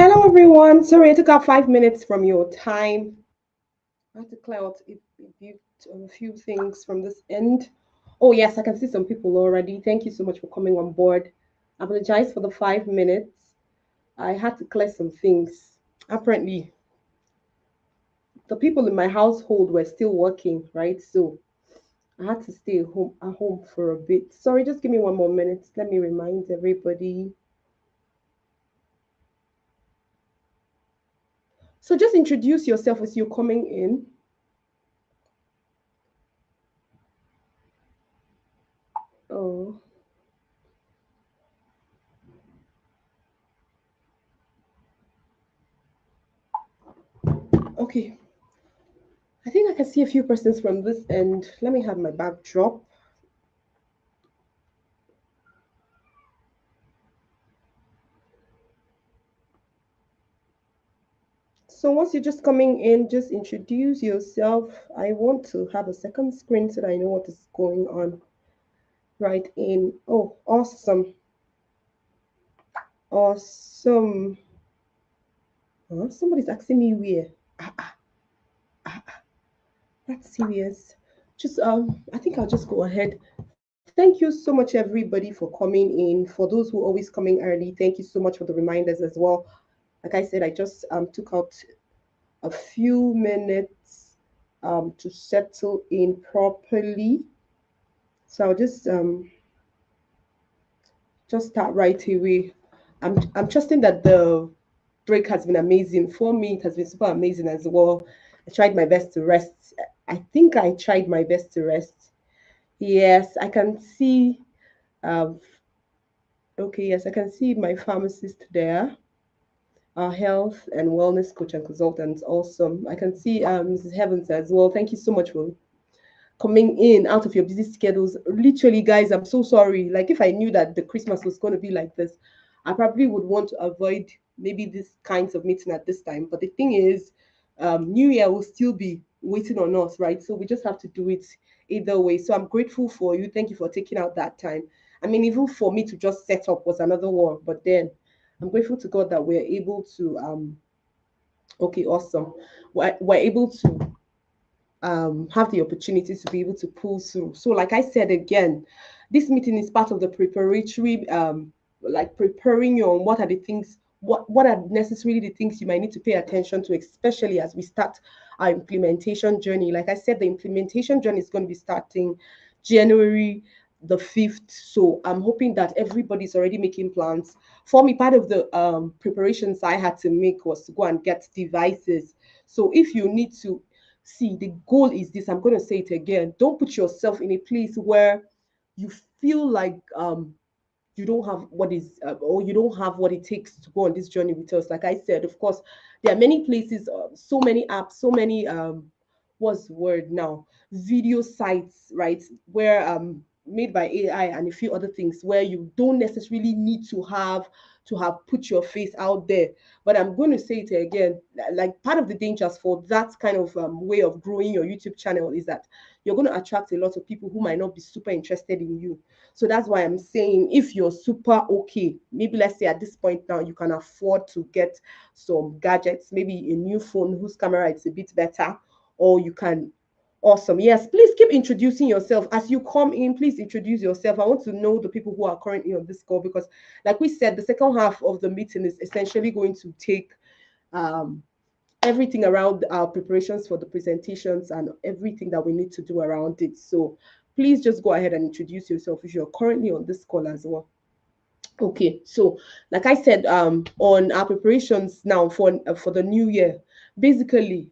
Hello, everyone. Sorry, I took up 5 minutes from your time. I had to clear out a few things from this end. Oh, yes, I can see some people already. Thank you so much for coming on board. I apologize for the 5 minutes. I had to clear some things. Apparently, the people in my household were still working, right? So I had to stay at home for a bit. Sorry, just give me 1 more minute. Let me remind everybody. So just introduce yourself as you're coming in. Oh, okay. I think I can see a few persons from this end. Let me have my backdrop. So once you're just coming in, just introduce yourself. I want to have a second screen so that I know what is going on right in. Oh, awesome. Awesome. Somebody's asking me where. Ah, ah, that's serious. Just I think I'll just go ahead. Thank you so much everybody for coming in. For those who always coming early, thank you so much for the reminders as well. Like I said, I just took out a few minutes to settle in properly. So I'll just start right away. I'm trusting that the break has been amazing. For me, it has been super amazing as well. I tried my best to rest. I think I tried my best to rest. Yes, I can see. Um, okay, yes, I can see my pharmacist there. Our health and wellness coach and consultant. Awesome. I can see Mrs. Heavens as well. Thank you so much for coming in out of your busy schedules. Literally, guys, I'm so sorry. Like, if I knew that the Christmas was going to be like this, I probably would want to avoid maybe these kinds of meeting at this time. But the thing is, New Year will still be waiting on us, right? So we just have to do it either way. So I'm grateful for you. Thank you for taking out that time. I mean, even for me to just set up was another war, but then I'm grateful to God that we're able to. Okay, awesome. We're able to have the opportunity to be able to pull through. So, like I said again, this meeting is part of the preparatory, like preparing you on what are the things, what are necessarily the things you might need to pay attention to, especially as we start our implementation journey. Like I said, the implementation journey is going to be starting January the 5th. So I'm hoping that everybody's already making plans. For me, part of the preparations I had to make was to go and get devices. So if you need to see, the goal is this. I'm going to say it again. Don't put yourself in a place where you feel like you don't have what is or you don't have what it takes to go on this journey with us. Like I said, of course, there are many places, so many apps, so many what's the word now, video sites, right, where made by AI and a few other things where you don't necessarily need to have put your face out there. But I'm going to say it again, like part of the dangers for that kind of way of growing your YouTube channel is that you're going to attract a lot of people who might not be super interested in you. So that's why I'm saying, if you're super okay, maybe let's say at this point now you can afford to get some gadgets, maybe a new phone whose camera is a bit better, or you can. Awesome. Yes, please keep introducing yourself. As you come in, please introduce yourself. I want to know the people who are currently on this call because, like we said, the second half of the meeting is essentially going to take um, everything around our preparations for the presentations and everything that we need to do around it. So please just go ahead and introduce yourself if you're currently on this call as well. Okay, so like I said, on our preparations now for the new year, basically,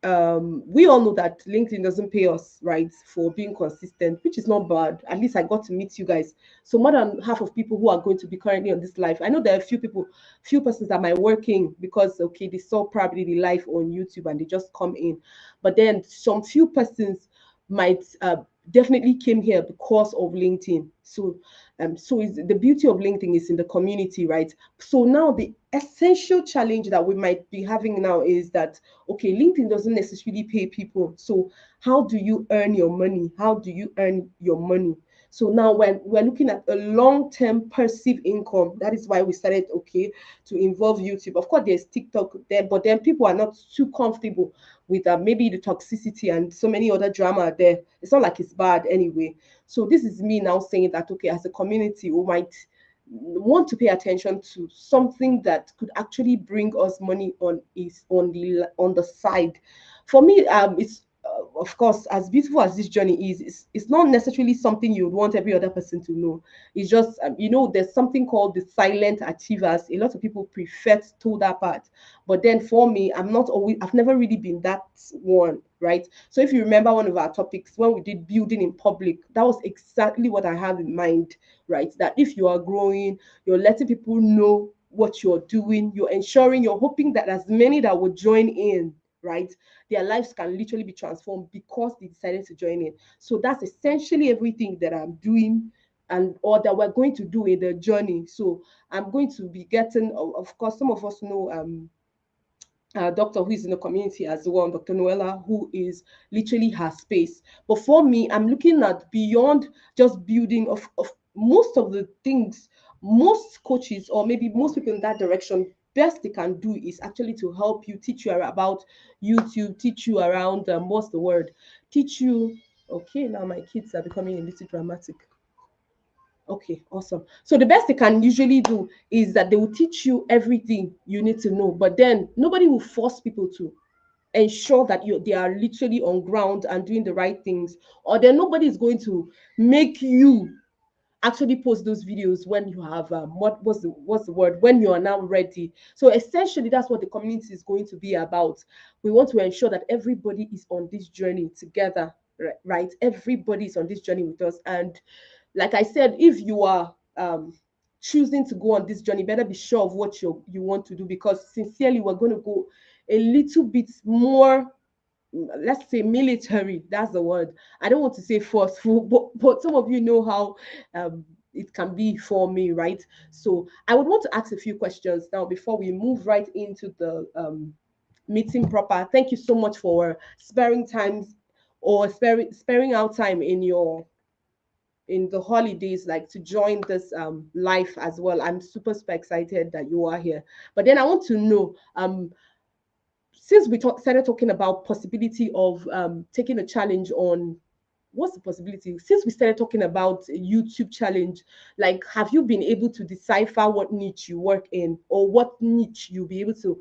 we all know that LinkedIn doesn't pay us right for being consistent, which is not bad. At least I got to meet you guys. So more than half of people who are going to be currently on this live, I know there are a few people, few persons that might working because okay, they saw probably the live on YouTube and they just come in. But then some few persons might definitely came here because of LinkedIn. So is the beauty of LinkedIn is in the community, right? So now the essential challenge that we might be having now is that okay, LinkedIn doesn't necessarily pay people. So how do you earn your money? How do you earn your money? So now we're looking at a long-term passive income. That is why we started, okay, to involve YouTube. Of course, there's TikTok there, but then people are not too comfortable with maybe the toxicity and so many other drama there. It's not like it's bad anyway. So this is me now saying that, okay, as a community, we might want to pay attention to something that could actually bring us money on the side. For me, it's of course, as beautiful as this journey is, it's not necessarily something you would want every other person to know. It's just, there's something called the silent achievers. A lot of people prefer to that part. But then for me, I've never really been that one, right? So if you remember one of our topics, when we did building in public, that was exactly what I have in mind, right? That if you are growing, you're letting people know what you're doing, you're hoping that as many that would join in, right, their lives can literally be transformed because they decided to join in. So that's essentially everything that I'm doing and or that we're going to do in the journey. So I'm going to be getting, of course, some of us know doctor who is in the community as well, Dr. Noella, who is literally her space. But for me, I'm looking at beyond just building of most of the things. Most coaches or maybe most people in that direction, best they can do is actually to help you, teach you about YouTube, teach you around what's the word, teach you. Okay, now my kids are becoming a little dramatic. Okay, awesome. So the best they can usually do is that they will teach you everything you need to know, but then nobody will force people to ensure that they are literally on ground and doing the right things, or then nobody is going to make you actually post those videos when you have what's the word, when you are now ready. So essentially that's what the community is going to be about. We want to ensure that everybody is on this journey together, right? Everybody is on this journey with us. And like I said, if you are choosing to go on this journey, better be sure of what you want to do, because sincerely we're going to go a little bit more, let's say military. That's the word. I don't want to say forceful, but some of you know how it can be for me, right? So I would want to ask a few questions now before we move right into the meeting proper. Thank you so much for sparing times or sparing out time in the holidays, like to join this live as well. I'm super excited that you are here. But then I want to know, since we started talking about possibility of taking a challenge on, what's the possibility, since we started talking about a YouTube challenge, like have you been able to decipher what niche you work in, or what niche you'll be able to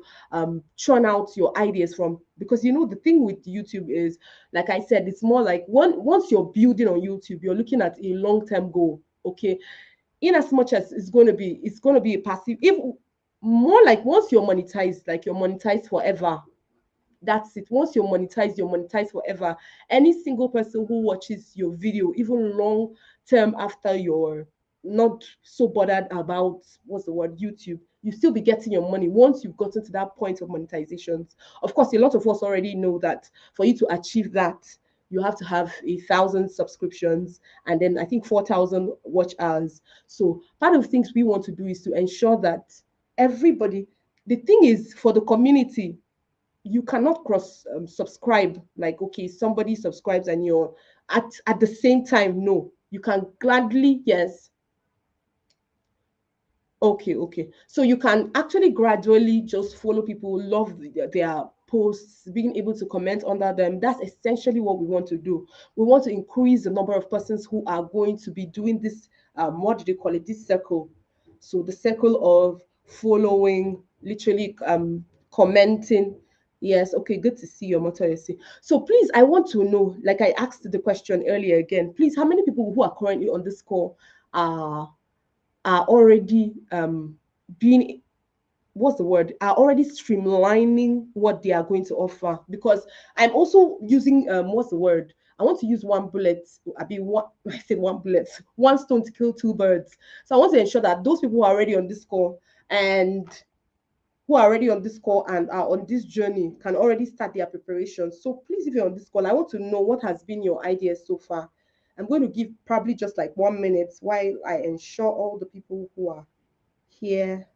churn out your ideas from? Because the thing with YouTube is, like I said, it's more like once you're building on YouTube, you're looking at a long-term goal, okay? In as much as it's going to be a passive, if more like once you're monetized, like you're monetized forever. That's it. Once you're monetized forever. Any single person who watches your video, even long term after you're not so bothered about, what's the word, YouTube, you still be getting your money once you've gotten to that point of monetizations. Of course, a lot of us already know that for you to achieve that, you have to have 1,000 subscriptions and then I think 4,000 watch hours. So part of the things we want to do is to ensure that everybody, the thing is for the community, you cannot cross subscribe, like okay, somebody subscribes and you're at the same time. No, you can gladly, yes. Okay, so you can actually gradually just follow people, love their posts, being able to comment under them. That's essentially what we want to do. We want to increase the number of persons who are going to be doing this, what do they call it, this circle. So the circle of following, literally commenting. Yes, okay, good to see your motto. So please, I want to know, like I asked the question earlier again, please, how many people who are currently on this call are already being, what's the word, are already streamlining what they are going to offer? Because I'm also using what's the word, I want to use one bullet, I said one bullet, one stone to kill two birds. So I want to ensure that those people who are already on this call and are on this journey can already start their preparation. So please, if you're on this call, I want to know what has been your ideas so far. I'm going to give probably just like 1 minute while I ensure all the people who are here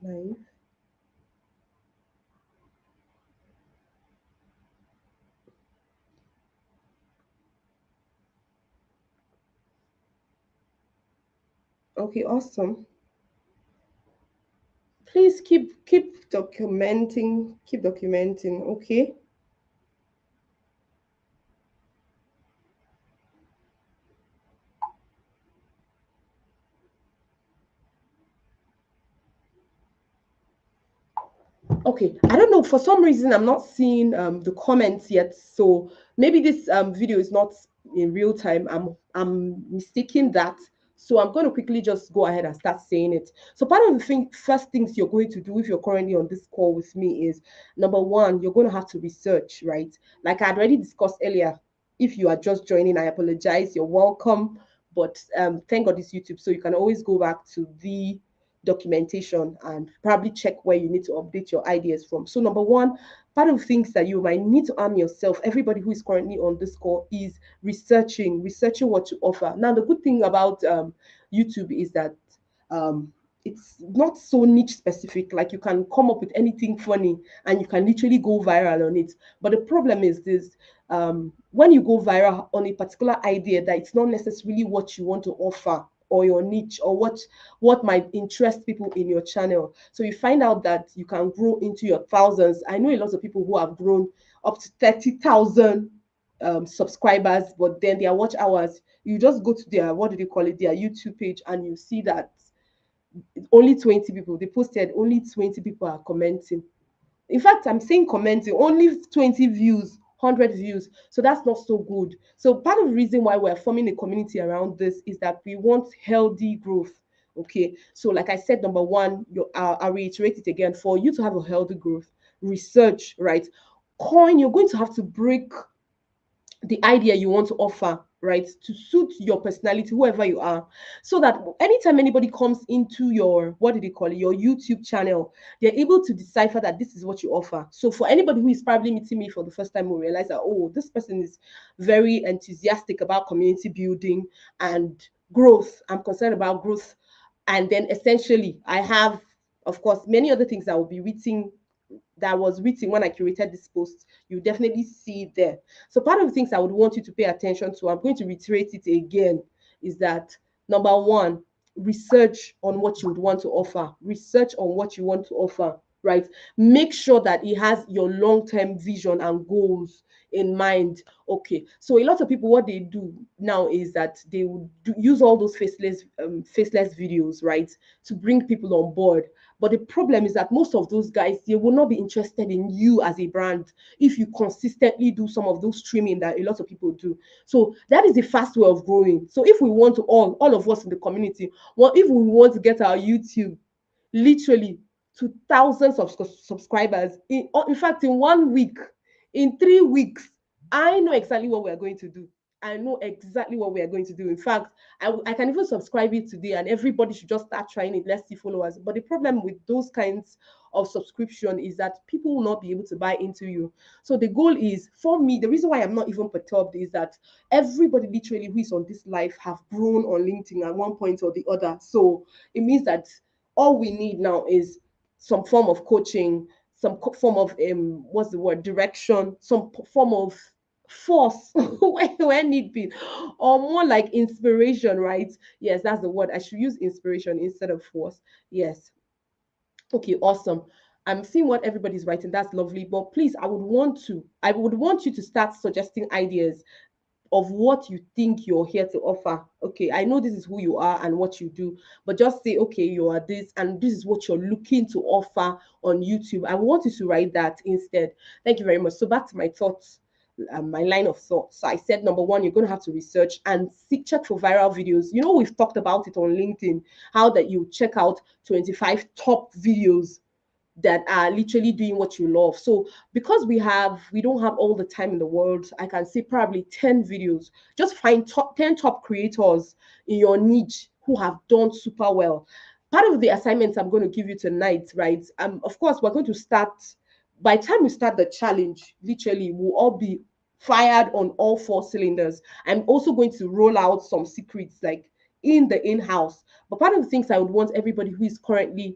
live. Okay, awesome. Please keep documenting, keep documenting. Okay. Okay, I don't know, for some reason I'm not seeing the comments yet, so maybe this video is not in real time. I'm mistaking that, so I'm going to quickly just go ahead and start saying it. So part of the first things you're going to do if you're currently on this call with me is, number one, you're going to have to research, right? Like I had already discussed earlier. If you are just joining, I apologize, you're welcome, but thank God it's YouTube, so you can always go back to the documentation and probably check where you need to update your ideas from. So number one, part of things that you might need to arm yourself, everybody who is currently on this call, is researching what to offer. Now the good thing about YouTube is that it's not so niche specific. Like you can come up with anything funny and you can literally go viral on it. But the problem is this: when you go viral on a particular idea that it's not necessarily what you want to offer, or your niche, or what might interest people in your channel. So you find out that you can grow into your thousands. I know a lot of people who have grown up to 30,000 subscribers, but then their watch hours, you just go to their, what do they call it, their YouTube page, and you see that only 20 people, they posted, only 20 people are commenting. In fact, I'm saying commenting, only 20 views, 100 views. So that's not so good. So part of the reason why we're forming a community around this is that we want healthy growth. Okay. So like I said, number one, I'll reiterate it again. For you to have a healthy growth, research, right? You're going to have to break the idea you want to offer, right, to suit your personality, whoever you are, so that anytime anybody comes into your, what do they call it, your YouTube channel, they're able to decipher that this is what you offer. So for anybody who is probably meeting me for the first time, will realize that, oh, this person is very enthusiastic about community building and growth. I'm concerned about growth. And then essentially I have, of course, many other things that will be written, that was written when I curated this post, you definitely see it there. So part of the things I would want you to pay attention to, I'm going to reiterate it again, is that number one, research on what you would want to offer. Research on what you want to offer, right? Make sure that it has your long-term vision and goals in mind. Okay, so a lot of people, what they do now is that they would use all those faceless videos, right, to bring people on board. But the problem is that most of those guys, they will not be interested in you as a brand if you consistently do some of those streaming that a lot of people do. So that is the fast way of growing. So if we want to, all of us in the community, well, if we want to get our YouTube literally to thousands of subscribers, in fact, in 1 week, in 3 weeks, I know exactly what we are going to do. I know exactly what we are going to do. In fact, I can even subscribe it today and everybody should just start trying it. Let's see followers. But the problem with those kinds of subscription is that people will not be able to buy into you. So the goal is, for me, the reason why I'm not even perturbed is that everybody literally who is on this life have grown on LinkedIn at one point or the other. So it means that all we need now is some form of coaching, some form of what's the word, direction, some form of force when need be, or more like inspiration, right? Yes, that's the word. I should use inspiration instead of force. Yes. Okay, awesome. I'm seeing what everybody's writing. That's lovely. But please, I would want you to start suggesting ideas of what you think you're here to offer. Okay, I know this is who you are and what you do, but just say, okay, you are this, and this is what you're looking to offer on YouTube. I want you to write that instead. Thank you very much. So back to my thoughts, my line of thought. So I said, number one, you're going to have to research and check for viral videos. You know, we've talked about it on LinkedIn, how that you check out 25 top videos that are literally doing what you love. So because we don't have all the time in the world, I can say probably 10 videos. Just find 10 top creators in your niche who have done super well. Part of the assignments I'm going to give you tonight, right? Of course, we're going to start, by the time we start the challenge, literally we'll all be fired on all four cylinders. I'm also going to roll out some secrets like in the in-house. But part of the things I would want everybody who is currently,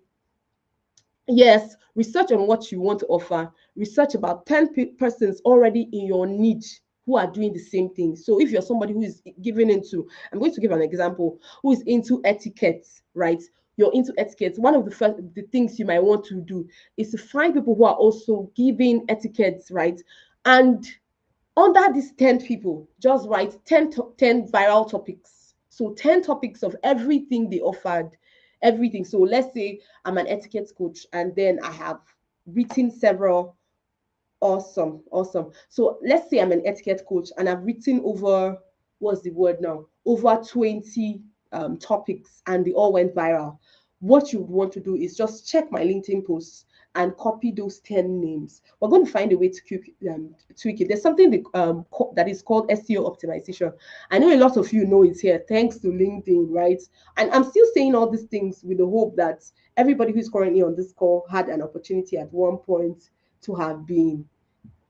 yes, research on what you want to offer. Research about 10 persons already in your niche who are doing the same thing. So if you're somebody who is giving into, I'm going to give an example, who is into etiquette, right? You're into etiquette. One of the things you might want to do is to find people who are also giving etiquettes, right? And under these 10 people, just write 10 viral topics. So 10 topics of everything they offered, everything. So let's say I'm an etiquette coach and then I have written several. Awesome, awesome. So let's say I'm an etiquette coach and I've written over, what's the word now? Over 20 topics and they all went viral. What you would want to do is just check my LinkedIn posts and copy those 10 names. We're going to find a way to tweak it. There's something that is called SEO optimization. I know a lot of you know it's here thanks to LinkedIn, right? And I'm still saying all these things with the hope that everybody who's currently on this call had an opportunity at one point to have been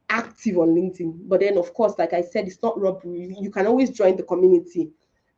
active on LinkedIn. But then, of course, like I said, it's not robbery. You can always join the community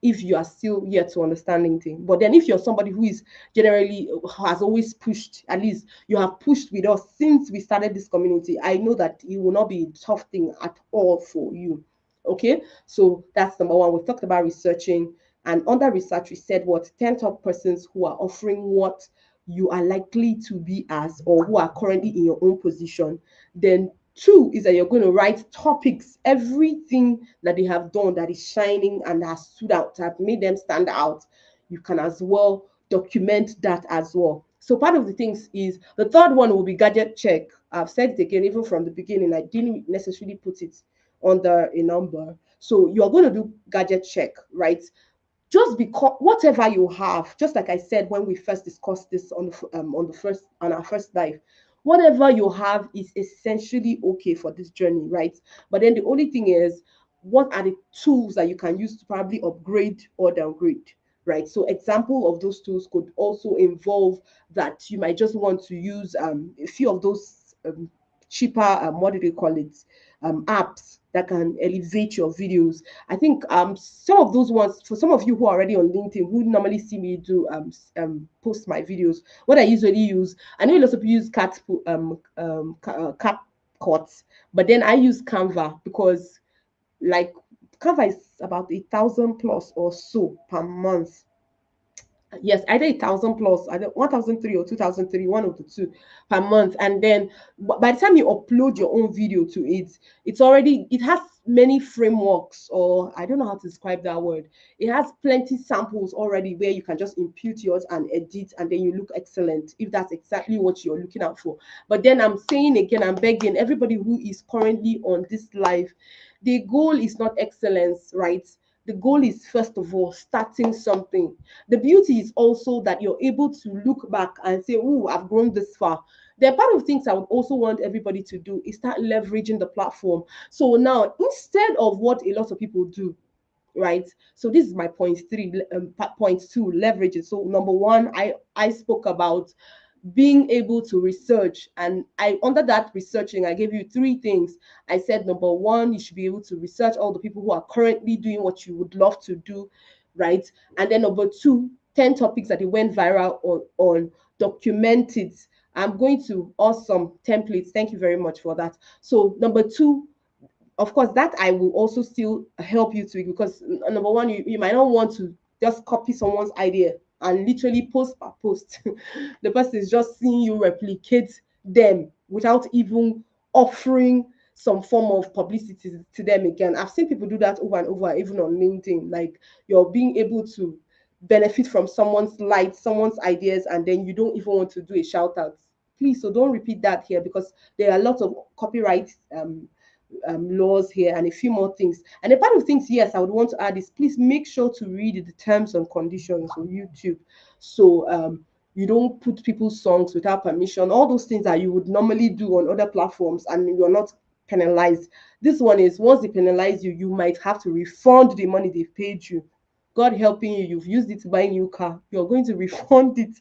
if you are still yet to understand LinkedIn. But then, if you're somebody who is generally has always pushed, at least you have pushed with us since we started this community, I know that it will not be a tough thing at all for you. Okay, so that's number one. We've talked about researching, and under research, we said what 10 top persons who are offering what you are likely to be as, or who are currently in your own position. Then two is that you're going to write topics, everything that they have done that is shining and has stood out, have made them stand out. You can as well document that as well. So part of the things is the third one will be gadget check. I've said it again, even from the beginning, I didn't necessarily put it under a number. So you're going to do gadget check, right? Just because whatever you have, just like I said when we first discussed this on our first live, whatever you have is essentially okay for this journey, right? But then the only thing is, what are the tools that you can use to probably upgrade or downgrade, right? So example of those tools could also involve that you might just want to use a few of those cheaper what do they call it, apps that can elevate your videos. I think some of those ones, for some of you who are already on LinkedIn, who normally see me do post my videos, what I usually use, I know a lot of people use CapCut, but then I use Canva because like Canva is about 1,000 plus or so per month. Yes, either 1,000 plus, either 1,003 or 2,003, one of the two per month. And then by the time you upload your own video to it, it has many frameworks, or I don't know how to describe that word. It has plenty samples already where you can just impute yours and edit, and then you look excellent if that's exactly what you're looking out for. But then I'm saying again, I'm begging everybody who is currently on this live, the goal is not excellence, right? The goal is, first of all, starting something. The beauty is also that you're able to look back and say, oh, I've grown this far. There are part of things I would also want everybody to do is start leveraging the platform. So now, instead of what a lot of people do, right? So this is my point three, point two, leverage it. So number one, I spoke about being able to research, and I under that researching I gave you three things. I said number one, you should be able to research all the people who are currently doing what you would love to do, right? And then number two, 10 topics that it went viral on document it. I'm going to awesome templates, thank you very much for that. So number two, of course, that I will also still help you to, because number one, you might not want to just copy someone's idea and literally post per post. The person is just seeing you replicate them without even offering some form of publicity to them again. I've seen people do that over and over, even on LinkedIn. Like, you're being able to benefit from someone's light, someone's ideas, and then you don't even want to do a shout out. Please, so don't repeat that here, because there are a lot of copyright laws here and a few more things. And a part of things, yes, I would want to add is, please make sure to read the terms and conditions on YouTube. So you don't put people's songs without permission, all those things that you would normally do on other platforms, and you're not penalized. This one is, once they penalize you, you might have to refund the money they've paid you. God helping you, you've used it to buy a new car, you're going to refund it.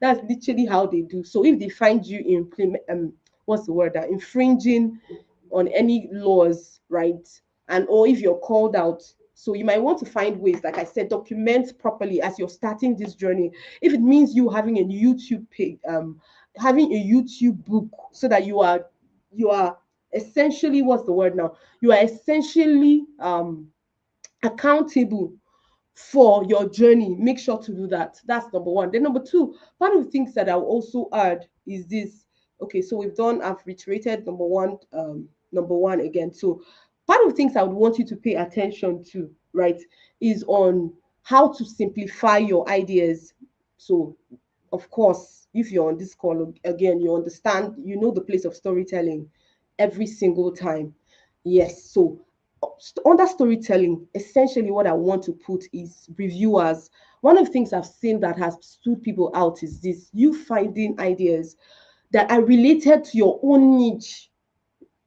That's literally how they do. So if they find you what's the word, infringing on any laws, right? And or if you're called out, so you might want to find ways, like I said, document properly as you're starting this journey. If it means you having a YouTube page, having a YouTube book, so that you are essentially, what's the word now? You are essentially accountable for your journey. Make sure to do that. That's number one. Then number two, part of the things that I'll also add is this. Okay, so I've reiterated number one again. So part of the things I would want you to pay attention to, right, is on how to simplify your ideas. So of course, if you're on this call again, you understand, you know the place of storytelling every single time. Yes. So under storytelling, essentially what I want to put is reviewers. One of the things I've seen that has stood people out is this: you finding ideas that are related to your own niche.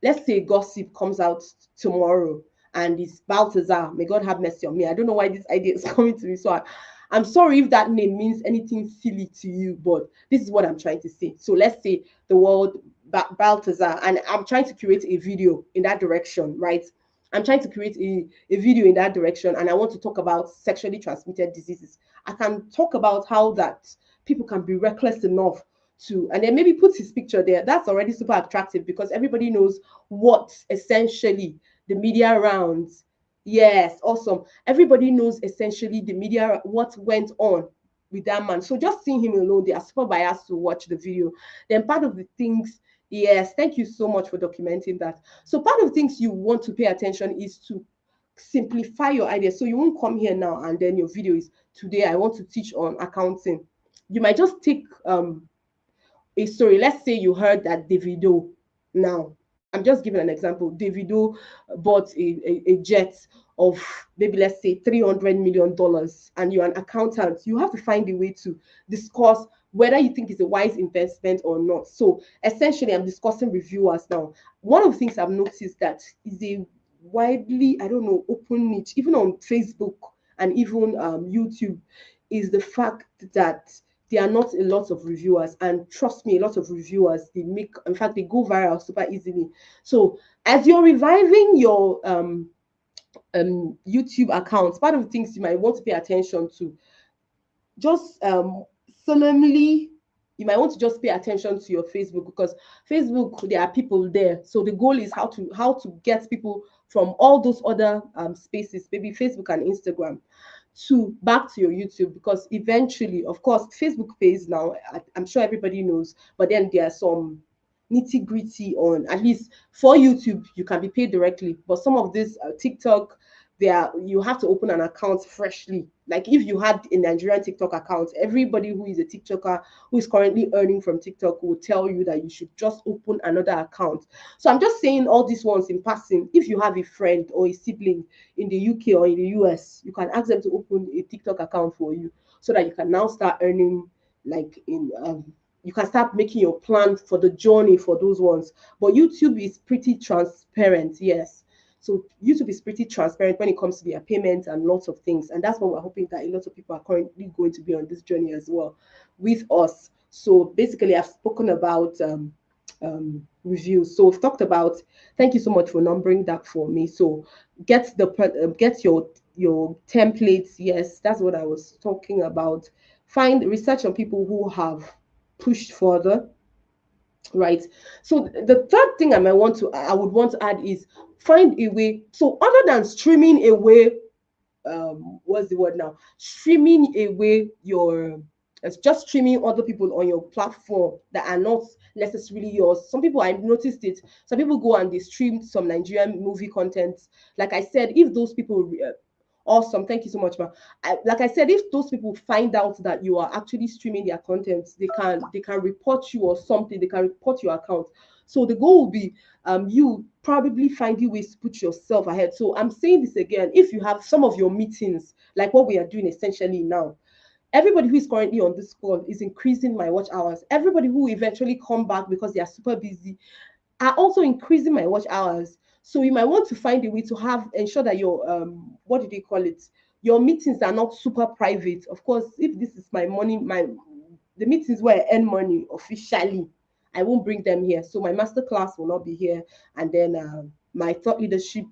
Let's say gossip comes out tomorrow and it's Balthazar. May God have mercy on me. I don't know why this idea is coming to me. So I'm sorry if that name means anything silly to you, but this is what I'm trying to say. So let's say the word Balthazar, and I'm trying to create a video in that direction, right? I'm trying to create a video in that direction, and I want to talk about sexually transmitted diseases. I can talk about how that people can be reckless enough to, and then maybe put his picture there. That's already super attractive because everybody knows what essentially the media rounds. Yes, awesome. Everybody knows essentially the media, what went on with that man. So just seeing him alone, they are super biased to watch the video. Then part of the things, yes, thank you so much for documenting that. So part of the things you want to pay attention is to simplify your ideas. So you won't come here now and then your video is, today I want to teach on accounting. You might just take a story. Let's say you heard that Davido, now I'm just giving an example. Davido bought a jet of maybe, let's say, $300 million, and you're an accountant. You have to find a way to discuss whether you think it's a wise investment or not. So essentially, I'm discussing reviewers now. One of the things I've noticed that is a widely, I don't know, open niche, even on Facebook and even YouTube, is the fact that there are not a lot of reviewers. And trust me, a lot of reviewers, they make, in fact, they go viral super easily. So as you're reviving your YouTube accounts, part of the things you might want to pay attention to, just solemnly, you might want to just pay attention to your Facebook, because Facebook, there are people there. So the goal is how to get people from all those other spaces, maybe Facebook and Instagram, to back to your YouTube, because eventually, of course, Facebook pays now. I'm sure everybody knows, but then there are some nitty gritty on, at least for YouTube, you can be paid directly. But some of this TikTok, there you have to open an account freshly. Like if you had a Nigerian TikTok account, everybody who is a TikToker who is currently earning from TikTok will tell you that you should just open another account. So I'm just saying all these ones in passing. If you have a friend or a sibling in the UK or in the US, you can ask them to open a TikTok account for you, so that you can now start earning, like in you can start making your plan for the journey for those ones. But YouTube is pretty transparent, yes. So YouTube is pretty transparent when it comes to their payments and lots of things. And that's what we're hoping, that a lot of people are currently going to be on this journey as well with us. So basically, I've spoken about reviews. So we've talked about, thank you so much for numbering that for me. So get your templates. Yes, that's what I was talking about. Find research on people who have pushed further, right? So the third thing I would want to add is find a way. So other than streaming away, what's the word now? Streaming away your, it's just streaming other people on your platform that are not necessarily yours. Some people, I've noticed it. Some people go and they stream some Nigerian movie content. Like I said, if those people awesome, thank you so much, ma. Like I said, if those people find out that you are actually streaming their content, they can report you or something. They can report your account. So the goal will be you probably finding ways to put yourself ahead. So I'm saying this again: if you have some of your meetings, like what we are doing essentially now, everybody who is currently on this call is increasing my watch hours. Everybody who eventually come back because they are super busy are also increasing my watch hours. So you might want to find a way to ensure that your what do they call it? Your meetings are not super private. Of course, if this is my money, the meetings where I earn money officially, I won't bring them here. So my master class will not be here, and then my thought leadership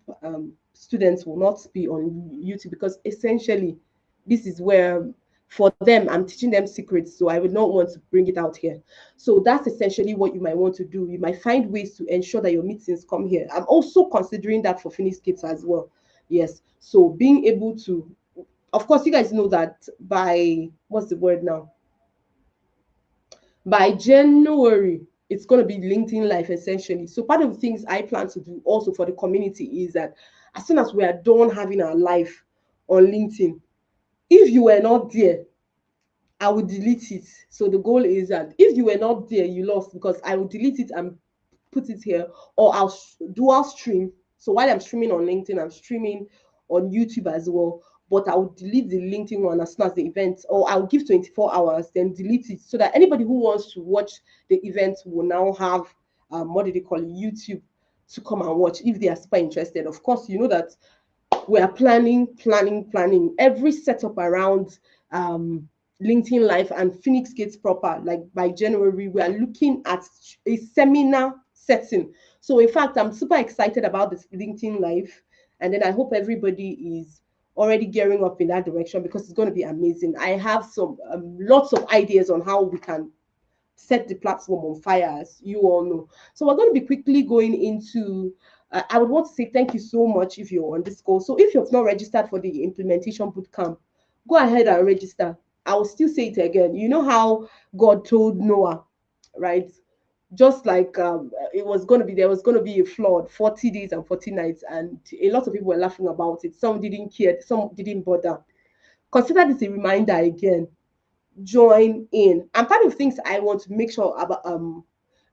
students will not be on YouTube, because essentially this is where for them, I'm teaching them secrets, so I would not want to bring it out here. So that's essentially what you might want to do. You might find ways to ensure that your meetings come here. I'm also considering that for Phoenix Kids as well. Yes. So being able to, of course, you guys know that by what's the word now? By January, it's going to be LinkedIn Live essentially. So part of the things I plan to do also for the community is that as soon as we are done having our live on LinkedIn, if you were not there, I will delete it. So the goal is that if you were not there, you lost, because I will delete it and put it here, or I'll dual stream. So while I'm streaming on LinkedIn, I'm streaming on YouTube as well. But I'll delete the LinkedIn one as soon as the event, or I'll give 24 hours, then delete it, so that anybody who wants to watch the event will now have what do they call it, YouTube, to come and watch if they are super interested. Of course, you know that we are planning every setup around LinkedIn Live and Phoenix Gates proper. Like by January, we are looking at a seminar setting. So in fact, I'm super excited about this LinkedIn Live, and then I hope everybody is already gearing up in that direction, because it's going to be amazing. I have some lots of ideas on how we can set the platform on fire, as you all know. So we're going to be quickly going into. I would want to say thank you so much if you're on this call. So if you've not registered for the implementation bootcamp, go ahead and register. I will still say it again. You know how God told Noah, right? Just like it was going to be, there was going to be a flood, 40 days and 40 nights, and a lot of people were laughing about it. Some didn't care, some didn't bother. Consider this a reminder again. Join in. And part of things I want to make sure about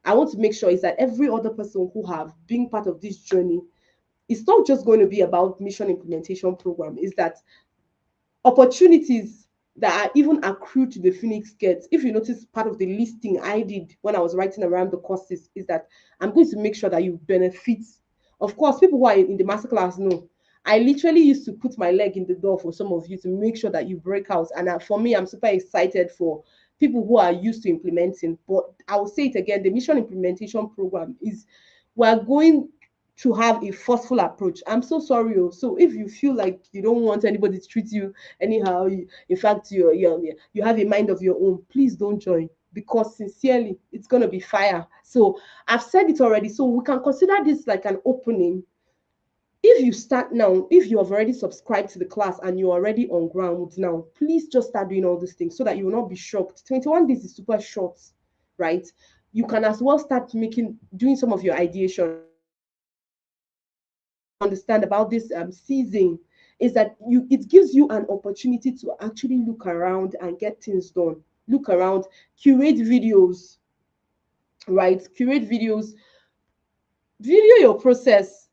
I want to make sure is that every other person who have been part of this journey, it's not just going to be about mission implementation program, is that opportunities that are even accrued to the Phoenix Kids. If you notice, part of the listing I did when I was writing around the courses is that I'm going to make sure that you benefit. Of course, people who are in the masterclass know I literally used to put my leg in the door for some of you to make sure that you break out. And for me, I'm super excited for people who are used to implementing. But I will say it again, the mission implementation program is, we're going to have a forceful approach. I'm so sorry. So if you feel like you don't want anybody to treat you anyhow, in fact, you have a mind of your own, please don't join, because sincerely, it's going to be fire. So I've said it already. So we can consider this like an opening. If you start now, if you have already subscribed to the class and you're already on ground now, please just start doing all these things so that you will not be shocked. 21 days is super short, right? You can as well start doing some of your ideation. Understand about this season is that it gives you an opportunity to actually look around and get things done. Look around, curate videos, right? Curate videos, video your process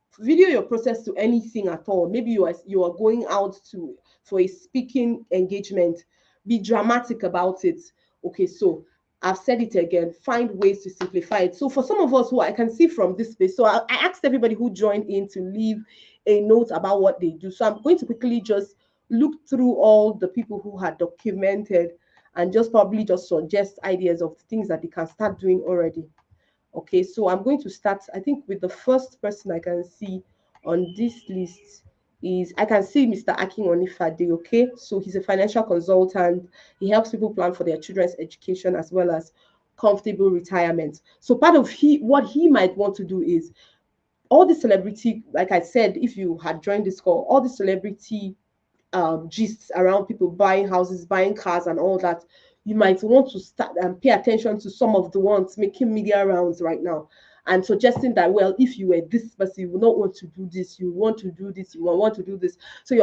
to anything at all. Maybe you are going out to for a speaking engagement. Be dramatic about it. Okay, so I've said it again, find ways to simplify it. So for some of us who I can see from this space, so I asked everybody who joined in to leave a note about what they do. So I'm going to quickly just look through all the people who had documented and just probably just suggest ideas of things that they can start doing already. Okay, so I'm going to start, I think, with the first person I can see on this list is, I can see Mr. Akin Onifade. Okay, so he's a financial consultant. He helps people plan for their children's education as well as comfortable retirement. So part of what he might want to do is all the celebrity, like I said, if you had joined this call, all the celebrity gists around people buying houses, buying cars, and all that. You might want to start and pay attention to some of the ones making media rounds right now and suggesting that, well, if you were this person, you would not want to do this, you want to do this, you want to do this. So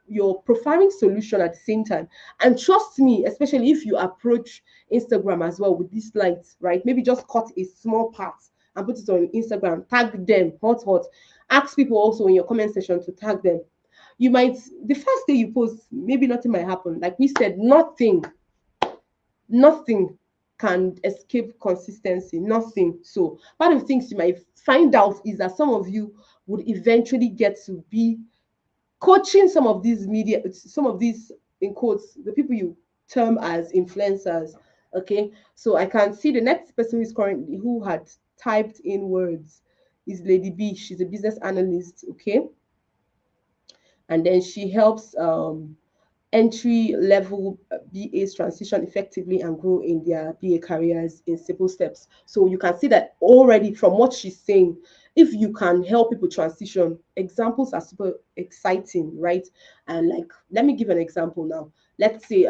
you're profiling solution at the same time. And trust me, especially if you approach Instagram as well with these lights, right? Maybe just cut a small part and put it on Instagram, tag them, hot. Ask people also in your comment section to tag them. You might, the first day you post, maybe nothing might happen. Like we said, nothing can escape consistency, nothing. So part of the things you might find out is that some of you would eventually get to be coaching some of these in quotes, the people you term as influencers. Okay, so I can see the next person who had typed in words is Lady B. She's a business analyst. Okay, and then she helps entry level BAs transition effectively and grow in their BA careers in simple steps. So you can see that already from what she's saying, if you can help people transition, examples are super exciting, right? And like, let me give an example now. Let's say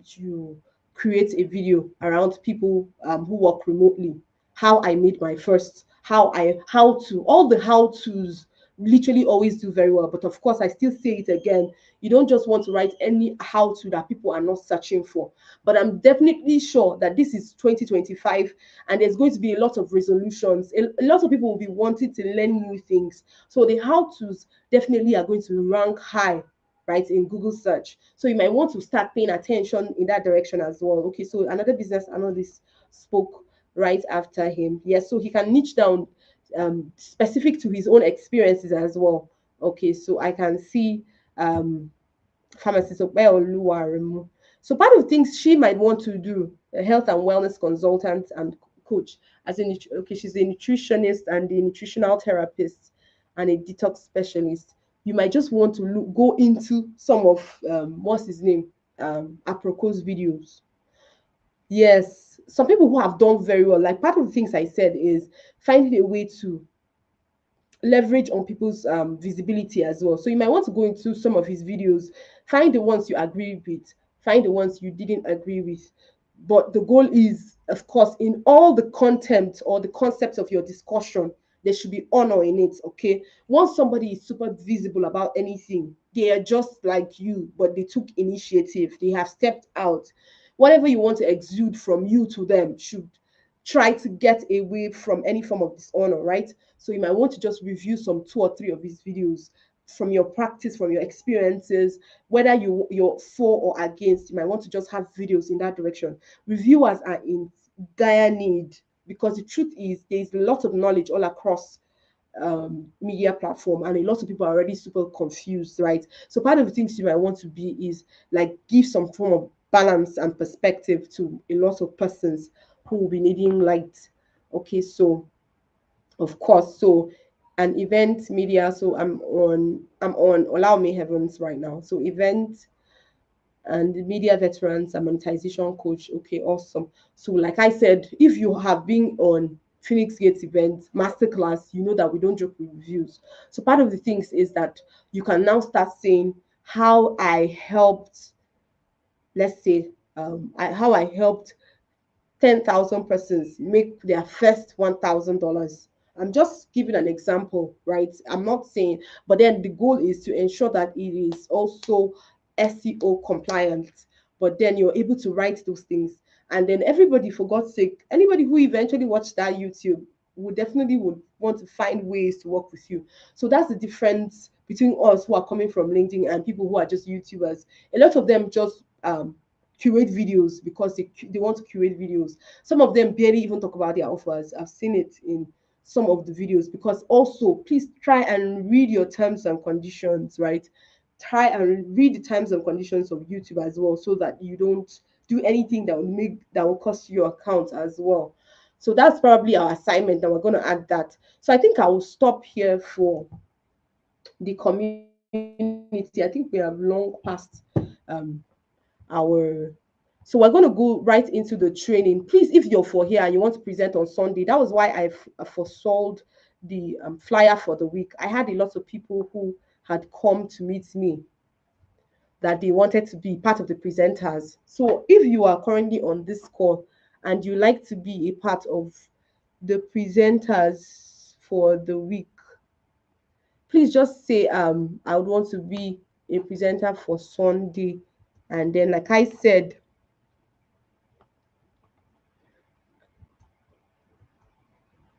you create a video around people who work remotely, how I made my first, how to, all the how to's literally always do very well. But of course, I still say it again, you don't just want to write any how to that people are not searching for. But I'm definitely sure that this is 2025 and there's going to be a lot of resolutions. A lot of people will be wanting to learn new things. So the how to's definitely are going to rank high, right, in Google search. So you might want to start paying attention in that direction as well. Okay, so another business analyst spoke right after him. Yes, so he can niche down specific to his own experiences as well. Okay, so I can see pharmacist Oluwaremu. So part of the things she might want to do, a health and wellness consultant and coach, as in okay, she's a nutritionist and a nutritional therapist and a detox specialist. You might just want to go into some of what's his name, Aproco's videos. Yes, some people who have done very well. Like part of the things I said is finding a way to leverage on people's visibility as well. So you might want to go into some of his videos, find the ones you agree with, find the ones you didn't agree with. But the goal is, of course, in all the content or the concepts of your discussion, there should be honor in it. Okay. Once somebody is super visible about anything, they are just like you, but they took initiative, they have stepped out. Whatever you want to exude from you to them should try to get away from any form of dishonor, right? So you might want to just review some 2 or 3 of his videos from your practice, from your experiences, whether you're for or against. You might want to just have videos in that direction. Reviewers are in dire need because the truth is there's a lot of knowledge all across media platform and a lot of people are already super confused, right? So part of the things you might want to be is like give some form of balance and perspective to a lot of persons who will be needing light. Okay, so of course, so an event media. So I'm on Allow Me Heavens right now. So event and media veterans and monetization coach. Okay, awesome. So like I said, if you have been on Phoenix Gates event masterclass, you know that we don't joke with reviews. So part of the things is that you can now start saying how I helped, let's say, how I helped 10,000 persons make their first $1,000. I'm just giving an example, right? I'm not saying, but then the goal is to ensure that it is also SEO compliant. But then you're able to write those things. And then everybody, for God's sake, anybody who eventually watched that YouTube would want to find ways to work with you. So that's the difference between us who are coming from LinkedIn and people who are just YouTubers. A lot of them just curate videos because they want to curate videos. Some of them barely even talk about their offers. I've seen it in some of the videos. Because also, please try and read your terms and conditions, right? Try and read the terms and conditions of YouTube as well, so that you don't do anything that will cost your account as well. So that's probably our assignment, and we're going to add that. So I think I will stop here for the community. I think we have long past our, so we're going to go right into the training. Please, if you're for here and you want to present on Sunday, that was why I've foresold the flyer for the week. I had a lot of people who had come to meet me that they wanted to be part of the presenters. So if you are currently on this call and you like to be a part of the presenters for the week, please just say I would want to be a presenter for Sunday. And then like I said,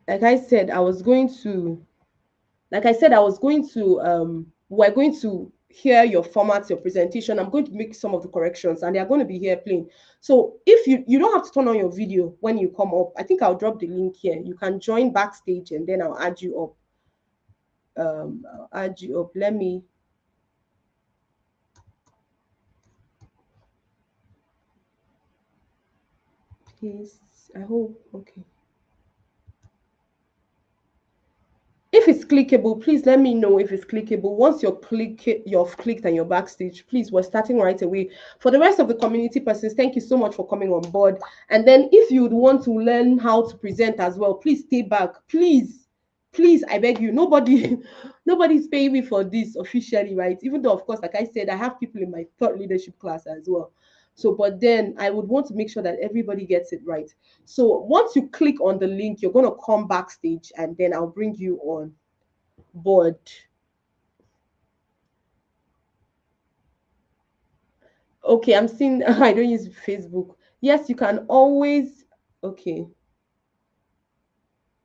I was going to, we're going to hear your format, your presentation. I'm going to make some of the corrections and they're going to be here playing. So if you don't have to turn on your video when you come up, I think I'll drop the link here. You can join backstage and then I'll add you up. Let me, please. I hope, okay. If it's clickable, please let me know if it's clickable. Once you've clicked and you're backstage, please, we're starting right away. For the rest of the community persons, thank you so much for coming on board. And then if you'd want to learn how to present as well, please stay back. Please, I beg you. Nobody's paying me for this officially, right? Even though, of course, like I said, I have people in my thought leadership class as well. So, but then I would want to make sure that everybody gets it right. So once you click on the link, you're going to come backstage and then I'll bring you on board. Okay, I'm seeing, I don't use Facebook. Yes, you can always, okay.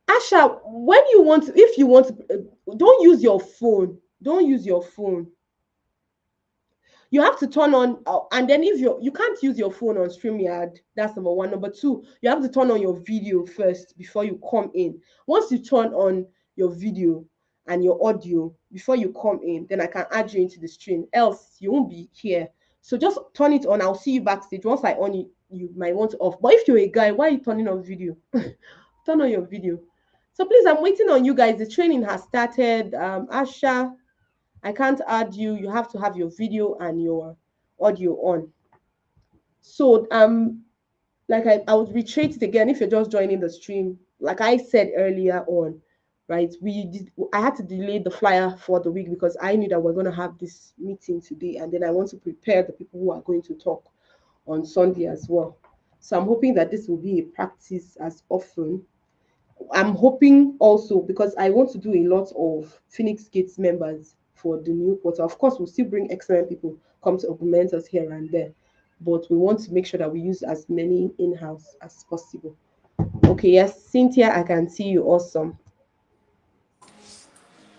Asha, when you want to, if you want to, don't use your phone. Don't use your phone. You have to turn on, and then if you can't use your phone on StreamYard, that's number one. Number two, you have to turn on your video first before you come in. Once you turn on your video and your audio before you come in, then I can add you into the stream. Else, you won't be here. So just turn it on. I'll see you backstage. Once I on it, you might want to off. But if you're a guy, why are you turning on video? Turn on your video. So please, I'm waiting on you guys. The training has started. Asha, I can't add you. You have to have your video and your audio on. So like I would reiterate it again if you're just joining the stream. Like I said earlier on, right? I had to delay the flyer for the week because I knew that we're going to have this meeting today, and then I want to prepare the people who are going to talk on Sunday as well. So I'm hoping that this will be a practice as often. I'm hoping also, because I want to do a lot of Phoenix Gates members for the new quarter. Of course, we'll still bring excellent people come to augment us here and there, but we want to make sure that we use as many in-house as possible. Okay, yes, Cynthia, I can see you. Awesome.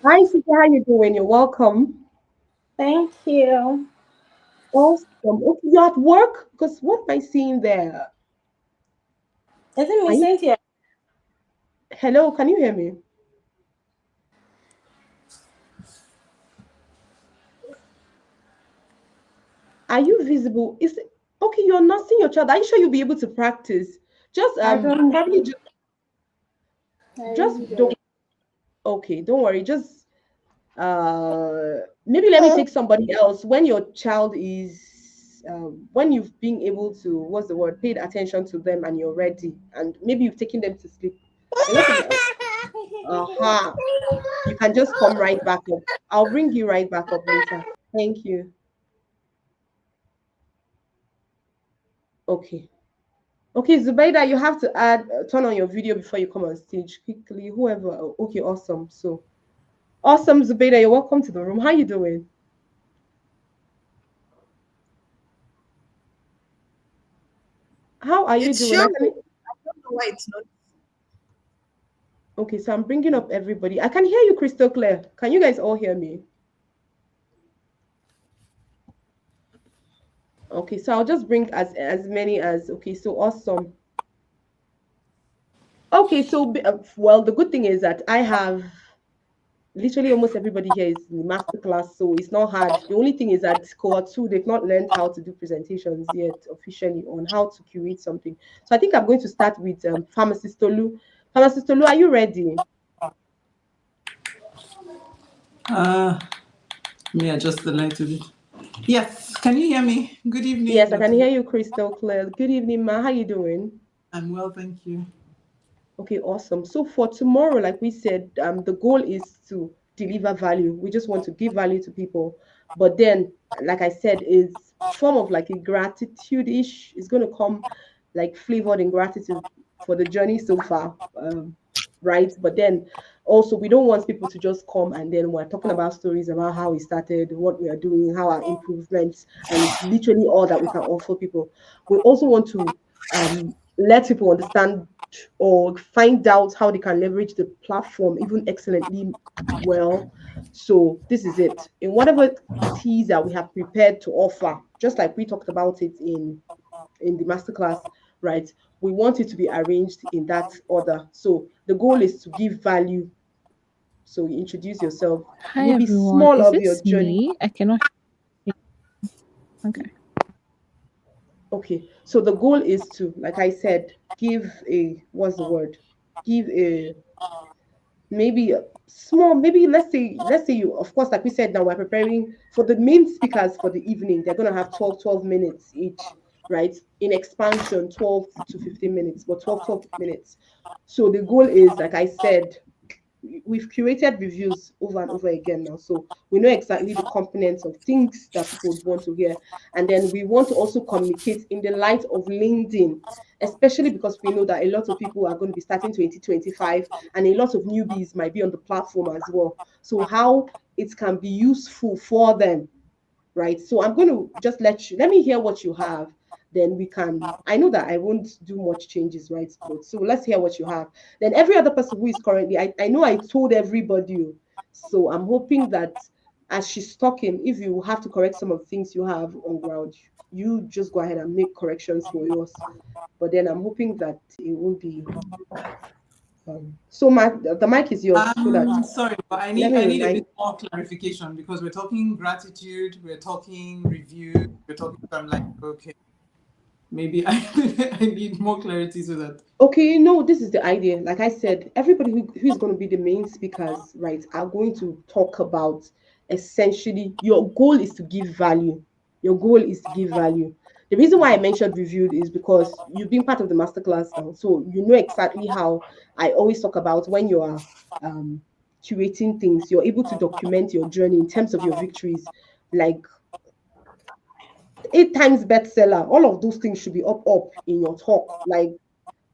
Hi, Cynthia, how you doing? You're welcome. Thank you. Awesome. Okay, you're at work? Because what am I seeing there? Isn't me Cynthia? Hello, can you hear me? Are you visible? Is it okay? You're nursing your child. Are you sure you'll be able to practice? Just probably just don't. Okay, don't worry. Just maybe let me take somebody else. When your child is when you've been able to, what's the word, paid attention to them and you're ready, and maybe you've taken them to sleep. You can just come right back up. I'll bring you right back up later. Thank you. Okay. Okay, Zubaida, you have to turn on your video before you come on stage quickly. Whoever. Okay, awesome. So, awesome, Zubaida. You're welcome to the room. How you doing? How are you doing? I don't know why it's not. Okay, so I'm bringing up everybody. I can hear you crystal clear. Can you guys all hear me? Okay, so I'll just bring as many as, okay, so awesome. Okay, so well, the good thing is that I have literally almost everybody here is in the masterclass, so it's not hard. The only thing is that cohort 2, they've not learned how to do presentations yet officially on how to curate something. So I think I'm going to start with Pharmacist Tolu. Pharmacist Tolu, are you ready? Yeah, just the light of it. Yes, can you hear me? Good evening. Yes, I can hear you crystal clear. Good evening, Ma. How you doing? I'm well, thank you. Okay, awesome. So for tomorrow, like we said, the goal is to deliver value. We just want to give value to people. But then, like I said, is form of like a gratitude-ish. It's going to come like flavored in gratitude for the journey so far, right? But then also, we don't want people to just come and then we're talking about stories about how we started, what we are doing, how our improvements, and literally all that we can offer people. We also want to let people understand or find out how they can leverage the platform even excellently well. So this is it. In whatever teaser we have prepared to offer, just like we talked about it in the masterclass, right? We want it to be arranged in that order. So the goal is to give value. So you introduce yourself. Hi Maybe everyone. small Is of this your journey. me? I cannot. Okay. Okay. So the goal is to, like I said, give a what's the word? Give a maybe small, maybe let's say you, of course, like we said, now we're preparing for the main speakers for the evening. They're going to have 12 minutes each, right? In expansion, 12 to 15 minutes, but 12 minutes. So the goal is, like I said, we've curated reviews over and over again now, so we know exactly the components of things that people would want to hear. And then we want to also communicate in the light of LinkedIn, especially because we know that a lot of people are going to be starting 2025, and a lot of newbies might be on the platform as well. So how it can be useful for them, right? So I'm going to just let me hear what you have. Then we can, I know that I won't do much changes, right? But so let's hear what you have. Then every other person who is currently, I know I told everybody. So I'm hoping that as she's talking, if you have to correct some of the things you have on ground, you just go ahead and make corrections for yours. But then I'm hoping that it won't be. So the mic is yours, so that Sorry, but I let need me I need a remind. bit more clarification because we're talking gratitude, we're talking review, we're talking. I'm like, okay, maybe I need more clarity so that. Okay, no, this is the idea. Like I said, everybody who's going to be the main speakers, right, are going to talk about essentially your goal is to give value. Your goal is to give value. The reason why I mentioned reviewed is because you've been part of the masterclass now. So you know exactly how I always talk about when you are um, curating things, you're able to document your journey in terms of your victories. Like 8 times bestseller, all of those things should be up in your talk. Like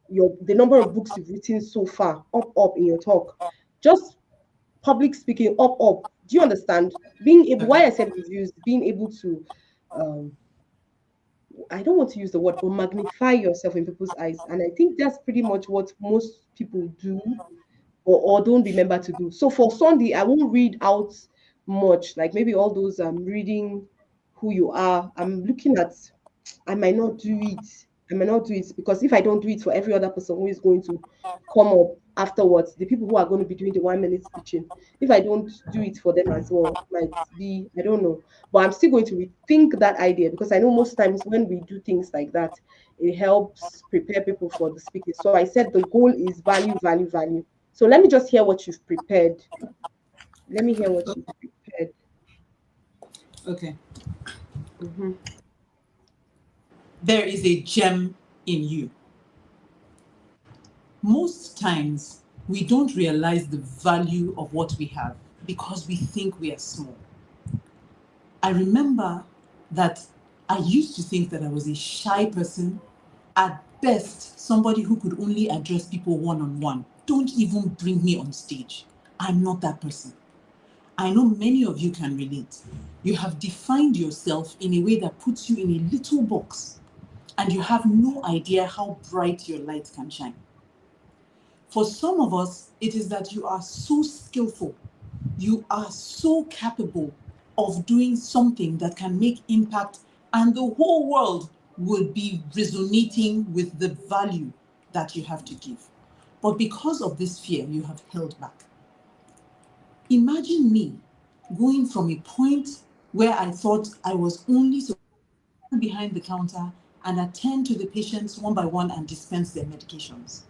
the number of books you've written so far, up in your talk. Just public speaking, up. Do you understand? Being able, why I said reviews, being able to, um, I don't want to use the word, but magnify yourself in people's eyes. And I think that's pretty much what most people do, or don't remember to do. So for Sunday, I won't read out much, like maybe all those reading who you are. I'm looking at, I might not do it. I might not do it because if I don't do it for every other person who is going to come up afterwards, the people who are going to be doing the 1 minute speeching, if I don't do it for them as well, it might be, I don't know. But I'm still going to rethink that idea because I know most times when we do things like that, it helps prepare people for the speaking. So I said the goal is value, value, value. So let me just hear what you've prepared. Let me hear what you've prepared. Okay. Mhm. There is a gem in you. Most times, we don't realize the value of what we have because we think we are small. I remember that I used to think that I was a shy person, at best, somebody who could only address people one-on-one. Don't even bring me on stage. I'm not that person. I know many of you can relate. You have defined yourself in a way that puts you in a little box, and you have no idea how bright your light can shine. For some of us, it is that you are so skillful, you are so capable of doing something that can make impact, and the whole world would be resonating with the value that you have to give. But because of this fear, you have held back. Imagine me going from a point where I thought I was only supposed to stand behind the counter and attend to the patients one by one and dispense their medications,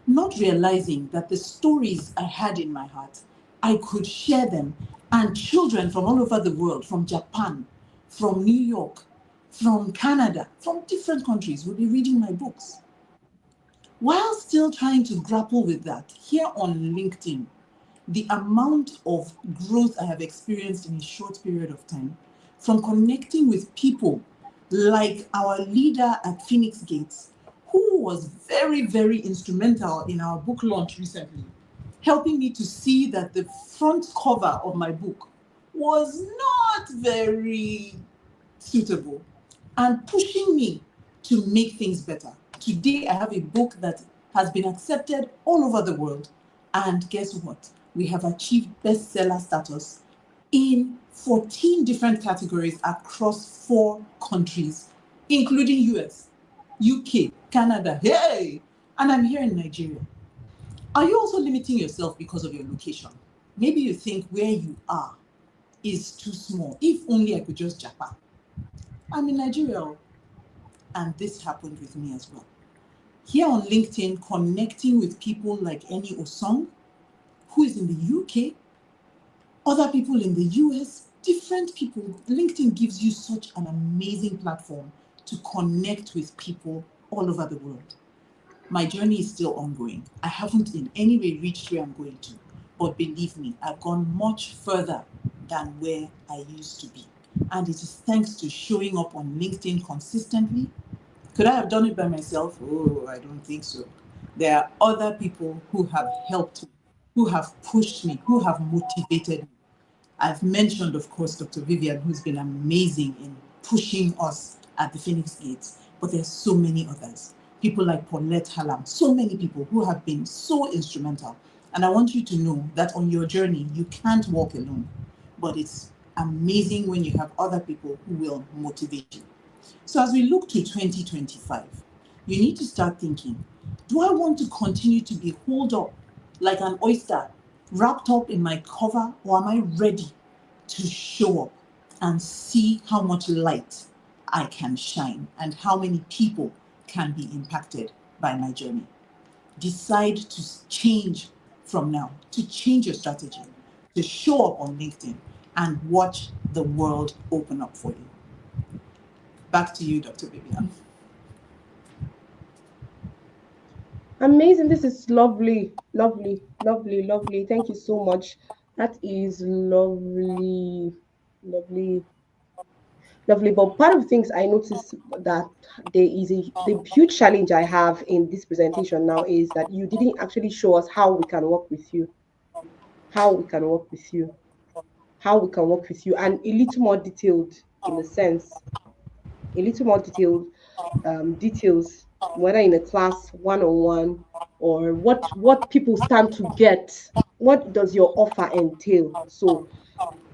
not realizing that the stories I had in my heart, I could share them, and children from all over the world, from Japan, from New York, from Canada, from different countries would be reading my books. While still trying to grapple with that, here on LinkedIn, the amount of growth I have experienced in a short period of time, from connecting with people like our leader at Phoenix Gates, who was very, very instrumental in our book launch recently, helping me to see that the front cover of my book was not very suitable and pushing me to make things better. Today, I have a book that has been accepted all over the world. And guess what? We have achieved bestseller status in 14 different categories across 4 countries, including US, UK, Canada, hey! And I'm here in Nigeria. Are you also limiting yourself because of your location? Maybe you think where you are is too small. If only I could just Japan. I'm in Nigeria, and this happened with me as well. Here on LinkedIn, connecting with people like Eni Osong, who is in the UK, other people in the US, different people. LinkedIn gives you such an amazing platform to connect with people all over the world. My journey is still ongoing. I haven't in any way reached where I'm going to, but believe me, I've gone much further than where I used to be. And it is thanks to showing up on LinkedIn consistently. Could I have done it by myself? Oh, I don't think so. There are other people who have helped me, who have pushed me, who have motivated me. I've mentioned, of course, Dr. Vivian, who's been amazing in pushing us at the Phoenix Gates, but there's so many others. People like Paulette Hallam, so many people who have been so instrumental. And I want you to know that on your journey, you can't walk alone, but it's amazing when you have other people who will motivate you. So as we look to 2025, you need to start thinking, do I want to continue to be holed up like an oyster, wrapped up in my cover, or am I ready to show up and see how much light I can shine and how many people can be impacted by my journey? Decide to change from now, to change your strategy, to show up on LinkedIn and watch the world open up for you. Back to you, Dr. Vivian. Amazing. This is lovely, lovely, lovely, lovely. Thank you so much. That is lovely, lovely, lovely. But part of the things I noticed that there is the huge challenge I have in this presentation now is that you didn't actually show us how we can work with you, how we can work with you, how we can work with you, and a little more detailed in a sense, a little more detailed details, whether in a class, one-on-one, or what people stand to get. What does your offer entail? So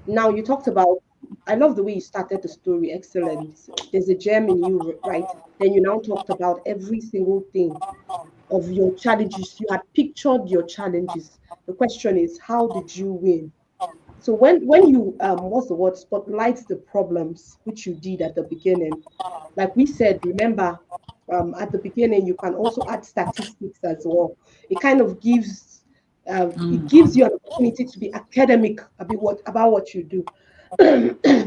now you talked about, I love the way you started the story. Excellent. There's a gem in you, right? Then you now talked about every single thing of your challenges. You had pictured your challenges. The question is, how did you win? So when you what's the word, spotlight the problems, which you did at the beginning, like we said, remember, at the beginning you can also add statistics as well. It kind of gives it gives you an opportunity to be academic about what you do.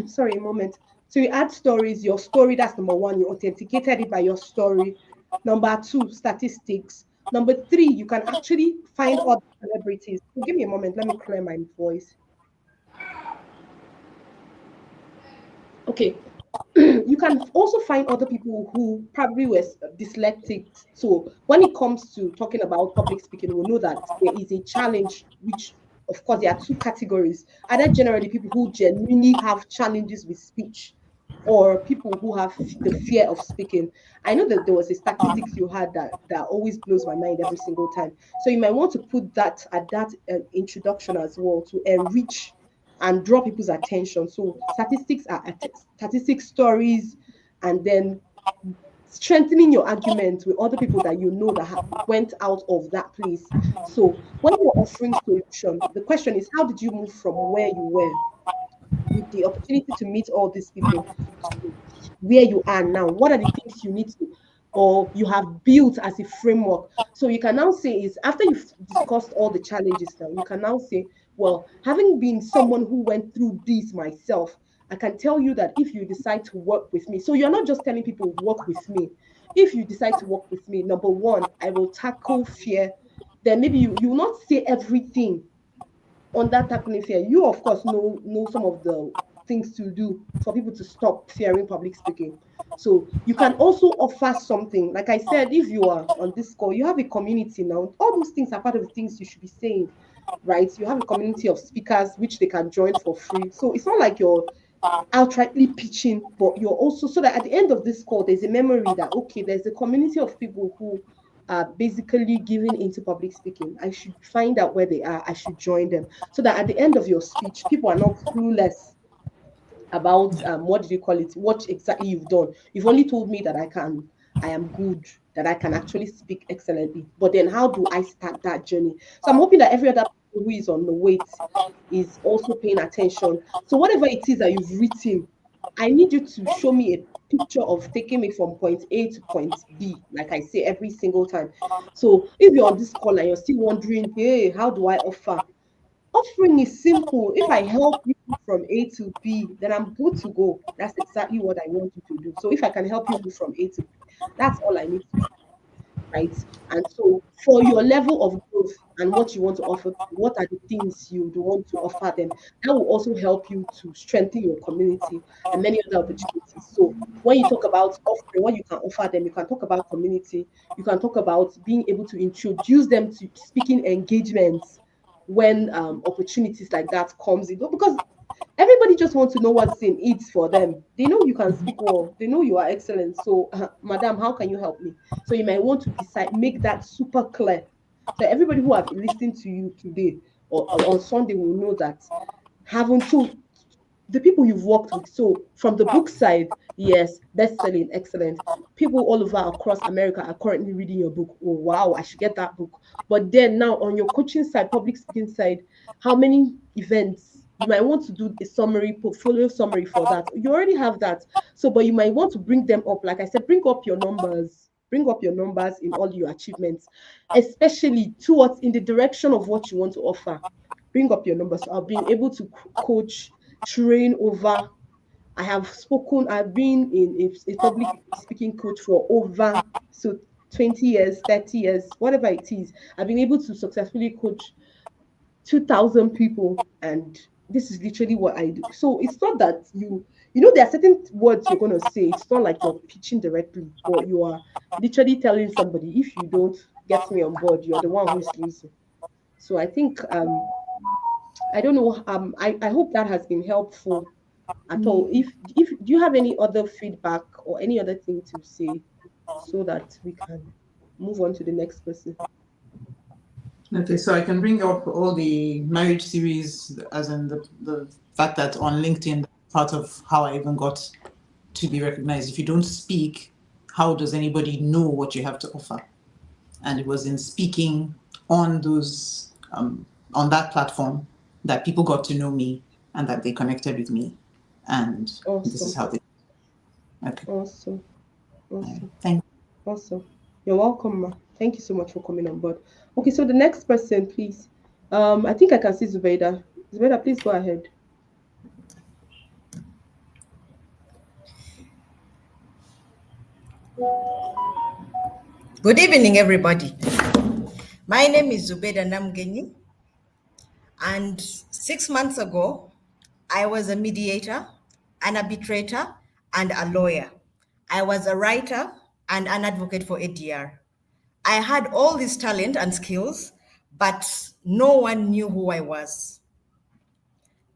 Sorry, a moment. So you add stories, your story, that's number one. You authenticated it by your story. Number two, statistics. Number three, you can actually find other celebrities. So give me a moment, let me clear my voice. Okay. You can also find other people who probably were dyslexic. So when it comes to talking about public speaking, we'll know that there is a challenge, which of course there are two categories. Either generally people who genuinely have challenges with speech, or people who have the fear of speaking. I know that there was a statistics you had that always blows my mind every single time. So you might want to put that at that introduction as well to enrich and draw people's attention. So statistics are statistics, stories, and then strengthening your argument with other people that you know that went out of that place. So when you're offering solution, the question is, how did you move from where you were with the opportunity to meet all these people to where you are now? What are the things you need to, or you have built as a framework? So you can now say is, after you've discussed all the challenges now, you can now say, well, having been someone who went through this myself, I can tell you that if you decide to work with me, so you're not just telling people work with me. If you decide to work with me, number one, I will tackle fear. Then maybe you will not say everything on that tackling fear. You of course know some of the things to do for people to stop fearing public speaking. So you can also offer something. Like I said, if you are on this call, you have a community now. All those things are part of the things you should be saying, right? You have a community of speakers which they can join for free. So it's not like you're outrightly pitching, but you're also, so that at the end of this call, there's a memory that, okay, there's a community of people who are basically giving into public speaking. I should find out where they are. I should join them. So that at the end of your speech, people are not clueless about what did you call it, what exactly you've done. You've only told me that I am good, that I can actually speak excellently. But then how do I start that journey? So I'm hoping that every other person who is on the wait is also paying attention. So whatever it is that you've written, I need you to show me a picture of taking me from point A to point B, like I say every single time. So if you're on this call and you're still wondering, hey, how do I offer? Offering is simple. If I help you from A to B, then I'm good to go. That's exactly what I want you to do. So if I can help you move from A to B, that's all I need to do, right? And so for your level of growth and what you want to offer, what are the things you do want to offer them? That will also help you to strengthen your community and many other opportunities. So when you talk about offering, what you can offer them, you can talk about community, you can talk about being able to introduce them to speaking engagements when opportunities like that comes in, because everybody just wants to know what's in it for them. They know you can speak well, they know you are excellent. So madam, how can you help me? So you might want to decide, make that super clear, so everybody who have listened to you today or on Sunday will know that having to the people you've worked with. So from the book side, yes, best-selling, excellent. People all over across America are currently reading your book. Oh wow, I should get that book. But then now on your coaching side, public speaking side, how many events? You might want to do a summary, portfolio summary for that. You already have that. So, but you might want to bring them up. Like I said, bring up your numbers. Bring up your numbers in all your achievements, especially towards in the direction of what you want to offer. Bring up your numbers. So I've been able to coach, train over. I have spoken, I've been in a public speaking coach for over 20 years, 30 years, whatever it is. I've been able to successfully coach 2,000 people, and this is literally what I do. So it's not that there are certain words you're going to say. It's not like you're pitching directly, but you are literally telling somebody, if you don't get me on board, you're the one who's losing. So I think I don't know. I hope that has been helpful at all. If do you have any other feedback or any other thing to say so that we can move on to the next person? Okay, so I can bring up all the marriage series, as in the fact that on LinkedIn, part of how I even got to be recognized. If you don't speak, how does anybody know what you have to offer? And it was in speaking on those on that platform that people got to know me and that they connected with me. And Awesome. This is how they. Okay. Awesome. Thank you. Awesome. You're welcome, ma. Thank you so much for coming on board. Okay, so the next person, please. I think I can see Zubaida. Zubaida, please go ahead. Good evening, everybody. My name is Zubaida Namgenyi, and 6 months ago, I was a mediator, an arbitrator, and a lawyer. I was a writer and an advocate for ADR. I had all this talent and skills, but no one knew who I was.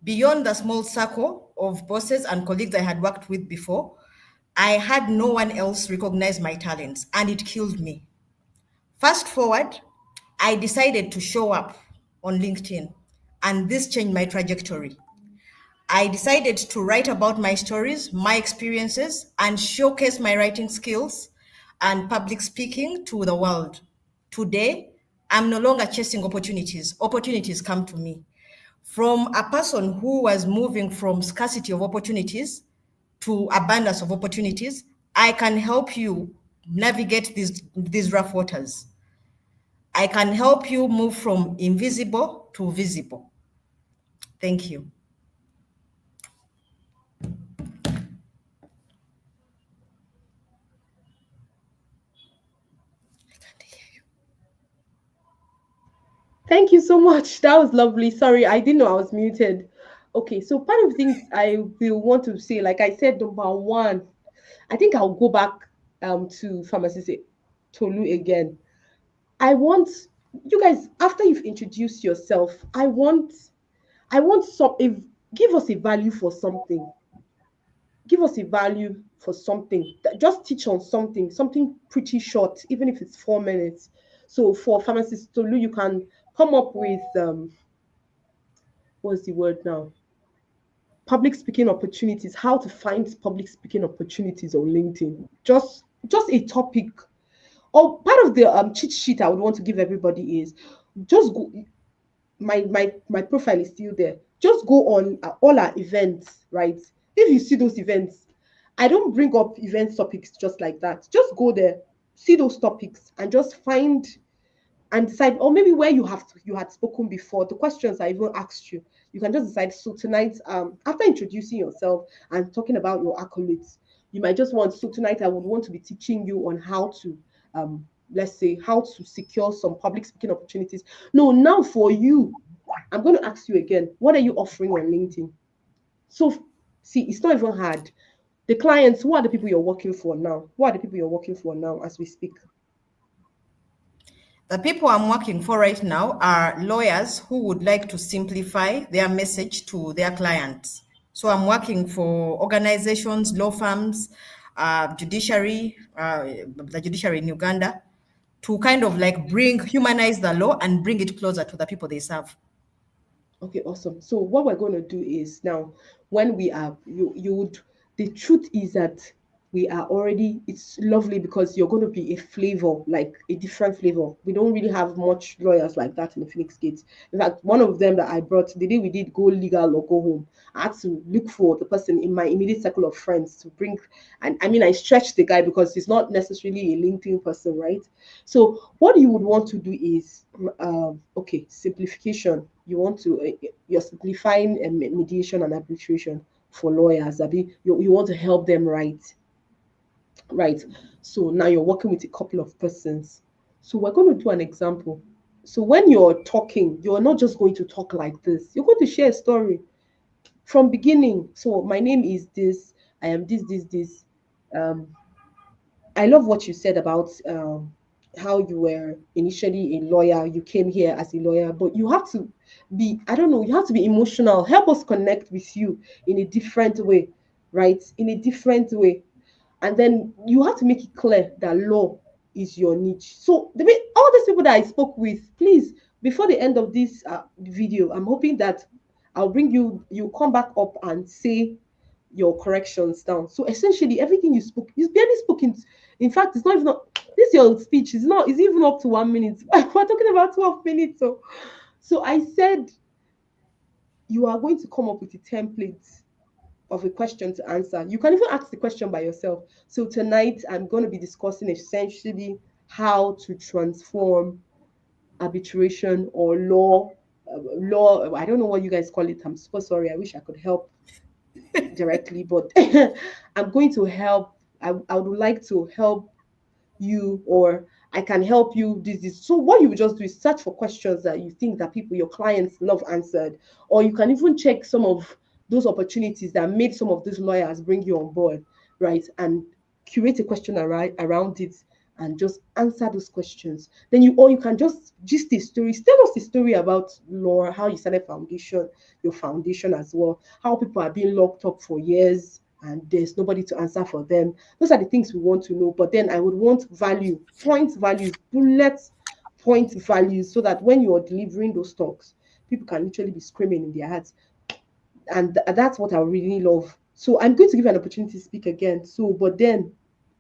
Beyond the small circle of bosses and colleagues I had worked with before, I had no one else recognize my talents, and it killed me. Fast forward, I decided to show up on LinkedIn, and this changed my trajectory. I decided to write about my stories, my experiences, and showcase my writing skills and public speaking to the world. Today, I'm no longer chasing opportunities. Opportunities come to me. From a person who was moving from scarcity of opportunities to abundance of opportunities, I can help you navigate these rough waters. I can help you move from invisible to visible. Thank you. Thank you so much. That was lovely. Sorry, I didn't know I was muted. Okay, so part of the things I will want to say, like I said, number one, I think I'll go back to Pharmacist Tolu again. I want you guys, after you've introduced yourself, I want give us a value for something. Give us a value for something. Just teach on something pretty short, even if it's 4 minutes. So for Pharmacist Tolu, you can come up with what's the word now? Public speaking opportunities, how to find public speaking opportunities on LinkedIn. Just a topic. Or part of the cheat sheet I would want to give everybody is just go. My profile is still there. Just go on all our events, right? If you see those events, I don't bring up event topics just like that. Just go there, see those topics, and just find and decide, or maybe where you had spoken before, the questions I even asked you, you can just decide. So tonight, after introducing yourself and talking about your accolades, you might just want, so tonight I would want to be teaching you on how to, let's say, how to secure some public speaking opportunities. No, now for you, I'm going to ask you again, what are you offering on LinkedIn? So see, it's not even hard. The clients, who are the people you're working for now? Who are the people you're working for now as we speak? The people I'm working for right now are lawyers who would like to simplify their message to their clients. So I'm working for organizations, law firms, judiciary, the judiciary in Uganda, to kind of like humanize the law and bring it closer to the people they serve. Okay, awesome. So what we're going to do is now, when we are, you would, the truth is that we are already, it's lovely because you're going to be a flavor, like a different flavor. We don't really have much lawyers like that in the Phoenix Gates. In fact, one of them that I brought, the day we did go legal or go home, I had to look for the person in my immediate circle of friends to bring, and I mean, I stretched the guy because he's not necessarily a LinkedIn person, right? So what you would want to do is, okay, simplification. You want to, you're simplifying mediation and arbitration for lawyers. You want to help them write. Right. So now you're working with a couple of persons. So we're going to do an example. So when you're talking, you're not just going to talk like this. You're going to share a story from beginning. So my name is this. I am this. I love what you said about how you were initially a lawyer. You came here as a lawyer, but you have to be, I don't know, you have to be emotional. Help us connect with you in a different way, right? In a different way. And then you have to make it clear that law is your niche. So all these people that I spoke with, please, before the end of this video, I'm hoping that I'll bring you come back up and say your corrections down. So essentially, everything you spoke, you barely spoke in fact, it's not even this your speech is not, it's even up to 1 minute. We're talking about 12 minutes. So I said you are going to come up with a template of a question to answer. You can even ask the question by yourself. So tonight I'm going to be discussing essentially how to transform arbitration or law. I don't know what you guys call it. I'm so sorry. I wish I could help directly, but I'm going to help. I would like to help you, or I can help you. This. So what you would just do is search for questions that you think that people, your clients, love answered, or you can even check some of those opportunities that made some of these lawyers bring you on board, right? And curate a question around it and just answer those questions. Then you can just a story. Tell us the story about law, how you started your foundation as well, how people are being locked up for years and there's nobody to answer for them. Those are the things we want to know. But then I would want point values, bullet point values, so that when you're delivering those talks, people can literally be screaming in their hearts. And that's what I really love. So I'm going to give you an opportunity to speak again. So, but then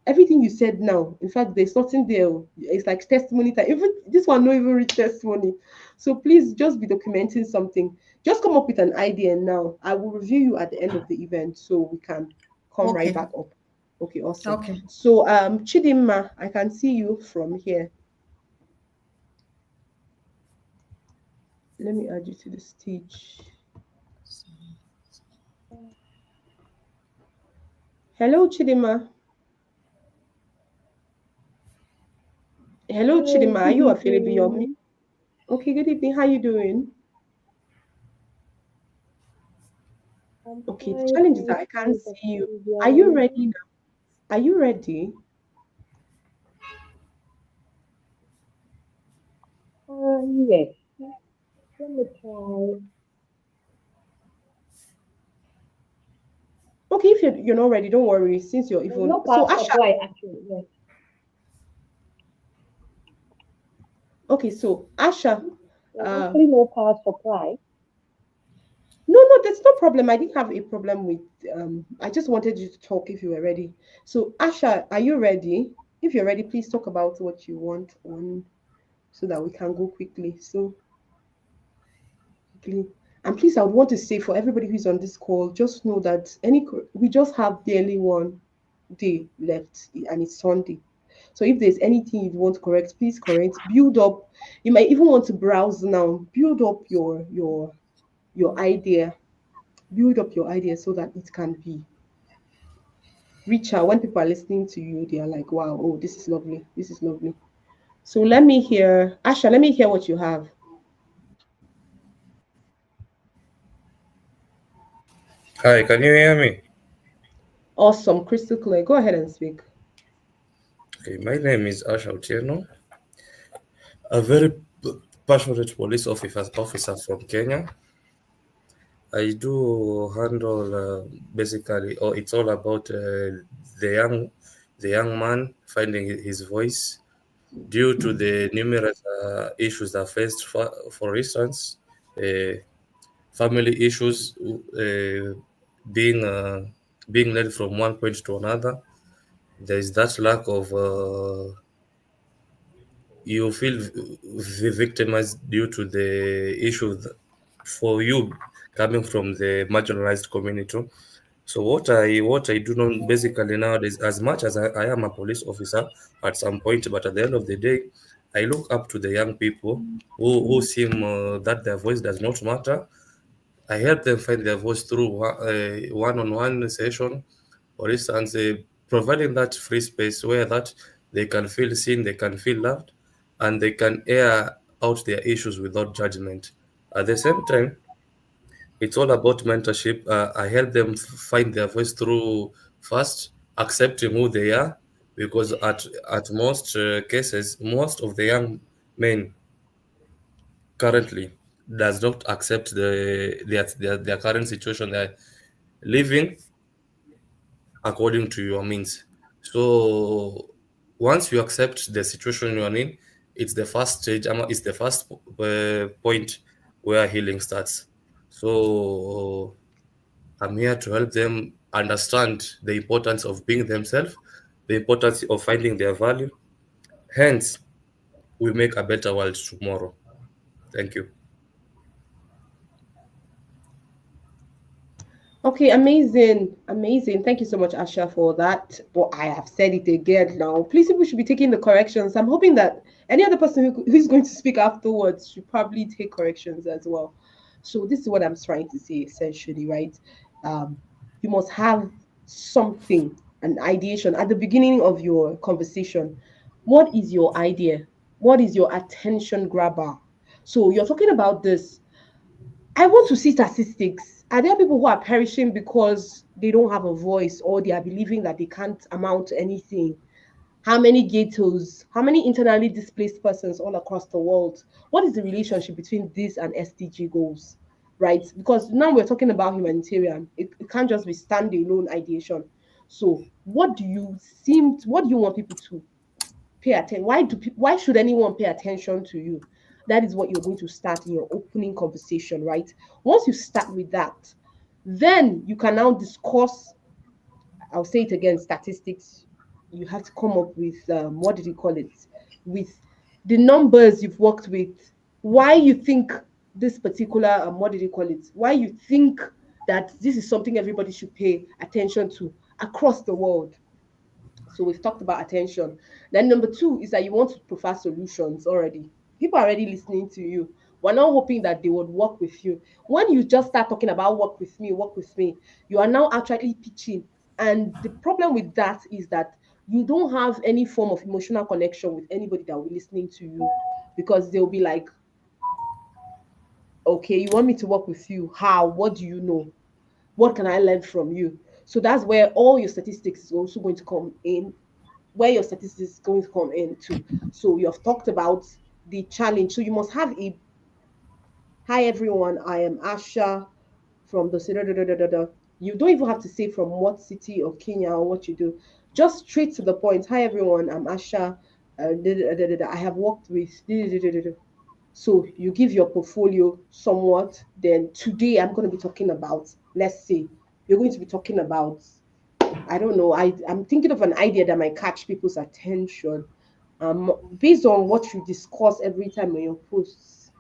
everything you said now, in fact, there's nothing there. It's like testimony time. Even this one, not even reach testimony. So please just be documenting something. Just come up with an idea now. I will review you at the end of the event so we can come right back up. Okay, awesome. Okay. So Chidimma, I can see you from here. Let me add you to the stage. Hello, Chidimma. Hello, Chidimma. Are you available? Okay, good evening. How are you doing? Okay, the challenge is that I can't see you. Are you ready now? Are you ready? Yes. Let me try. Okay, if you're not ready, don't worry. Since you're even No so, power Asha. supply actually. Yes. Okay, so Asha. Actually, no power supply. No, there's no problem. I didn't have a problem with. I just wanted you to talk if you were ready. So Asha, are you ready? If you're ready, please talk about what you want on, so that we can go quickly. So quickly. And please, I would want to say for everybody who's on this call, just know that we just have barely 1 day left, and it's Sunday. So if there's anything you want to correct, please correct. Build up. You might even want to browse now. Build up your idea. Build up your idea so that it can be richer. When people are listening to you, they are like, wow, oh, this is lovely. This is lovely. So let me hear, Asha, let me hear what you have. Hi, can you hear me? Awesome, crystal clear. Go ahead and speak. Okay, my name is Asha Otieno, a very passionate police officer from Kenya. I do handle basically, or it's all about the young man finding his voice due to the numerous issues that faced. For instance, family issues, being uh, being led from one point to another. There is that lack of you feel victimized due to the issues for you coming from the marginalized community. So what I do know basically nowadays, as much as I am a police officer at some point, but at the end of the day, I look up to the young people who seem that their voice does not matter. I help them find their voice through one-on-one session, for instance, providing that free space where that they can feel seen, they can feel loved, and they can air out their issues without judgment. At the same time, it's all about mentorship. I help them find their voice through first accepting who they are, because at most cases, most of the young men currently does not accept their current situation. They're living according to your means. So once you accept the situation you're in, it's the first stage, it's the first point where healing starts. So I'm here to help them understand the importance of being themselves, the importance of finding their value. Hence, we make a better world tomorrow. Thank you. Okay, amazing, amazing. Thank you so much, Asha, for that. But I have said it again now. Please, people should be taking the corrections. I'm hoping that any other person who's going to speak afterwards should probably take corrections as well. So this is what I'm trying to say essentially, right? You must have something, an ideation at the beginning of your conversation. What is your idea? What is your attention grabber? So you're talking about this. I want to see statistics. Are there people who are perishing because they don't have a voice or they are believing that they can't amount to anything? How many ghettos? How many internally displaced persons all across the world? What is the relationship between this and SDG goals? Right? Because now we're talking about humanitarian. It can't just be standalone ideation. So, what do you want people to pay attention? Why should anyone pay attention to you? That is what you're going to start in your opening conversation, right? Once you start with that, then you can now discuss, I'll say it again, statistics. You have to come up with what did you call it, with the numbers you've worked with, why you think this particular what did you call it, why you think that this is something everybody should pay attention to across the world. So we've talked about attention. Then number two is that you want to provide solutions already. People are already listening to you. We're not hoping that they would work with you. When you just start talking about work with me, you are now actually pitching. And the problem with that is that you don't have any form of emotional connection with anybody that will be listening to you, because they'll be like, okay, you want me to work with you? How? What do you know? What can I learn from you? So that's where all your statistics is also going to come in, where your statistics is going to come in too. So you have talked about the challenge. So you must have a hi everyone, I am Asha from the you don't even have to say from what city or Kenya or what you do. Just straight to the point. Hi everyone, I'm Asha. I have worked with. So you give your portfolio somewhat. Then today I'm going to be talking about, let's say, you're going to be talking about, I don't know, I'm thinking of an idea that might catch people's attention based on what you discuss every time on your posts.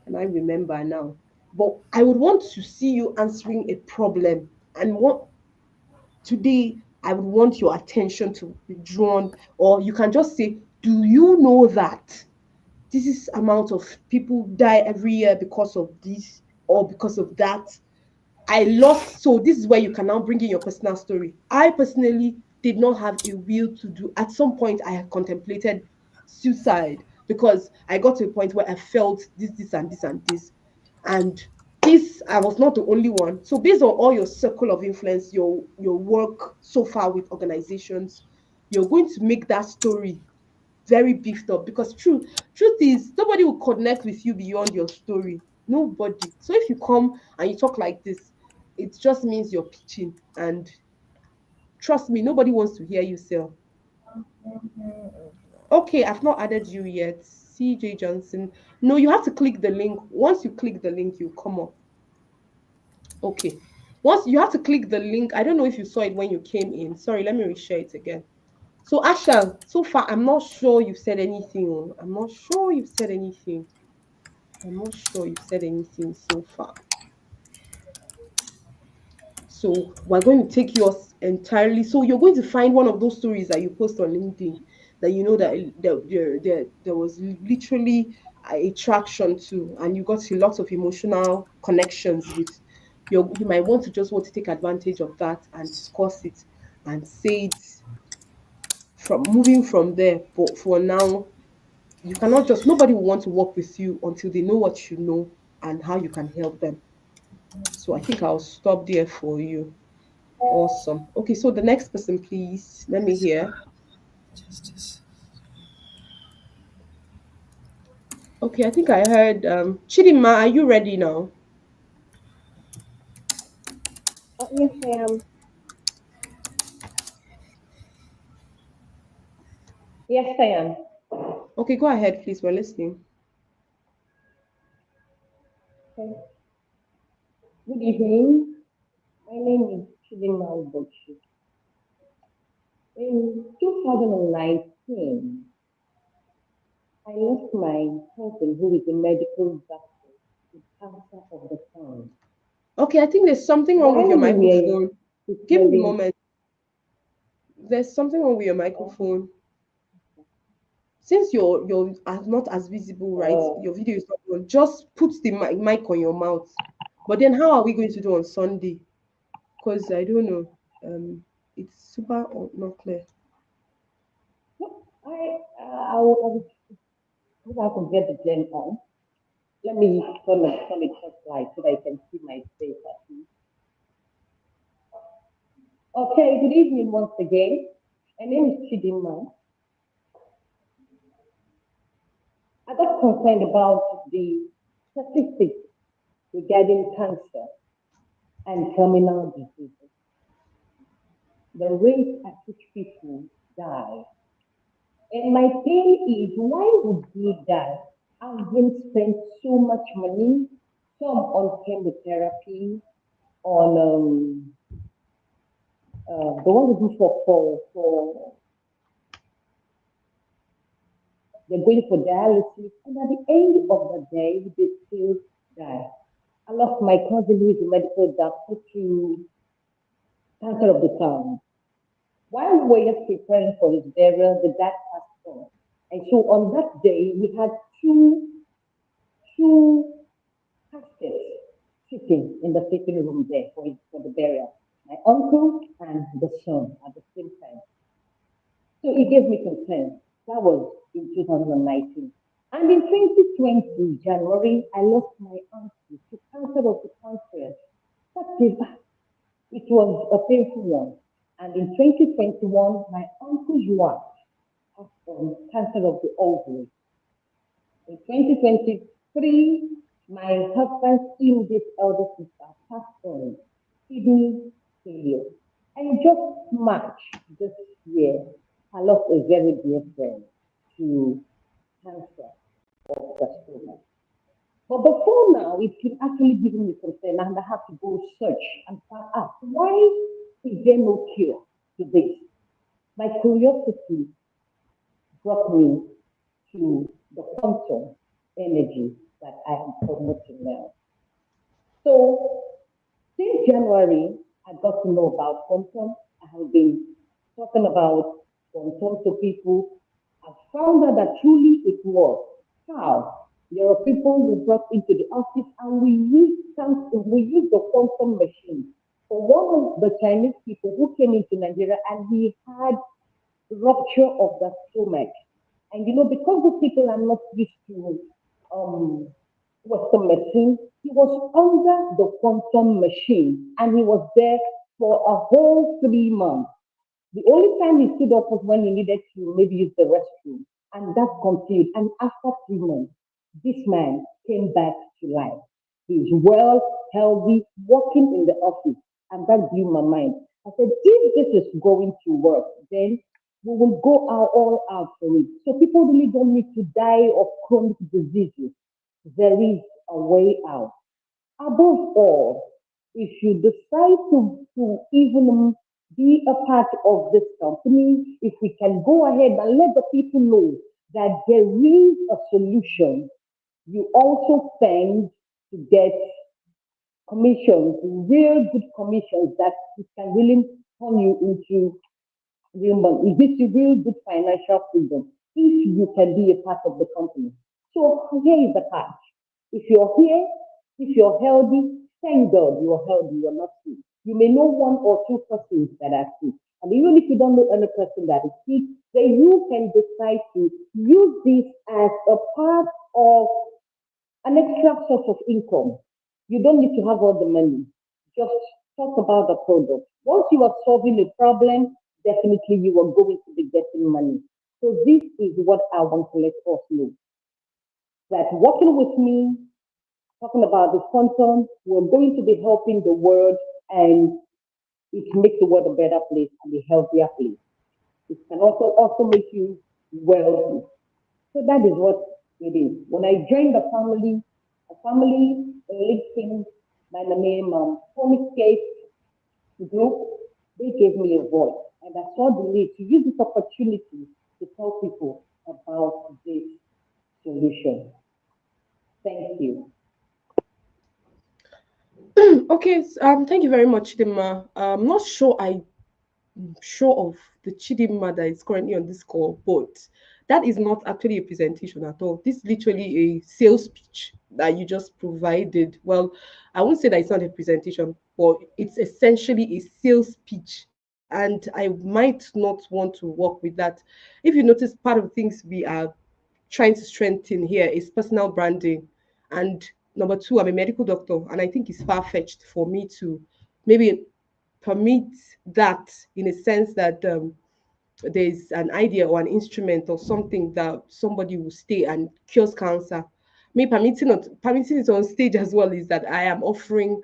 And I remember now. But I would want to see you answering a problem. And what today I would want your attention to be drawn, or you can just say, do you know that this is amount of people die every year because of this or because of that? I lost. So this is where you can now bring in your personal story. I personally did not have a will to do. At some point, I had contemplated suicide because I got to a point where I felt this, and this, and this. And this, I was not the only one. So based on all your circle of influence, your work so far with organizations, you're going to make that story very beefed up, because truth is nobody will connect with you beyond your story. Nobody. So if you come and you talk like this, it just means you're pitching, and trust me, nobody wants to hear you sell. Okay, I've not added you yet. CJ Johnson. No, you have to click the link. Once you click the link, you come up. Okay. Once you have to click the link. I don't know if you saw it when you came in. Sorry, let me reshare it again. So Asha, so far I'm not sure you've said anything. I'm not sure you've said anything. I'm not sure you've said anything so far. So we're going to take yours entirely. So you're going to find one of those stories that you post on LinkedIn that you know that there was literally a traction to, and you got a lot of emotional connections with. You might want to take advantage of that and discuss it and say it from moving from there. But for now, you cannot just, nobody will want to work with you until they know what you know and how you can help them. So I think I'll stop there for you. Awesome. Okay, so the next person, please. Let me hear. Okay, I think I heard Chidima, are you ready now? Yes, I am. Yes, I am. Okay, go ahead, please. We're listening. Okay. Good evening. My name is Chidinma Ubochi. In 2019, I lost my husband, who is a medical doctor, with cancer of the tongue. Okay, I think there's something wrong with your microphone. Give me a moment. There's something wrong with your microphone. Since you're not as visible, right? Your video is not on. Just put the mic on your mouth. But then how are we going to do on Sunday? Because I don't know. It's super not clear. I would have to get the gen on. Let me turn the top light so that I can see my face at least. Okay, good evening once again. My name is Chidinma. I got concerned about the statistics regarding cancer and terminal diseases. The rate at which people die. And my pain is, why would they die? Having spent so much money, some on chemotherapy, on the one we do for they're going for dialysis, and at the end of the day, they still die. I lost my cousin who is a medical doctor to cancer of the tongue. While we were just preparing for his burial, the dad passed on. And so on that day, we had two caskets sitting in the sitting room there for the burial. My uncle and the son at the same time. So it gave me concern. That was in 2019. And in 2020, January, I lost my auntie to cancer of the pancreas. It was a painful one. And in 2021, my uncle Yuan passed on cancer of the ovary. In 2023, my husband's immediate elder sister passed on kidney failure. And just March this year, I lost a very dear friend to cancer of the stomach. But before now, it can actually give me concern, and I have to go search and find out why is there no cure to this. My curiosity brought me to the quantum energy that I am promoting now. So since January, I got to know about quantum. I have been talking about from talk to people, I found out that truly it works. How? There are people who brought into the office and we used the quantum machine. For one of the Chinese people who came into Nigeria and he had rupture of the stomach. And because the people are not used to um, Western medicine, he was under the quantum machine and he was there for a whole 3 months. The only time he stood up was when he needed to maybe use the restroom. And that continued. And after 3 months, this man came back to life. He's well, healthy, working in the office. And that blew my mind. I said, if this is going to work, then we will go all out for it. So people really don't need to die of chronic diseases. There is a way out. Above all, if you decide to even be a part of this company, if we can go ahead and let the people know that there is a solution, you also tend to get commissions, real good commissions that it can really turn you into real money. It gives you real good financial freedom if you can be a part of the company. So here is the catch. If you're here, if you're healthy, thank God you're healthy, you're not sick. You may know one or two persons that are sick. And even if you don't know any person that is sick, then you can decide to use this as a part of an extra source of income. You don't need to have all the money. Just talk about the product. Once you are solving a problem, definitely you are going to be getting money. So this is what I want to let us know. That working with me, talking about the quantum, we're going to be helping the world and it makes the world a better place and a healthier place. It can also make you wealthy. So that is what it is. When I joined the family, a family LinkedIn by the name Tony Case Group, they gave me a voice. And I saw the need to use this opportunity to tell people about this solution. Thank you. Okay, thank you very much, Chidima. I'm not sure I'm sure of the Chidima that is currently on this call, but that is not actually a presentation at all. This is literally a sales pitch that you just provided. Well, I won't say that it's not a presentation, but it's essentially a sales pitch. And I might not want to work with that. If you notice, part of the things we are trying to strengthen here is personal branding. And number two, I'm a medical doctor, and I think it's far fetched for me to maybe permit that in a sense that there's an idea or an instrument or something that somebody will stay and cures cancer. Me permitting it on stage as well is that I am offering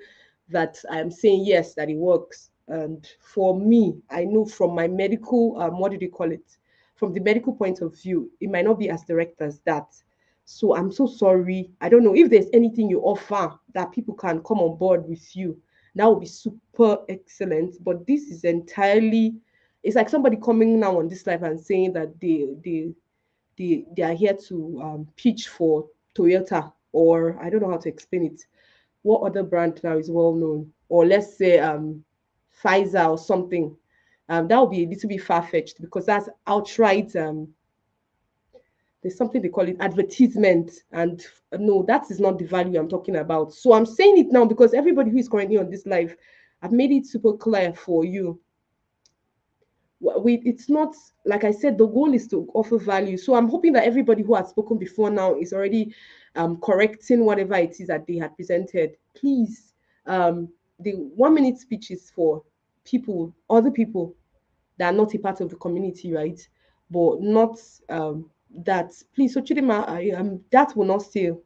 that I am saying yes that it works. And for me, I know from my medical what do they call it? From the medical point of view, it might not be as direct as that. So I'm so sorry. I don't know if there's anything you offer that people can come on board with you. That would be super excellent. But this is entirely, it's like somebody coming now on this live and saying that they are here to pitch for Toyota, or I don't know how to explain it. What other brand now is well known? Or let's say Pfizer or something. That would be a little bit far fetched because that's outright there's something they call it advertisement, and no, that is not the value I'm talking about. So I'm saying it now because everybody who is currently on this live, I've made it super clear for you. It's not, like I said, the goal is to offer value. So I'm hoping that everybody who has spoken before now is already correcting whatever it is that they had presented. Please, the 1 minute speech is for people, other people that are not a part of the community, right? But not that. Please, so Chidima, that will not steal.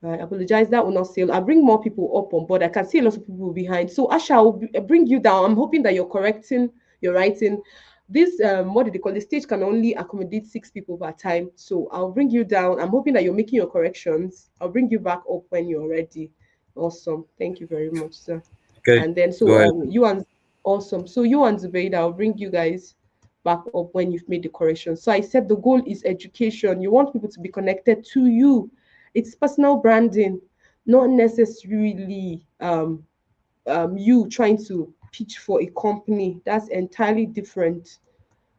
I apologize. That will not sell. I'll bring more people up on board. I can see a lot of people behind. So Asha, I'll bring you down. I'm hoping that you're correcting your writing. This what do they call the stage can only accommodate 6 people per time. So I'll bring you down. I'm hoping that you're making your corrections. I'll bring you back up when you're ready. Awesome. Thank you very much, sir. Okay, And then go so ahead. you and awesome. So you and Zubaida, I'll bring you guys back up when you've made the correction. So I said the goal is education. You want people to be connected to you. It's personal branding, not necessarily you trying to pitch for a company. That's entirely different.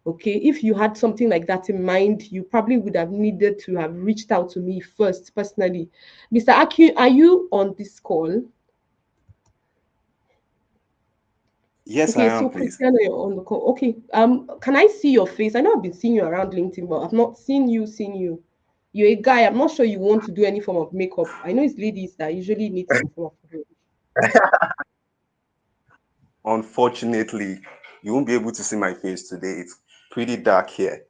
Okay, if you had something like that in mind, you probably would have needed to have reached out to me first personally. Mr. Aki, are you on this call? Yes, I Okay, am, so please. Christiana, you're on the call. Okay, can I see your face? I know I've been seeing you around LinkedIn, but I've not seen you. You're a guy. I'm not sure you want to do any form of makeup. I know it's ladies that usually need some form of. Unfortunately, you won't be able to see my face today. It's pretty dark here.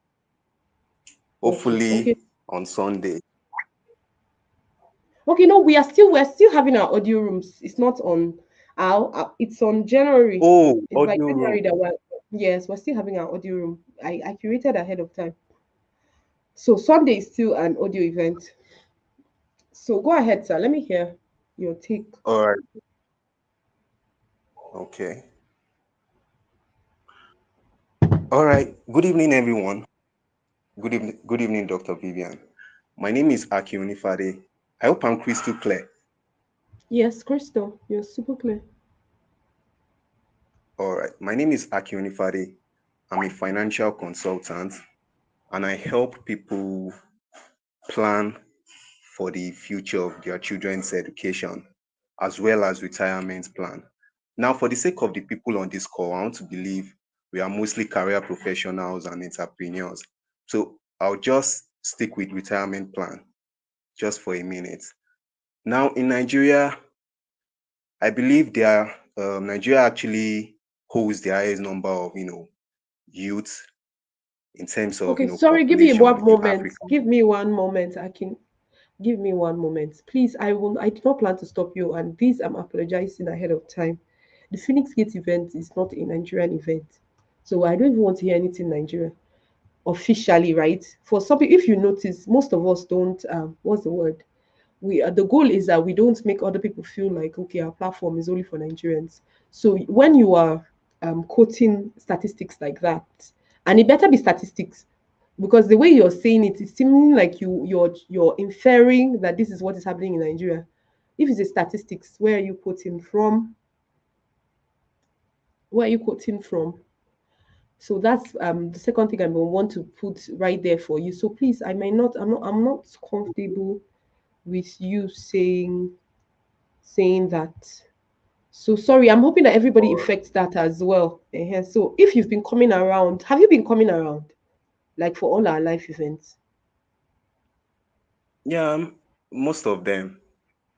Okay, okay, Hopefully on Sunday. okay. No, we're still having our audio rooms. It's not on it's on January. Oh, It's by audio room. January that we're still having our audio room. I curated ahead of time. So Sunday is still an audio event. So go ahead, sir. Let me hear your take. All right. Okay. All right. Good evening, everyone. Good evening, Dr. Vivian. My name is Aki Onifade. I hope I'm crystal clear. Yes, Crystal, you're super clear. All right. My name is Aki Onifade. I'm a financial consultant and I help people plan for the future of their children's education as well as retirement plan. Now, for the sake of the people on this call, I want to believe we are mostly career professionals and entrepreneurs. So I'll just stick with retirement plan just for a minute. Now, in Nigeria, I believe Nigeria actually holds the highest number of youth in terms of Okay, sorry, give me population one in moment. Africa. Give me one moment. I can give me one moment. Please, I did not plan to stop you, and this I'm apologizing ahead of time. The Phoenix Gate event is not a Nigerian event. So I don't even want to hear anything Nigeria officially, right? For some people, if you notice, most of us don't what's the word? We the goal is that we don't make other people feel like okay, our platform is only for Nigerians. So when you are quoting statistics like that, and it better be statistics, because the way you're saying it is seeming like you're inferring that this is what is happening in Nigeria. If it's a statistics, where are you quoting from? Where are you quoting from? So that's the second thing I will want to put right there for you. So please, I'm not comfortable with you saying that. So sorry, I'm hoping that everybody Or affects that as well. So if you've been coming around, have you been coming around like for all our life events? yeah, most of them,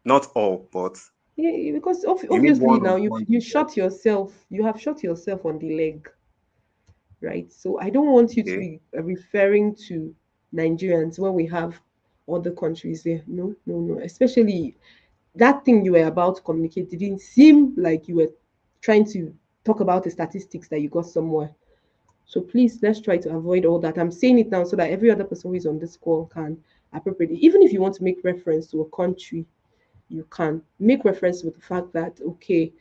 not all, but Yeah, because you need obviously one now on you one. you shot yourself, you have shot yourself on the leg, right? So I don't want you to Okay. be referring to Nigerians when we have other countries there. No, no, no. Especially that thing you were about to communicate didn't seem like you were trying to talk about the statistics that you got somewhere. So please, let's try to avoid all that. I'm saying it now so that every other person who is on this call can appropriately, even if you want to make reference to a country, you can make reference with the fact that okay,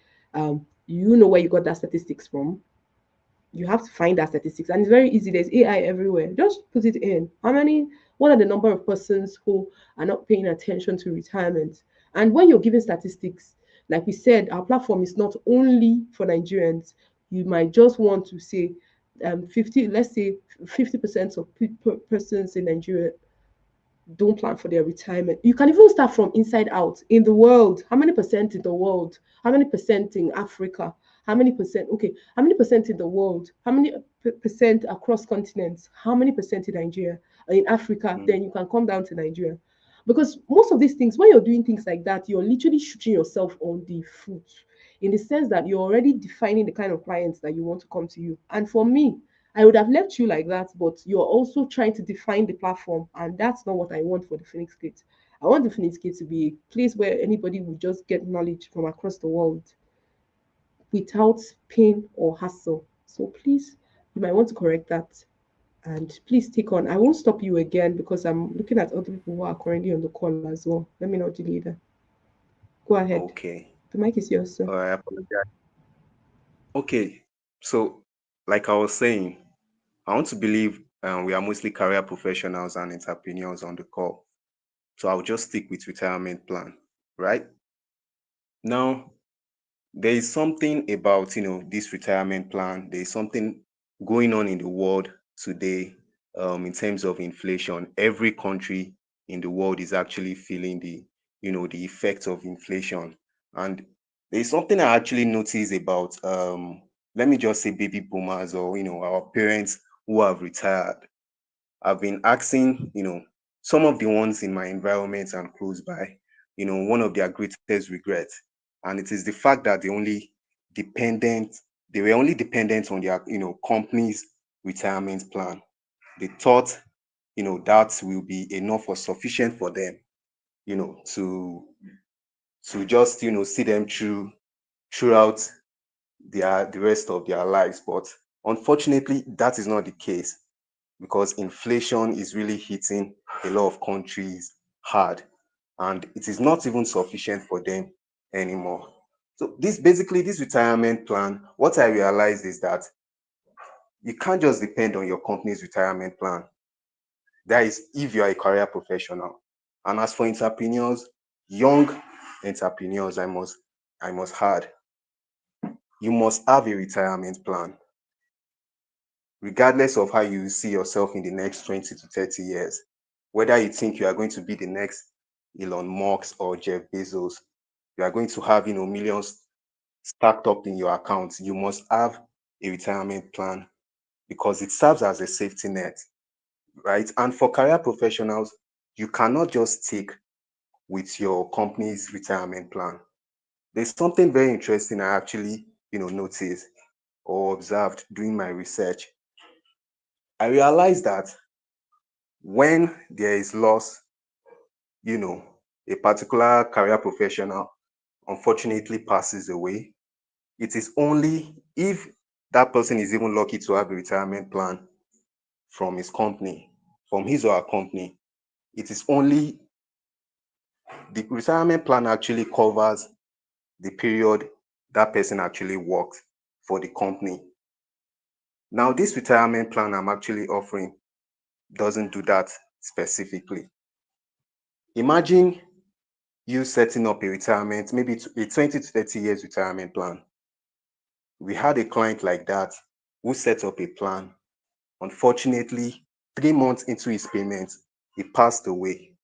you know where you got that statistics from. You have to find that statistics, and it's very easy. There's AI everywhere. Just put it in. How many? What are the number of persons who are not paying attention to retirement? And when you're giving statistics, like we said, our platform is not only for Nigerians. You might just want to say 50, let's say 50% of persons in Nigeria don't plan for their retirement. You can even start from inside out in the world. How many percent in the world? How many percent in Africa? How many percent? Okay, how many percent in the world? How many percent across continents? How many percent in Nigeria? In Africa? Mm. Then you can come down to Nigeria. Because most of these things, when you're doing things like that, you're literally shooting yourself on the foot in the sense that you're already defining the kind of clients that you want to come to you. And for me, I would have left you like that, but you're also trying to define the platform, and that's not what I want for the Phoenix Gate. I want the Phoenix Gate to be a place where anybody will just get knowledge from across the world without pain or hassle. So please, you might want to correct that. And please take on. I won't stop you again because I'm looking at other people who are currently on the call as well. Let me not delay that. Go ahead. Okay. The mic is yours, sir. I apologize. Okay. So, like I was saying, I want to believe we are mostly career professionals and entrepreneurs on the call. So I'll just stick with retirement plan, right? Now, there is something about this retirement plan. There is something going on in the world today, in terms of inflation. Every country in the world is actually feeling the effects of inflation. And there is something I actually noticed about, let me just say, baby boomers, or our parents who have retired. I've been asking, some of the ones in my environment and close by, one of their greatest regrets. And it is the fact that they were only dependent on their, company's retirement plan. They thought, that will be enough or sufficient for them, to just, see them throughout the rest of their lives. But unfortunately, that is not the case, because inflation is really hitting a lot of countries hard, and it is not even sufficient for them anymore. So this retirement plan, what I realized is that you can't just depend on your company's retirement plan. That is if you are a career professional. And as for entrepreneurs, young entrepreneurs, I must add, you must have a retirement plan, regardless of how you see yourself in the next 20 to 30 years. Whether you think you are going to be the next Elon Musk or Jeff Bezos, you are going to have millions stacked up in your account. You must have a retirement plan, because it serves as a safety net, right? And for career professionals, you cannot just stick with your company's retirement plan. There's something very interesting I actually noticed or observed doing my research. I realized that when there is loss, a particular career professional unfortunately passes away, it is only if that person is even lucky to have a retirement plan from his company, from his or her company. It is only the retirement plan actually covers the period that person actually worked for the company. Now, this retirement plan I'm actually offering doesn't do that specifically. Imagine you setting up a retirement, maybe a 20 to 30 years retirement plan. We had a client like that who set up a plan. Unfortunately, 3 months into his payment, he passed away.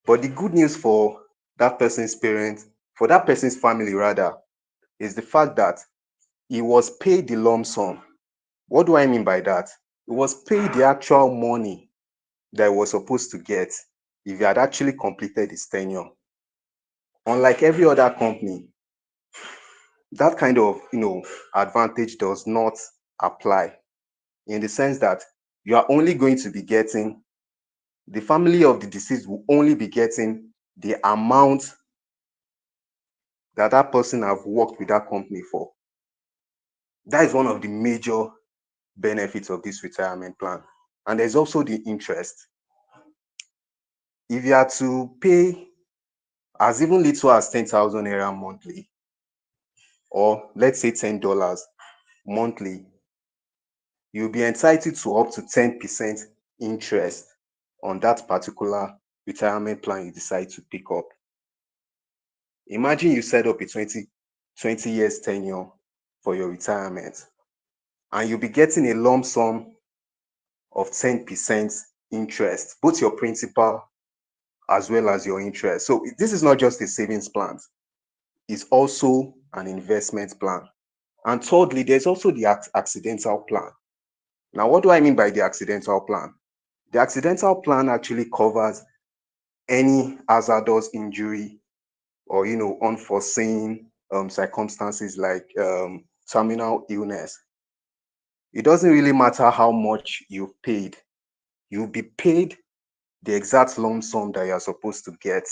But the good news for that person's parents, for that person's family rather, is the fact that he was paid the lump sum. What do I mean by that? He was paid the actual money that he was supposed to get if he had actually completed his tenure. Unlike every other company, that kind of advantage does not apply, in the sense that you are only going to be getting, the family of the deceased will only be getting the amount that that person have worked with that company for. That is one of the major benefits of this retirement plan. And there's also the interest. If you are to pay as even little as 10,000 naira monthly, or let's say $10 monthly, you'll be entitled to up to 10% interest on that particular retirement plan you decide to pick up. Imagine you set up a 20 years tenure for your retirement, and you'll be getting a lump sum of 10% interest, both your principal as well as your interest. So this is not just a savings plan, it's also an investment plan. And thirdly, there's also the accidental plan. Now, what do I mean by the accidental plan? The accidental plan actually covers any hazardous injury or unforeseen circumstances like terminal illness. It doesn't really matter how much you've paid. You'll be paid the exact lump sum that you're supposed to get,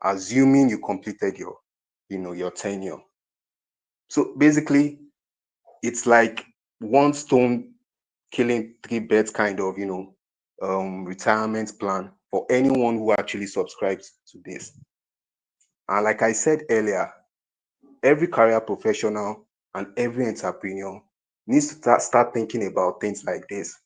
assuming you completed your tenure. So basically, it's like one stone killing three birds kind of retirement plan for anyone who actually subscribes to this. And like I said earlier, every career professional and every entrepreneur needs to start thinking about things like this.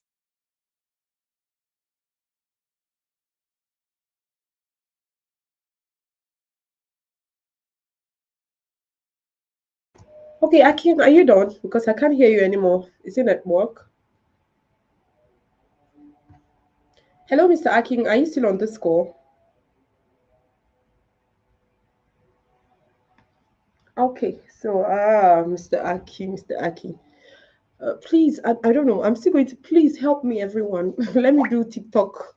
Okay, Akin, are you done? Because I can't hear you anymore. Is it at work? Hello, Mr. Akin. Are you still on this call? Okay, so Mr. Aki, Mr. Aki, please, I don't know. I'm still going to please help me, everyone. Let me do TikTok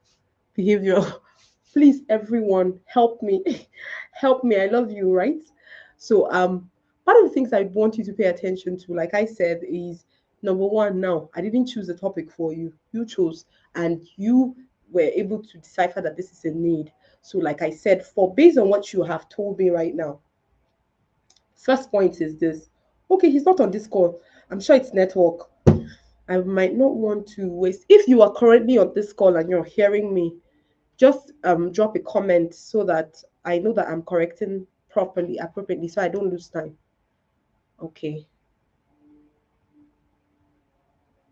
behavior. Please, everyone, help me, help me. I love you, right? So part of the things I want you to pay attention to, like I said, is number one. Now, I didn't choose a topic for you. You chose, and you were able to decipher that this is a need. So, like I said, for based on what you have told me right now, first point is this. Okay, he's not on this call. I'm sure it's network. I might not want to waste. If you are currently on this call and you're hearing me, just drop a comment so that I know that I'm correcting properly, appropriately, so I don't lose time. Okay.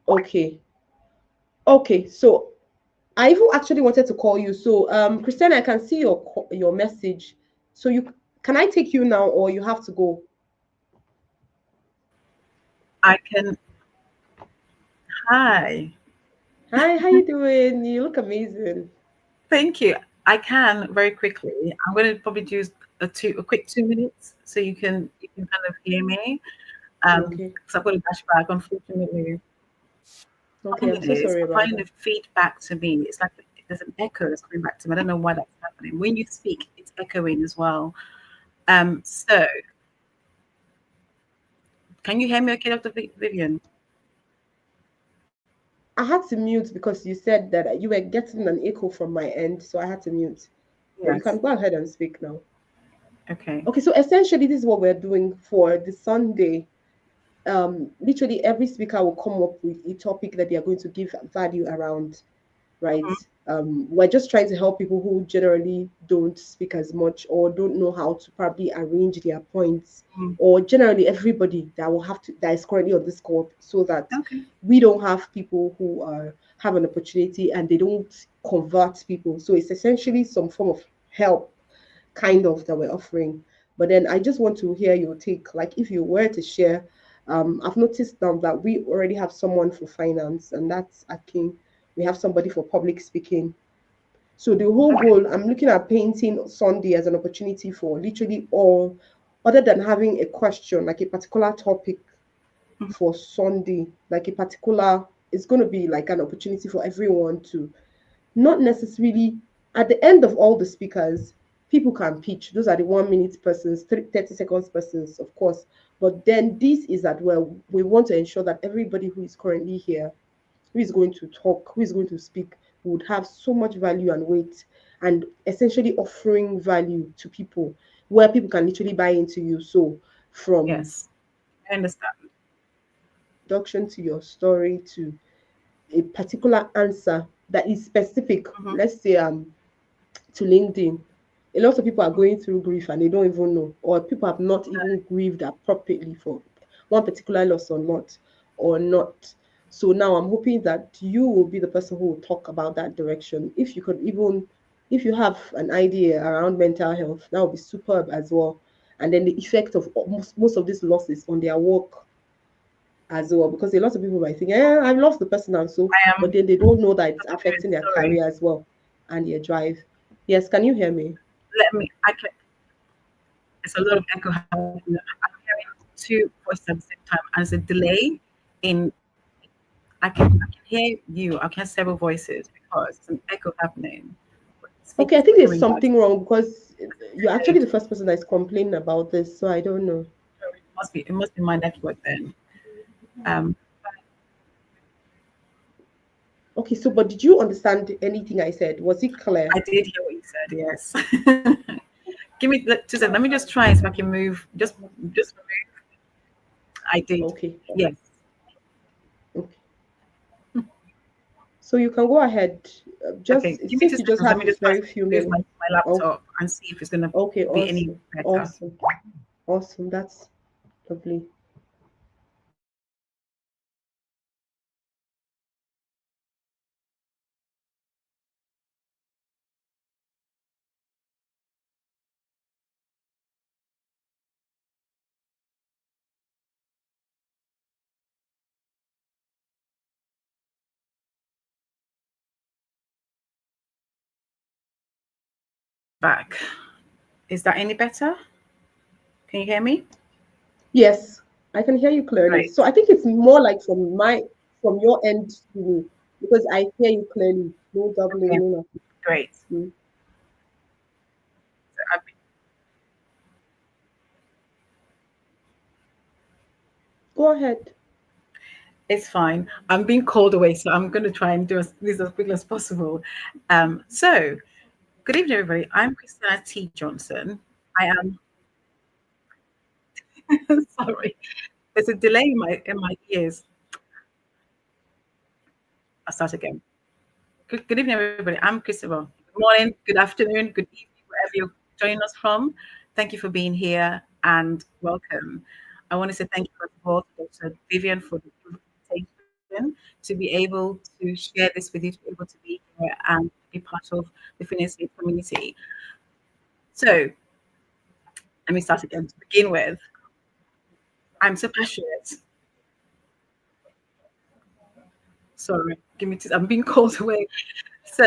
Okay. Okay. So I even actually wanted to call you. So Christiana, I can see your message. So you can I take you now or you have to go? I can. Hi. Hi, how you doing? You look amazing. Thank you. I can very quickly. I'm going to probably do a quick 2 minutes so you can kind of hear me. Okay. Because I've got a flashback. Unfortunately, Okay, I'm so sorry I'm about finding that. the feedback to me. It's like there's an echo that's coming back to me. I don't know why that's happening. When you speak, it's echoing as well. So can you hear me okay, Dr. Vivian? I had to mute because you said that you were getting an echo from my end, so I had to mute. But you can Yes. go ahead and speak now. Okay. Okay, so essentially, this is what we're doing for the Sunday. Literally, every speaker will come up with a topic that they are going to give value around, right? We're just trying to help people who generally don't speak as much or don't know how to probably arrange their points, Mm, or generally everybody that will have to that is currently on this call, so that okay. we don't have people who have an opportunity and they don't convert people. So it's essentially some form of help, kind of, that we're offering. But then I just want to hear your take. Like, if you were to share, I've noticed now that we already have someone for finance, and that's Akin. We have somebody for public speaking. So the whole goal, I'm looking at painting Sunday as an opportunity for literally all, other than having a question, like a particular topic Mhm. for Sunday, like a particular, it's going to be like an opportunity for everyone to not necessarily, at the end of all the speakers, people can pitch. Those are the 1 minute persons, 30 seconds persons, of course. But then this is that where we want to ensure that everybody who is currently here, who is going to talk, who is going to speak, would have so much value and weight, and essentially offering value to people where people can literally buy into you. So from Yes, I understand. introduction to your story to a particular answer that is specific, Mhm. let's say to LinkedIn. A lot of people are going through grief and they don't even know, or people have not even grieved appropriately for one particular loss or not. So now I'm hoping that you will be the person who will talk about that direction. If you could even, if you have an idea around mental health, that would be superb as well. And then the effect of most of these losses on their work as well, because a lot of people might think, I've lost the person and so, I but am. then they don't know that it's Dr. Vivian, affecting their sorry. career as well and their drive. Yes, can you hear me? Let me. I can. It's a lot of echo happening. I'm hearing two voices at the same time, and there's a delay in. I can hear you. I can hear several voices because it's an echo happening. Okay, I Speakers think there's echoing back. something wrong because you're actually Delayed. the first person that's complaining about this, so I don't know. So it must be my network then. Um, Okay, so but did you understand anything I said? Was it clear? I did hear what you said. Yes. Give me 2 seconds. Let me just try if I can move. Just move. I did. Okay, Yes. okay. So you can go ahead. Okay. Just it Give me two seems you just seconds. Let have me just try very to few move minutes. my Oh, laptop and see if it's gonna okay, be any awesome, better. awesome, awesome. That's lovely. back. Is that any better? Can you hear me? Yes, I can hear you clearly. Great. So I think it's more like from your end to me, because I hear you clearly. No doubling, Okay, no nothing. great. Mm. So I've been- Go ahead. It's fine. I'm being called away, so I'm going to try and do this as quickly as possible. So, good evening, everybody. I'm Christina T. Johnson. I am sorry. There's a delay in my ears. I'll start again. Good evening, everybody. I'm Christopher. Good morning, good afternoon, good evening, wherever you're joining us from. Thank you for being here and welcome. I want to say thank you, first of all, to Dr. Vivian for the invitation to be able to share this with you, to be able to be here and be part of the Phoenix State community. So, let me start again. To begin with, I'm so passionate. Sorry, give me two. I'm being called away. So,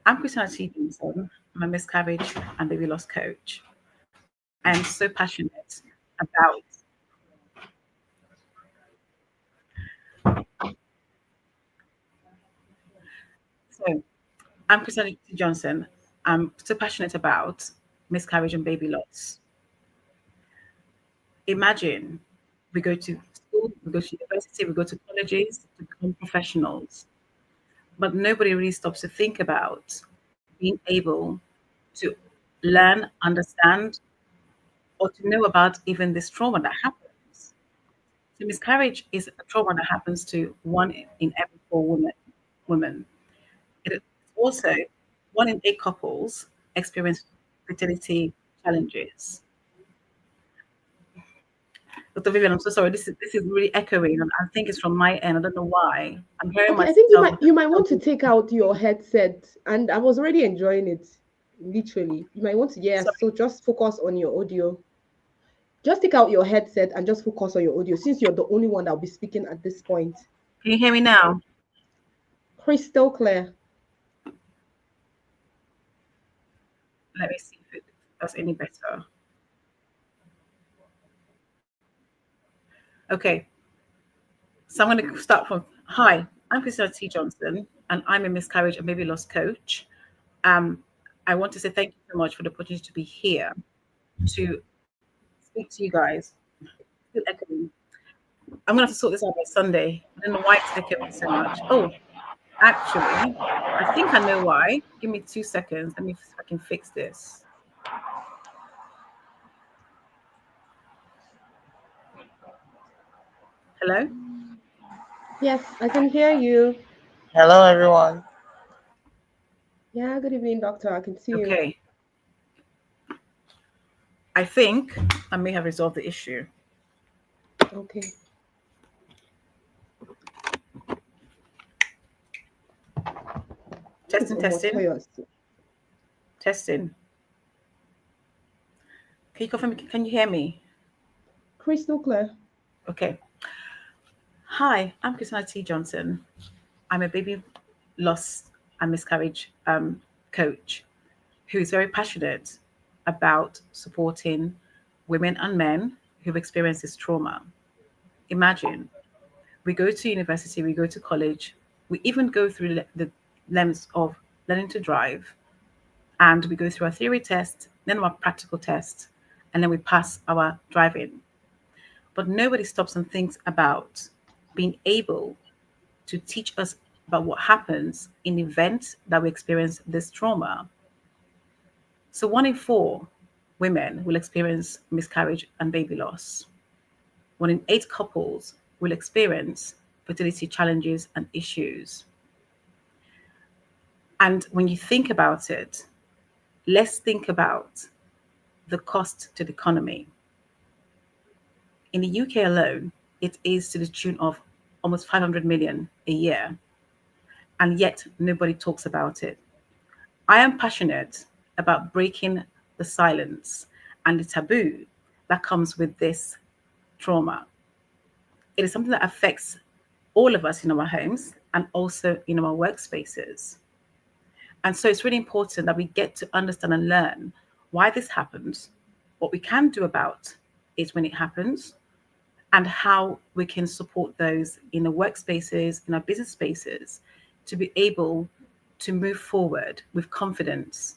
I'm Christina T. Johnson. I'm a miscarriage and baby loss coach. I'm so passionate about so I'm Christina T. Johnson. I'm so passionate about miscarriage and baby loss. Imagine we go to school, we go to university, we go to colleges to become professionals, but nobody really stops to think about being able to learn, understand, or to know about even this trauma that happens. So miscarriage is a trauma that happens to one in every four women. It is also one in eight couples experience fertility challenges. Dr. Vivian, I'm so sorry. This is really echoing, and I think it's from my end. I don't know why. I'm hearing Okay, I think myself. you might want to take out your headset, and I was already enjoying it. Literally, you might want to, yeah. Sorry, So just focus on your audio. Just take out your headset and just focus on your audio, since you're the only one that'll be speaking at this point. can you hear me now? Crystal clear. Let me see if that's any better. Okay, so I'm going to start from. Hi, I'm Christina T. Johnson, and I'm a miscarriage and baby loss coach. I want to say thank you so much for the opportunity to be here to speak to you guys. Still echoing. I'm gonna have to sort this out by Sunday. I don't know why it's echoing so much. Oh, actually, I think I know why. Give me 2 seconds. Let me see if I can fix this. Hello? Yes, I can hear you. Hello, everyone. Yeah, good evening, doctor. I can see you. Okay. I think I may have resolved the issue. Okay. Testing, testing, testing. Can you confirm? Can you hear me? Crystal clear. Okay. Hi, I'm Christina T. Johnson. I'm a baby loss and miscarriage coach who is very passionate about supporting women and men who've experienced this trauma. Imagine we go to university, we go to college, we even go through the lens of learning to drive, and we go through our theory test, then our practical test, and then we pass our driving. But nobody stops and thinks about being able to teach us about what happens in the event that we experience this trauma. So 1 in 4 women will experience miscarriage and baby loss. 1 in 8 couples will experience fertility challenges and issues. And when you think about it, let's think about the cost to the economy. In the UK alone, it is to the tune of almost 500 million a year, and yet nobody talks about it. I am passionate about breaking the silence and the taboo that comes with this trauma. It is something that affects all of us in our homes and also in our workspaces. And so it's really important that we get to understand and learn why this happens, what we can do about it when it happens, and how we can support those in our workspaces, in our business spaces, to be able to move forward with confidence.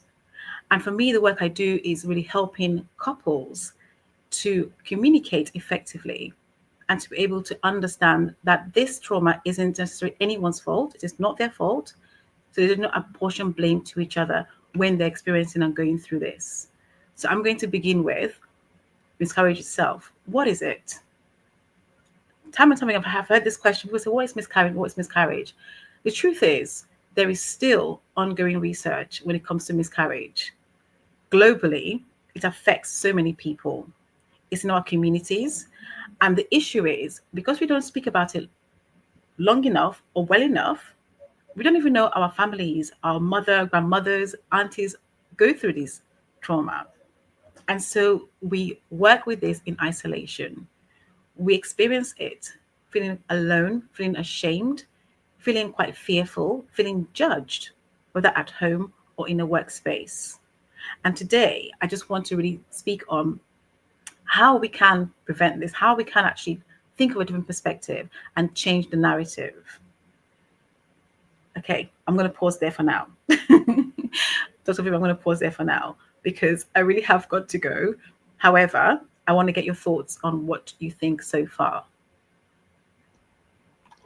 And for me, the work I do is really helping couples to communicate effectively and to be able to understand that this trauma isn't necessarily anyone's fault. It is not their fault. So they do not apportion blame to each other when they're experiencing and going through this. So I'm going to begin with miscarriage itself. What is it? Time and time again, I have heard this question. People say, what is miscarriage? What is miscarriage? The truth is, there is still ongoing research when it comes to miscarriage. Globally, it affects so many people. It's in our communities. And the issue is, because we don't speak about it long enough or well enough, we don't even know our families, our mother, grandmothers, aunties go through this trauma. And so we work with this in isolation. We experience it feeling alone, feeling ashamed, feeling quite fearful, feeling judged, whether at home or in a workspace. And today, I just want to really speak on how we can prevent this, how we can actually think of a different perspective and change the narrative. Okay, I'm going to pause there for now. Dr. Viv, I'm going to pause there for now because I really have got to go. However, I want to get your thoughts on what you think so far.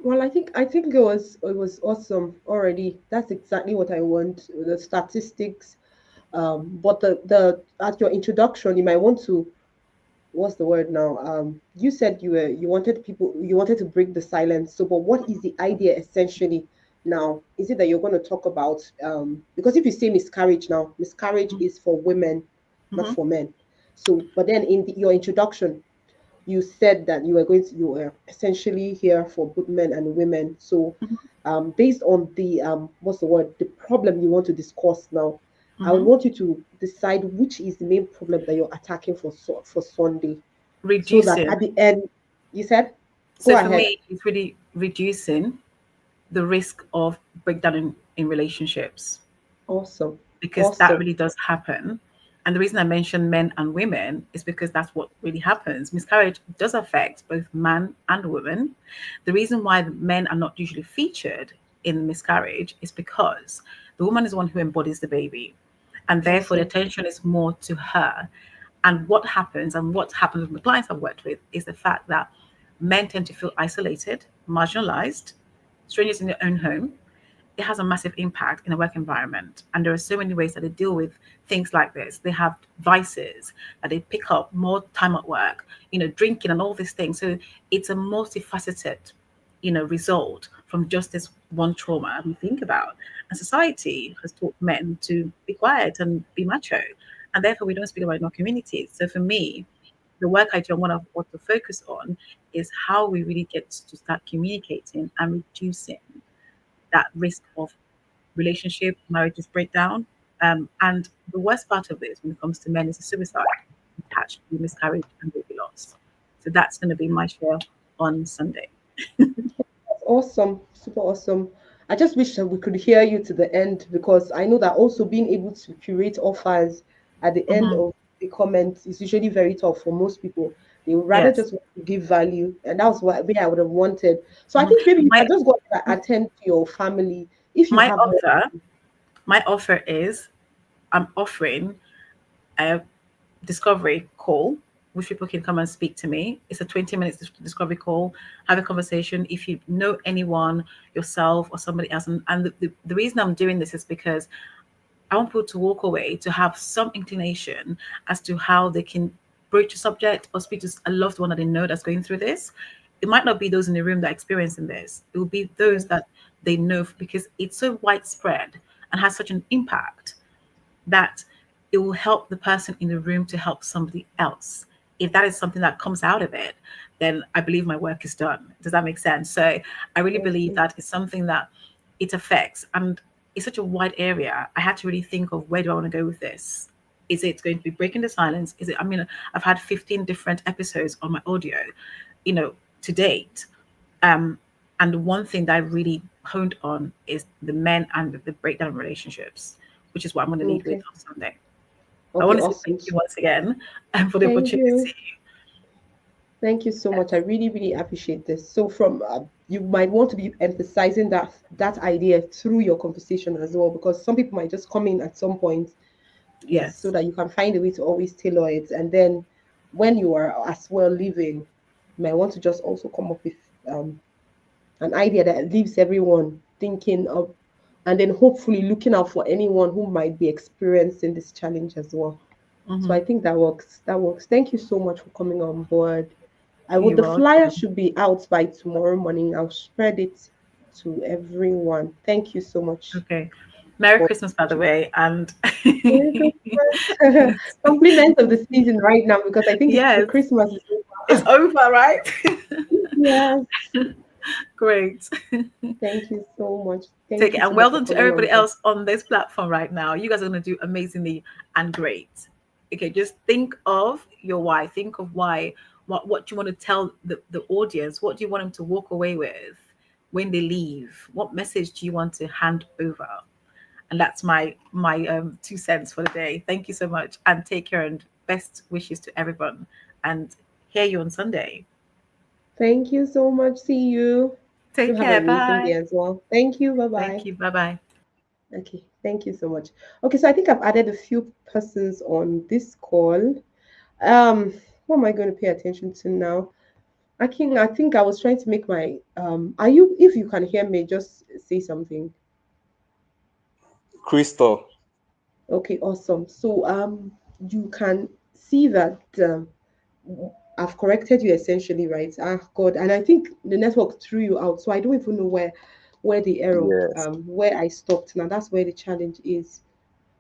Well, I think it was awesome already. That's exactly what I want. The statistics, but the at your introduction, you might want to, what's the word now? You said you wanted to break the silence. So, but what is the idea essentially now? Is it that you're going to talk about because if you say miscarriage now, miscarriage is for women, not Mhm. for men. So, but then in your introduction, you said that you were essentially here for both men and women. So, based on the what's the word, the problem you want to discuss now, I would Mhm. want you to decide which is the main problem that you're attacking for Sunday, so that at Reducing. the end, you said, go So for ahead. me, it's really reducing the risk of breakdown in relationships Awesome, because that awesome. really does happen. And the reason I mention men and women is because that's what really happens. Miscarriage does affect both man and woman. The reason why the men are not usually featured in miscarriage is because the woman is the one who embodies the baby. And therefore, the Awesome. attention is more to her. And what happens with the clients I've worked with is the fact that men tend to feel isolated, marginalized, strangers in their own home. It has a massive impact in the work environment. And there are so many ways that they deal with things like this. They have vices that they pick up more time at work, drinking and all these things. So it's a multifaceted, result from just this one trauma we think about. And society has taught men to be quiet and be macho. And therefore we don't speak about it in our communities. So for me, the work I do and what I want to focus on is how we really get to start communicating and reducing that risk of relationship, marriages breakdown. And the worst part of this when it comes to men is the suicide attached to miscarriage and baby loss. So that's going to be my share on Sunday. That's awesome, super awesome. I just wish that we could hear you to the end, because I know that also being able to curate offers at the end Mhm. of the comments is usually very tough for most people. They would rather Yes. just want to give value, and that was what where I would have wanted. So I Mhm. think maybe you My can just go and attend to your family if you my have more. offer my offer is I'm offering a discovery call, which people can come and speak to me. It's a 20 minutes discovery call, have a conversation. If you know anyone, yourself or somebody else, and the reason I'm doing this is because I want people to walk away to have some inclination as to how they can broach a subject or speak to a loved one that they know that's going through this. It might not be those in the room that are experiencing this. It will be those that they know, because it's so widespread and has such an impact that it will help the person in the room to help somebody else. If that is something that comes out of it, then I believe my work is done. Does that make sense? So I really believe that it's something that it affects, and it's such a wide area. I had to really think of, where do I want to go with this? Is it going to be breaking the silence? Is it, I mean, I've had 15 different episodes on my audio, to date. Um, and one thing that I really honed on is the men and the breakdown of relationships, which is what I'm going to lead with Okay. on Sunday. I Okay, want to say awesome. thank you once again and for the Thank opportunity. you. Thank you so much. I really, really appreciate this. So, from you might want to be emphasizing that idea through your conversation as well, because some people might just come in at some point, yes, so Yes. that you can find a way to always tailor it. And then, when you are as well living, you might want to just also come up with an idea that leaves everyone thinking of, and then hopefully looking out for anyone who might be experiencing this challenge as well. So Hmm. I think that works. That works. Thank you so much for coming on board. I would You're the flyer welcome. should be out by tomorrow morning. I'll spread it to everyone. Thank you so much Okay. Merry for Christmas, by the way. And Merry Christmas. Compliment of the season right now, because I think it's the yes, Christmas is it's over. over, right? Yes. Great. Thank you so much. Take Thank it. you so And much well for done to coming on everybody board. else on this platform right now. You guys are going to do amazingly and great. Okay, just think of your why. Think of why, what you want to tell the audience. What do you want them to walk away with when they leave? What message do you want to hand over? And that's my 2 cents for the day. Thank you so much, and take care, and best wishes to everyone. And hear you on Sunday. Thank you so much. See you. Do Take have an care. amazing day Bye. as well. Thank you. Bye Thank bye. you. Bye bye. Okay, thank you so much. Okay, so I think I've added a few persons on this call. What am I going to pay attention to now? I think I was trying to make my are you, if you can hear me, just say something. Crystal. Okay, awesome. So you can see that I've corrected you essentially, right? Ah, God, and I think the network threw you out, so I don't even know where the error Yes. where I stopped. Now that's where the challenge is.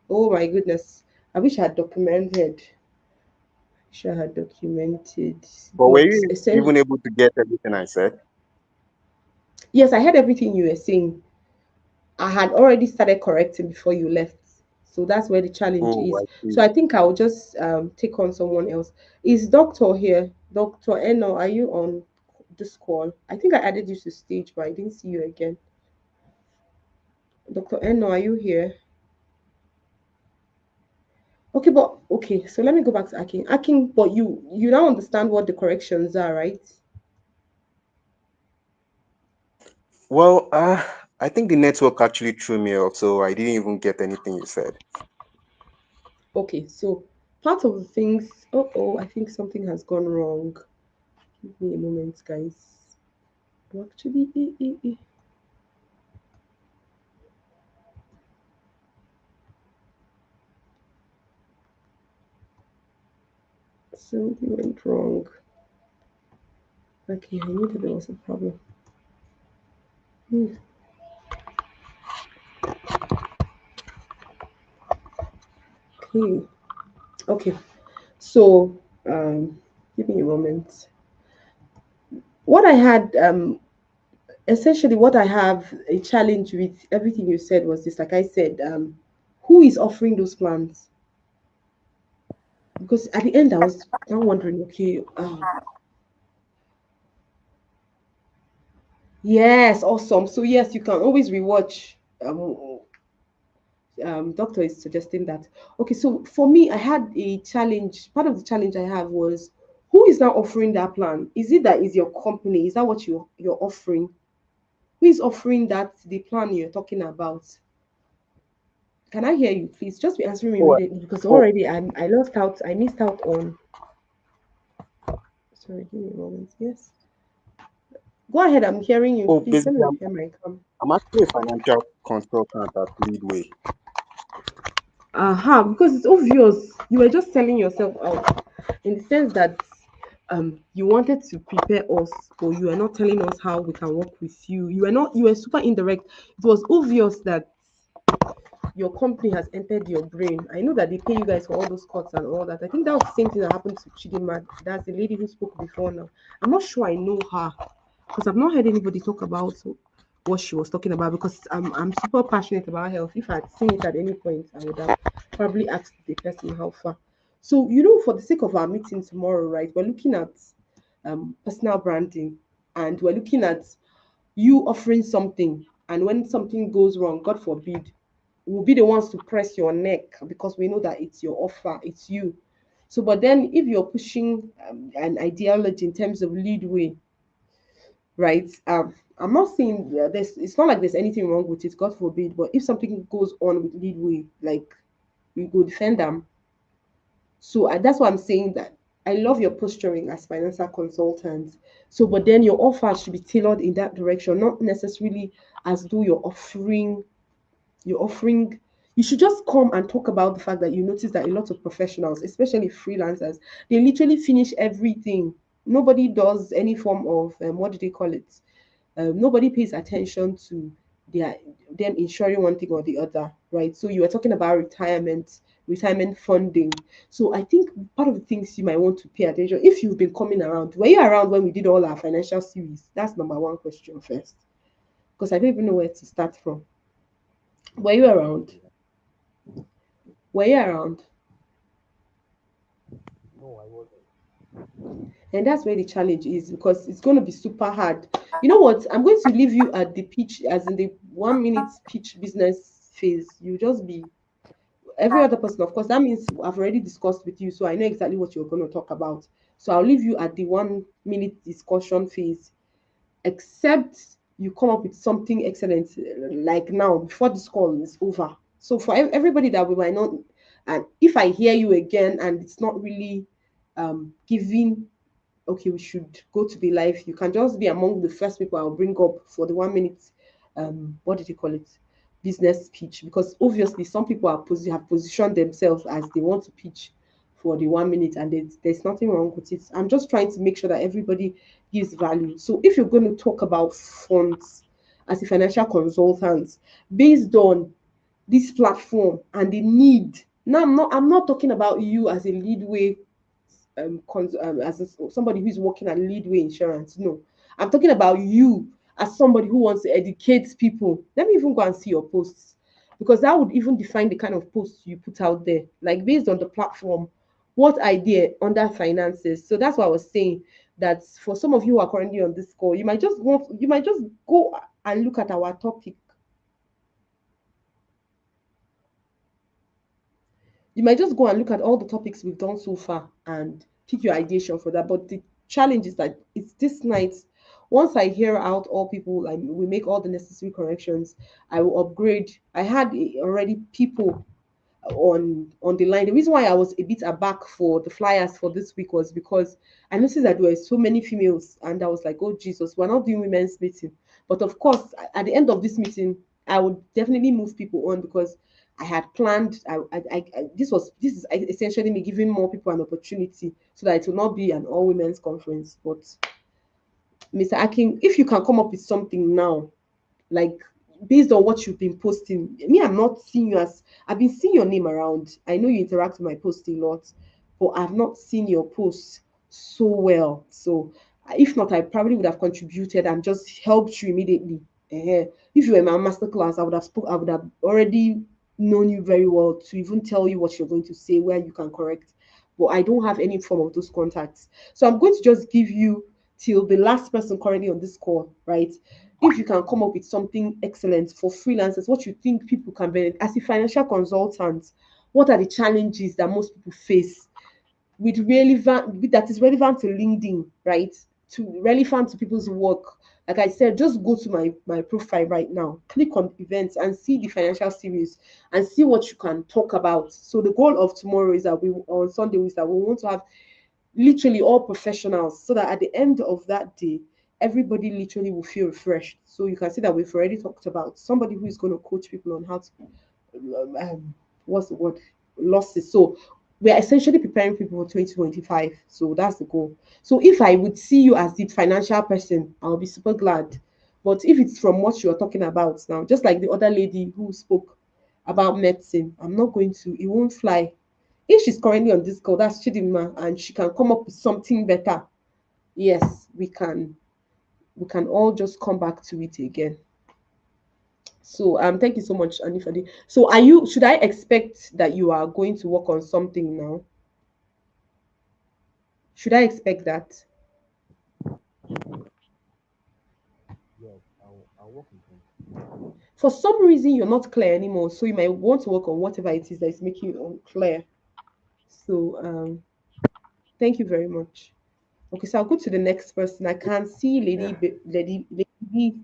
Oh my goodness. I wish I had documented. Wish I had documented. But were But you essentially, even able to get everything I said? yes, I heard everything you were saying. I had already started correcting before you left. So that's where the challenge Oh, is. I see. So I think I'll just take on someone else. Is Doctor here? Dr. Eno, are you on this call? I think I added you to stage, but I didn't see you again. Dr. Eno, are you here? Okay, but okay, so let me go back to Akin. Akin, but you now understand what the corrections are, right? Well, I think the network actually threw me off, so I didn't even get anything you said. Okay, so part of the things, I think something has gone wrong. Give me a moment, guys. Actually, something went wrong. Okay, I knew that there was a problem. Hmm. Okay, okay. So, give me a moment. What I had, essentially, what I have a challenge with everything you said was this. Like I said, who is offering those plans? Because at the end, I was now wondering. Okay, yes, awesome. So yes, you can always rewatch. Doctor is suggesting that. Okay, so for me, I had a challenge. Part of the challenge I have was, who is now offering that plan? Is it that is your company? Is that what you're offering? Who is offering that the plan you're talking about? Can I hear you, please? Just be answering me Oh, immediately, because oh, already I lost out. I missed out on. Sorry, give me a moment. Yes, go ahead. I'm hearing you. oh, Please let basically, me repair my cam. I'm actually a financial consultant at Leadway. Aha, because it's obvious you were just selling yourself out, in the sense that you wanted to prepare us, but you are not telling us how we can work with you. You were super indirect. It was obvious that your company has entered your brain. I know that they pay you guys for all those cuts and all that. I think that was the same thing that happened to Chidima. That's the lady who spoke before now. I'm not sure I know her, because I've not heard anybody talk about what she was talking about, because I'm super passionate about health. If I'd seen it at any point, I would have probably asked the person how far. So, for the sake of our meeting tomorrow, right, we're looking at personal branding, and we're looking at you offering something, and when something goes wrong, God forbid, we'll be the ones to press your neck because we know that it's your offer, it's you. So, but then if you're pushing an ideology in terms of lead way, right? I'm not saying there's. It's not like there's anything wrong with it, God forbid. But if something goes on with lead way, like we go defend them. So that's why I'm saying that I love your posturing as financial consultants. So, but then your offer should be tailored in that direction, not necessarily as though you're offering. You should just come and talk about the fact that you notice that a lot of professionals, especially freelancers, they literally finish everything. Nobody does any form of what do they call it? Nobody pays attention to their them ensuring one thing or the other, right? So you were talking about retirement funding. So I think part of the things you might want to pay attention if you've been coming around. Were you around when we did all our financial series? That's number one question first, because I don't even know where to start from. Were you around? Were you around? No, I wasn't. And that's where the challenge is because it's going to be super hard. You know what? I'm going to leave you at the pitch, as in the 1 minute pitch business phase. You just be every other person. Of course, that means I've already discussed with you, so I know exactly what you're going to talk about. So I'll leave you at the 1 minute discussion phase, except you come up with something excellent like now before this call is over. So for everybody that we might not, and if I hear you again and it's not really giving, okay, we should go to the live, you can just be among the first people I'll bring up for the 1 minute what did you call it, business pitch, because obviously some people have positioned themselves as they want to pitch for the 1 minute, and there's nothing wrong with it. I'm just trying to make sure that everybody gives value. So if you're going to talk about funds as a financial consultant based on this platform and the need, now I'm not talking about you as a leadway as somebody who's working at Leadway Insurance. No, I'm talking about you as somebody who wants to educate people. Let me even go and see your posts, because that would even define the kind of posts you put out there, like based on the platform, what idea under finances. So that's what I was saying. That for some of you who are currently on this call, you might just go and look at our topic. You might just go and look at all the topics we've done so far and pick your ideation for that. But the challenge is that it's this night. Once I hear out all people, like we make all the necessary corrections, I will upgrade. I had already people on the line. The reason why I was a bit aback for the flyers for this week was because I noticed that there were so many females, and I was like, oh Jesus, we're not doing women's meeting. But of course, at the end of this meeting, I would definitely move people on because I had planned. This is essentially me giving more people an opportunity so that it will not be an all women's conference. But Mr. Akin, if you can come up with something now, like based on what you've been posting. Me, I'm not seeing you as I've been seeing your name around. I know you interact with my post a lot, but I've not seen your posts so well. So if not, I probably would have contributed and just helped you immediately. If you were in my masterclass, I would have already known you very well to even tell you what you're going to say, where you can correct. But I don't have any form of those contacts. So I'm going to just give you till the last person currently on this call, right? If you can come up with something excellent for freelancers, what you think people can benefit as a financial consultant, what are the challenges that most people face that is relevant to LinkedIn, right? To relevant to people's work. Like I said, just go to my profile right now, click on events and see the financial series and see what you can talk about. So the goal of tomorrow is that on Sunday is that we want to have literally all professionals, so that at the end of that day everybody literally will feel refreshed. So you can see that we've already talked about somebody who is going to coach people on how to what's the word, losses. So we are essentially preparing people for 2025. So that's the goal. So if I would see you as the financial person, I'll be super glad. But if it's from what you're talking about now, just like the other lady who spoke about medicine, I'm not going to, it won't fly. If she's currently on this call, that's Chidinma, and she can come up with something better, yes, we can all just come back to it again. So thank you so much, Anifadi. So should I expect that you are going to work on something now? Should I expect that? Yes, I'll work with them. For some reason, you're not clear anymore. So you might want to work on whatever it is that is making you unclear. So thank you very much. Okay, so I'll go to the next person. I can see Lady B.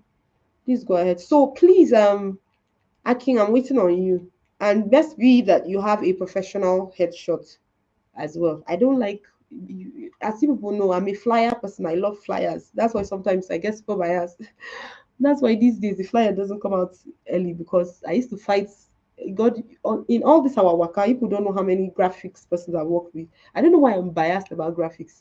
Please go ahead. So please, Akin, I'm waiting on you. And best be that you have a professional headshot as well. I don't like, as you people know, I'm a flyer person. I love flyers. That's why sometimes I get super biased. That's why these days the flyer doesn't come out early because I used to fight. God, in all this our work, people don't know how many graphics persons I work with. I don't know why I'm biased about graphics,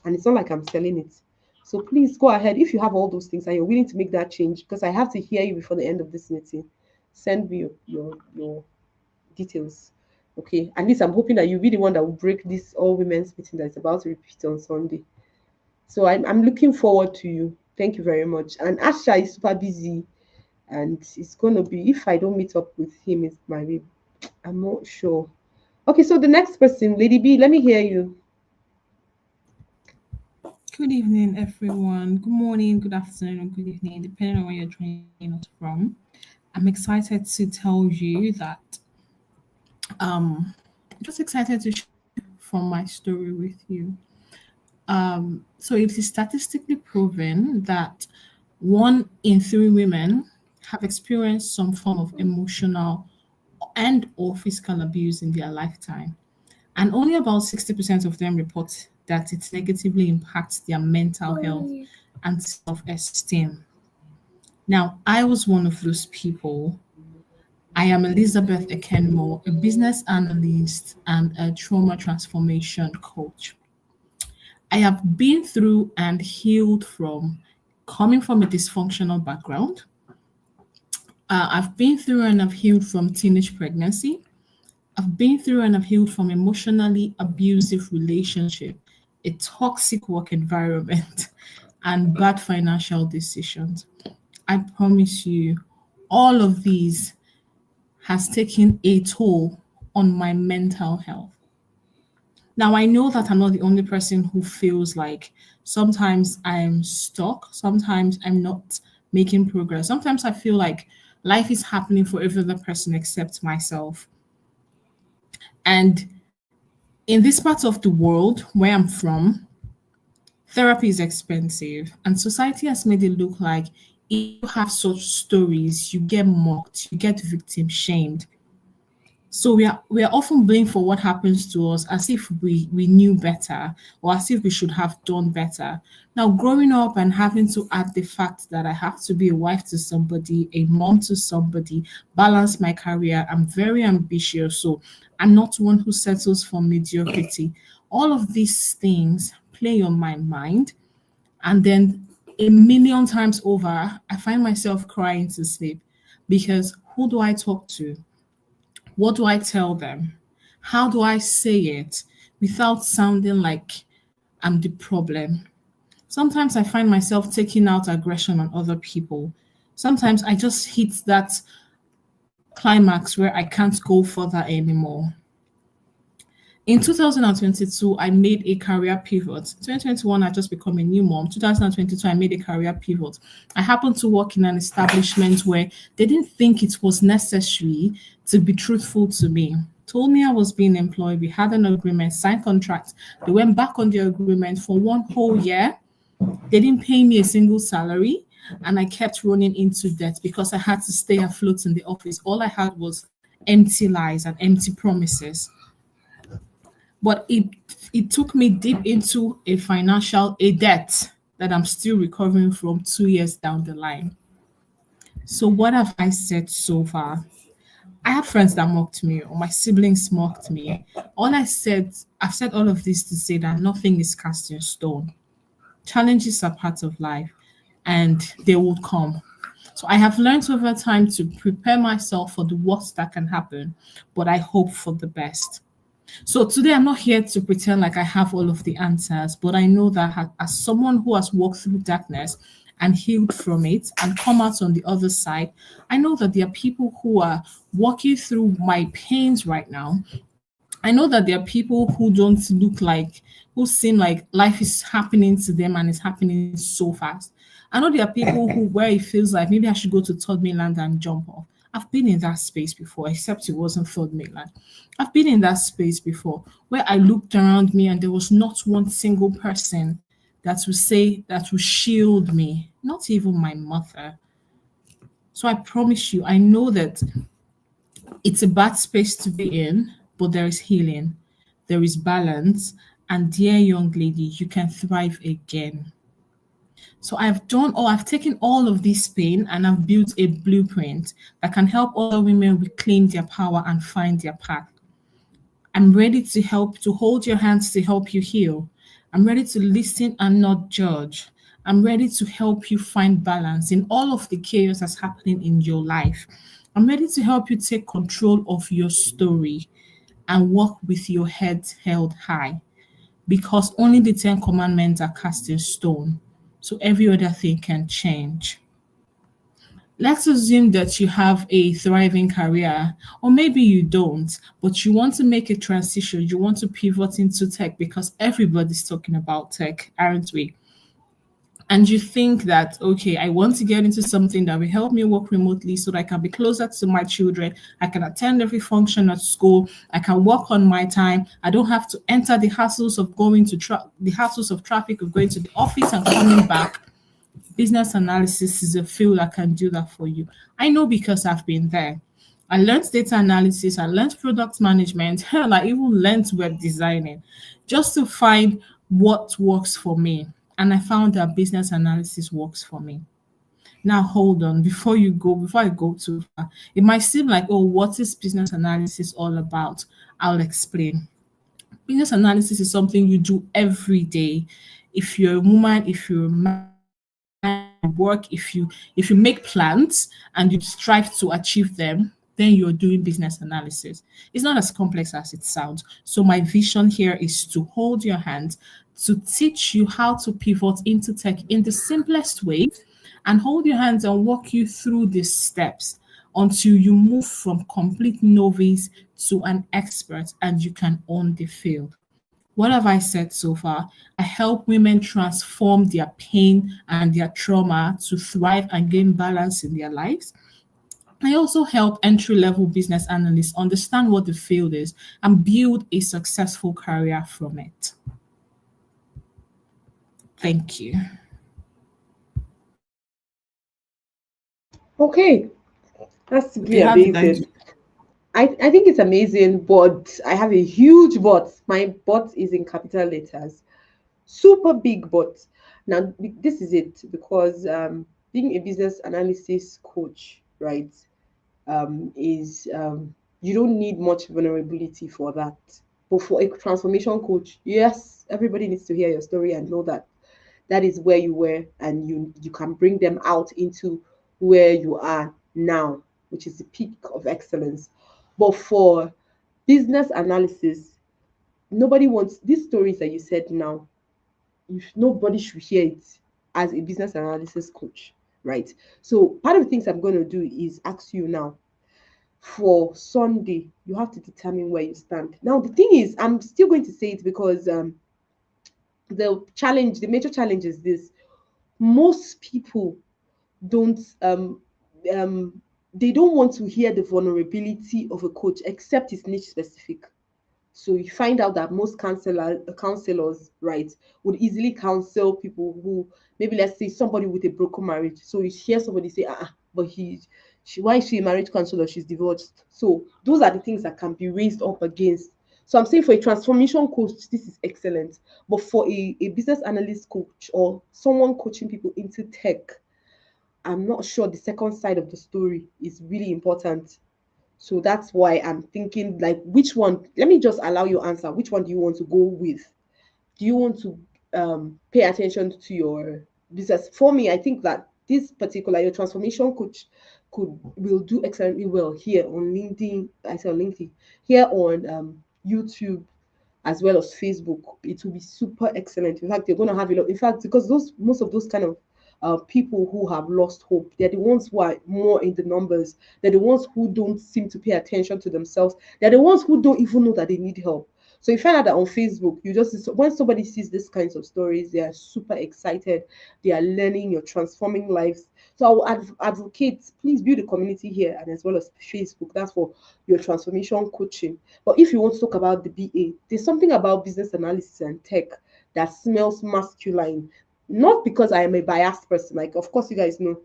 and it's not like I'm selling it. So please go ahead if you have all those things and you're willing to make that change because I have to hear you before the end of this meeting. Send me your details. Okay, at least I'm hoping that you'll be the one that will break this all women's meeting that's about to repeat on Sunday. So I'm looking forward to you. Thank you very much. And Asha is super busy, and it's gonna be if I don't meet up with him, it's my baby. I'm not sure. Okay, so the next person, Lady B, let me hear you. Good evening, everyone. Good morning, good afternoon, or good evening, depending on where you're joining us from. I'm excited to tell you that I'm just excited to share from my story with you. So it is statistically proven that 1 in 3 women have experienced some form of emotional and or physical abuse in their lifetime. And only about 60% of them report that it negatively impacts their mental health and self-esteem. Now, I was one of those people. I am Elizabeth Ekenmo, a business analyst and a trauma transformation coach. I have been through and healed from coming from a dysfunctional background. I've been through and I've healed from teenage pregnancy. I've been through and I've healed from emotionally abusive relationship, a toxic work environment, and bad financial decisions. I promise you, all of these has taken a toll on my mental health. Now, I know that I'm not the only person who feels like sometimes I'm stuck, sometimes I'm not making progress. Sometimes I feel like life is happening for every other person except myself. And in this part of the world where I'm from, therapy is expensive, and society has made it look like if you have such stories, you get mocked, you get victim shamed. So we are often blamed for what happens to us as if we knew better or as if we should have done better. Now, growing up and having to add the fact that I have to be a wife to somebody, a mom to somebody, balance my career, I'm very ambitious. So I'm not one who settles for mediocrity. All of these things play on my mind. And then a million times over, I find myself crying to sleep because who do I talk to? What do I tell them? How do I say it without sounding like I'm the problem? Sometimes I find myself taking out aggression on other people. Sometimes I just hit that climax where I can't go further anymore. In 2022, I made a career pivot. 2021, I just become a new mom. 2022, I made a career pivot. I happened to work in an establishment where they didn't think it was necessary to be truthful to me. Told me I was being employed. We had an agreement, signed contract. They went back on the agreement for 1 whole year. They didn't pay me a single salary, and I kept running into debt because I had to stay afloat in the office. All I had was empty lies and empty promises. But it took me deep into a debt that I'm still recovering from 2 years down the line. So what have I said so far? I had friends that mocked me, or my siblings mocked me. I've said all of this to say that nothing is cast in stone. Challenges are part of life and they will come. So I have learned over time to prepare myself for the worst that can happen, but I hope for the best. So today I'm not here to pretend like I have all of the answers, but I know that as someone who has walked through darkness and healed from it and come out on the other side, I know that there are people who are walking through my pains right now. I know that there are people who who seem like life is happening to them and it's happening so fast. I know there are people who where it feels like maybe I should go to third mainland and jump off. I've been in that space before, except it wasn't third mainland. I've been in that space before where I looked around me and there was not one single person that would say that would shield me, not even my mother. So I promise you, I know that it's a bad space to be in, but there is healing, there is balance, and dear young lady, you can thrive again. So I've taken all of this pain and I've built a blueprint that can help other women reclaim their power and find their path. I'm ready to help, to hold your hands to help you heal. I'm ready to listen and not judge. I'm ready to help you find balance in all of the chaos that's happening in your life. I'm ready to help you take control of your story and walk with your head held high, because only the 10 commandments are cast in stone. So every other thing can change. Let's assume that you have a thriving career, or maybe you don't, but you want to make a transition. You want to pivot into tech because everybody's talking about tech, aren't we? And you think that, okay, I want to get into something that will help me work remotely so that I can be closer to my children. I can attend every function at school. I can work on my time. I don't have to enter the hassles of going to the hassles of traffic of going to the office and coming back. Business analysis is a field that can do that for you. I know because I've been there. I learned data analysis, I learned product management, and I even learned web designing just to find what works for me. And I found that business analysis works for me. Now, hold on, before I go too far, it might seem like, oh, what is business analysis all about? I'll explain. Business analysis is something you do every day. If you're a woman, if you're a man, work, if you make plans and you strive to achieve them, then you're doing business analysis. It's not as complex as it sounds. So my vision here is to hold your hand, to teach you how to pivot into tech in the simplest way, and hold your hands and walk you through these steps until you move from complete novice to an expert and you can own the field. What have I said so far? I help women transform their pain and their trauma to thrive and gain balance in their lives. I also help entry-level business analysts understand what the field is and build a successful career from it. Thank you. Okay, that's really Okay, how did I amazing. do? I think it's amazing, but I have a huge but. My but is in capital letters. Super big but. Now, this is it because being a business analysis coach, right, is you don't need much vulnerability for that. But for a transformation coach, yes, everybody needs to hear your story and know that that is where you were, and you can bring them out into where you are now, which is the peak of excellence. But for business analysis, nobody wants these stories that you said now. Nobody should hear it as a business analysis coach, right? So part of the things I'm going to do is ask you now. For Sunday, you have to determine where you stand. Now, the thing is, I'm still going to say it because the major challenge is this: most people don't they don't want to hear the vulnerability of a coach except it's niche specific. So you find out that most counselors, right, would easily counsel people who, maybe let's say somebody with a broken marriage. So you hear somebody say, but why is she a marriage counselor? She's divorced. So those are the things that can be raised up against. So I'm saying for a transformation coach, this is excellent. But for a business analyst coach or someone coaching people into tech, I'm not sure the second side of the story is really important. So that's why I'm thinking, like, which one? Let me just allow you answer. Which one do you want to go with? Do you want to pay attention to your business? For me, I think that this particular your transformation coach will do excellently well here on LinkedIn. I say on LinkedIn, here on YouTube, as well as Facebook. It will be super excellent. In fact, you're going to have a lot. In fact, because most of those kind of people who have lost hope. They're the ones who are more in the numbers. They're the ones who don't seem to pay attention to themselves. They're the ones who don't even know that they need help. So you find out that on Facebook, you just, when somebody sees these kinds of stories, they are super excited. They are learning, you're transforming lives. So I will advocate, please build a community here and as well as Facebook. That's for your transformation coaching. But if you want to talk about the BA, there's something about business analysis and tech that smells masculine. Not because I am a biased person, like of course you guys know,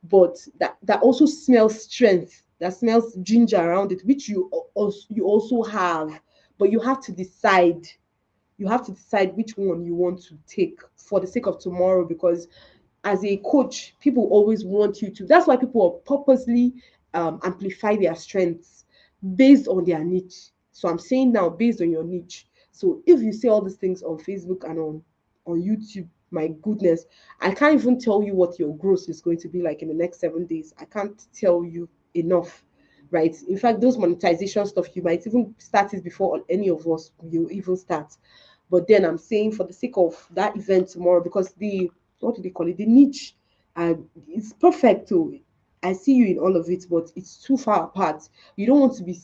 but that also smells strength, that smells ginger around it, which you also have, but you have to decide. You have to decide which one you want to take for the sake of tomorrow, because as a coach, people always want you to. That's why people purposely amplify their strengths based on their niche. So I'm saying now, based on your niche. So if you say all these things on Facebook and on YouTube, my goodness, I can't even tell you what your growth is going to be like in the next 7 days. I can't tell you enough, right? In fact, those monetization stuff, you might even start it before any of us will even start. But then I'm saying for the sake of that event tomorrow, because the, what do they call it? The niche, it's perfect too. I see you in all of it, but it's too far apart. You don't want to be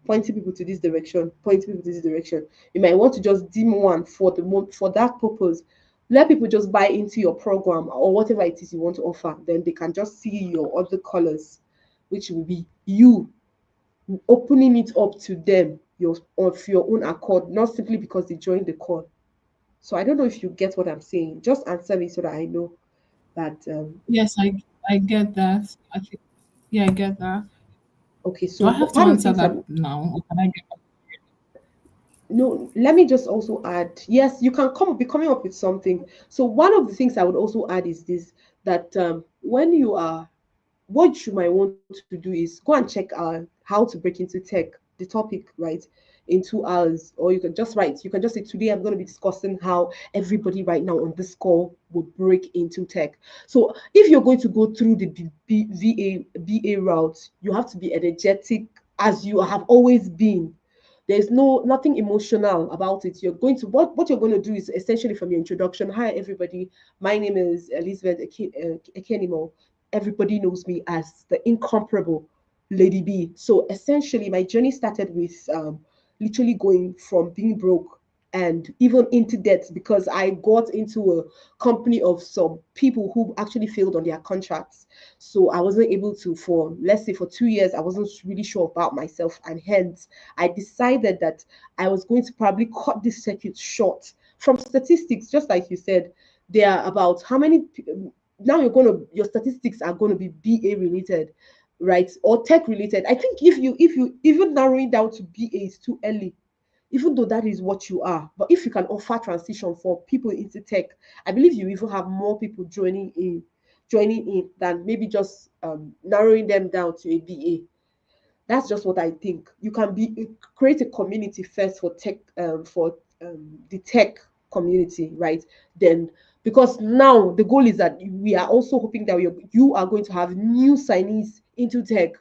pointing people to this direction, pointing people to this direction. You might want to just dim one for for that purpose. Let people just buy into your program or whatever it is you want to offer. Then they can just see your other colors, which will be you opening it up to them of your own accord, not simply because they joined the call. So I don't know if you get what I'm saying. Just answer me so that I know that. Yes, I get that. I think, yeah, I get that. Okay, Do so I have to part of the answer things that I'm, now, or can I get? no, let me just also add, yes, you can be coming up with something. So one of the things I would also add is this, that when you are, what you might want to do is go and check how to break into tech, the topic, right, in 2 hours. Or you can just write, you can just say, today I'm going to be discussing how everybody right now on this call will break into tech. So if you're going to go through the VA route, you have to be energetic as you have always been. There's nothing emotional about it. You're going to, what you're going to do is essentially from your introduction. Hi everybody, my name is Elizabeth Ekenimo. Everybody knows me as the incomparable Lady B. So essentially my journey started with literally going from being broke and even into debt, because I got into a company of some people who actually failed on their contracts. So I wasn't able to, for let's say for 2 years, I wasn't really sure about myself. And hence, I decided that I was going to probably cut this circuit short. From statistics, just like you said, there are about how many, now your statistics are going to be BA related, right? Or tech related. I think if you even narrowing down to BA is too early, even though that is what you are. But if you can offer transition for people into tech, I believe you even have more people joining in than maybe just narrowing them down to a BA. That's just what I think. You can create a community first for tech, for the tech community, right? Then, because now the goal is that we are also hoping that you are going to have new signees into tech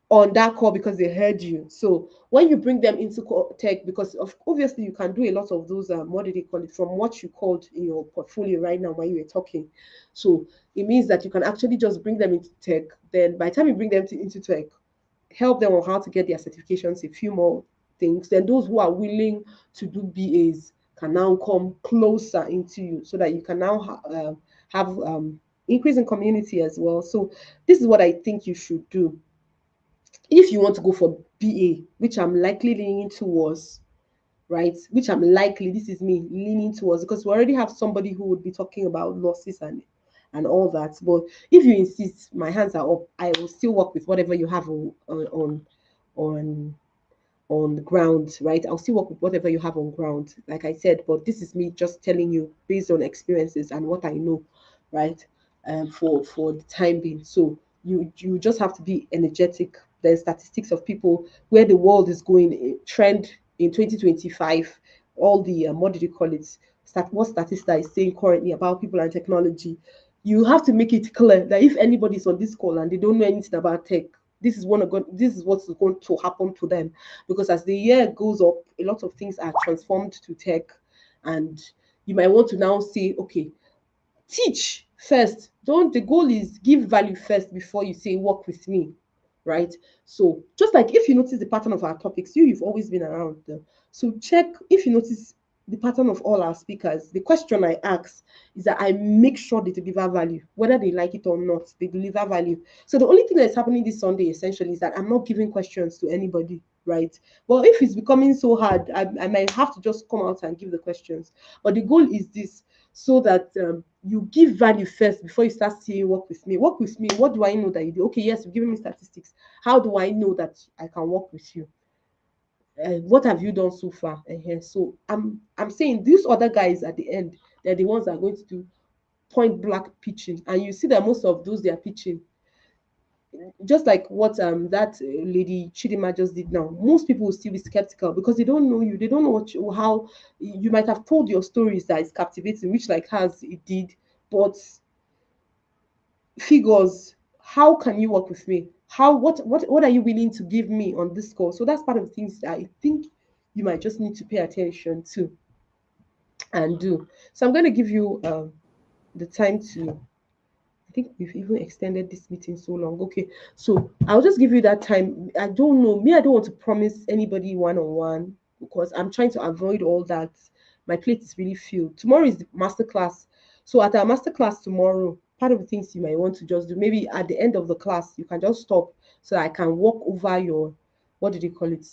on that call because they heard you. So when you bring them into tech, because obviously you can do a lot of those, what do they call it, from what you called in your portfolio right now while you were talking. So it means that you can actually just bring them into tech. Then by the time you bring them into tech, help them on how to get their certifications, a few more things. Then those who are willing to do BAs can now come closer into you so that you can now have increase in community as well. So this is what I think you should do if you want to go for BA, which I'm likely leaning towards, right? Which I'm likely, this is me leaning towards, because we already have somebody who would be talking about losses and all that. But if you insist, my hands are up. I will still work with whatever you have on on the ground, right? I'll still work with whatever you have on ground, like I said. But this is me just telling you based on experiences and what I know, right? For the time being. So you just have to be energetic. There's statistics of people where the world is going, trend in 2025. All the what did you call it? What Statista is saying currently about people and technology. You have to make it clear that if anybody's on this call and they don't know anything about tech, this is what's going to happen to them, because as the year goes up, a lot of things are transformed to tech, and you might want to now say, okay, teach first. Don't, the goal is give value first before you say work with me, right? So just like if you notice the pattern of our topics, you've always been around them. So check if you notice the pattern of all our speakers. The question I ask is that I make sure they deliver value, whether they like it or not, they deliver value. So the only thing that's happening this Sunday essentially is that I'm not giving questions to anybody, right? Well, if it's becoming so hard, I might have to just come out and give the questions. But the goal is this, so that you give value first before you start saying work with me. Work with me. What do I know that you do? Okay, yes, you've given me statistics. How do I know that I can work with you? What have you done so far? So I'm saying these other guys at the end, they're the ones that are going to do point blank pitching, and you see that most of those they are pitching, just like what that lady Chidima just did now. Most people will still be skeptical because they don't know you. They don't know how you might have told your stories that is captivating, which like has it did, but figures. How can you work with me? What are you willing to give me on this call? So that's part of the things that I think you might just need to pay attention to and do. So I'm going to give you the time to. I think we've even extended this meeting so long. Okay, so I'll just give you that time. I don't know. I don't want to promise anybody one-on-one because I'm trying to avoid all that. My plate is really filled. Tomorrow is the masterclass. So at our masterclass tomorrow, part of the things you might want to just do, maybe at the end of the class, you can just stop so I can walk over your, what did you call it?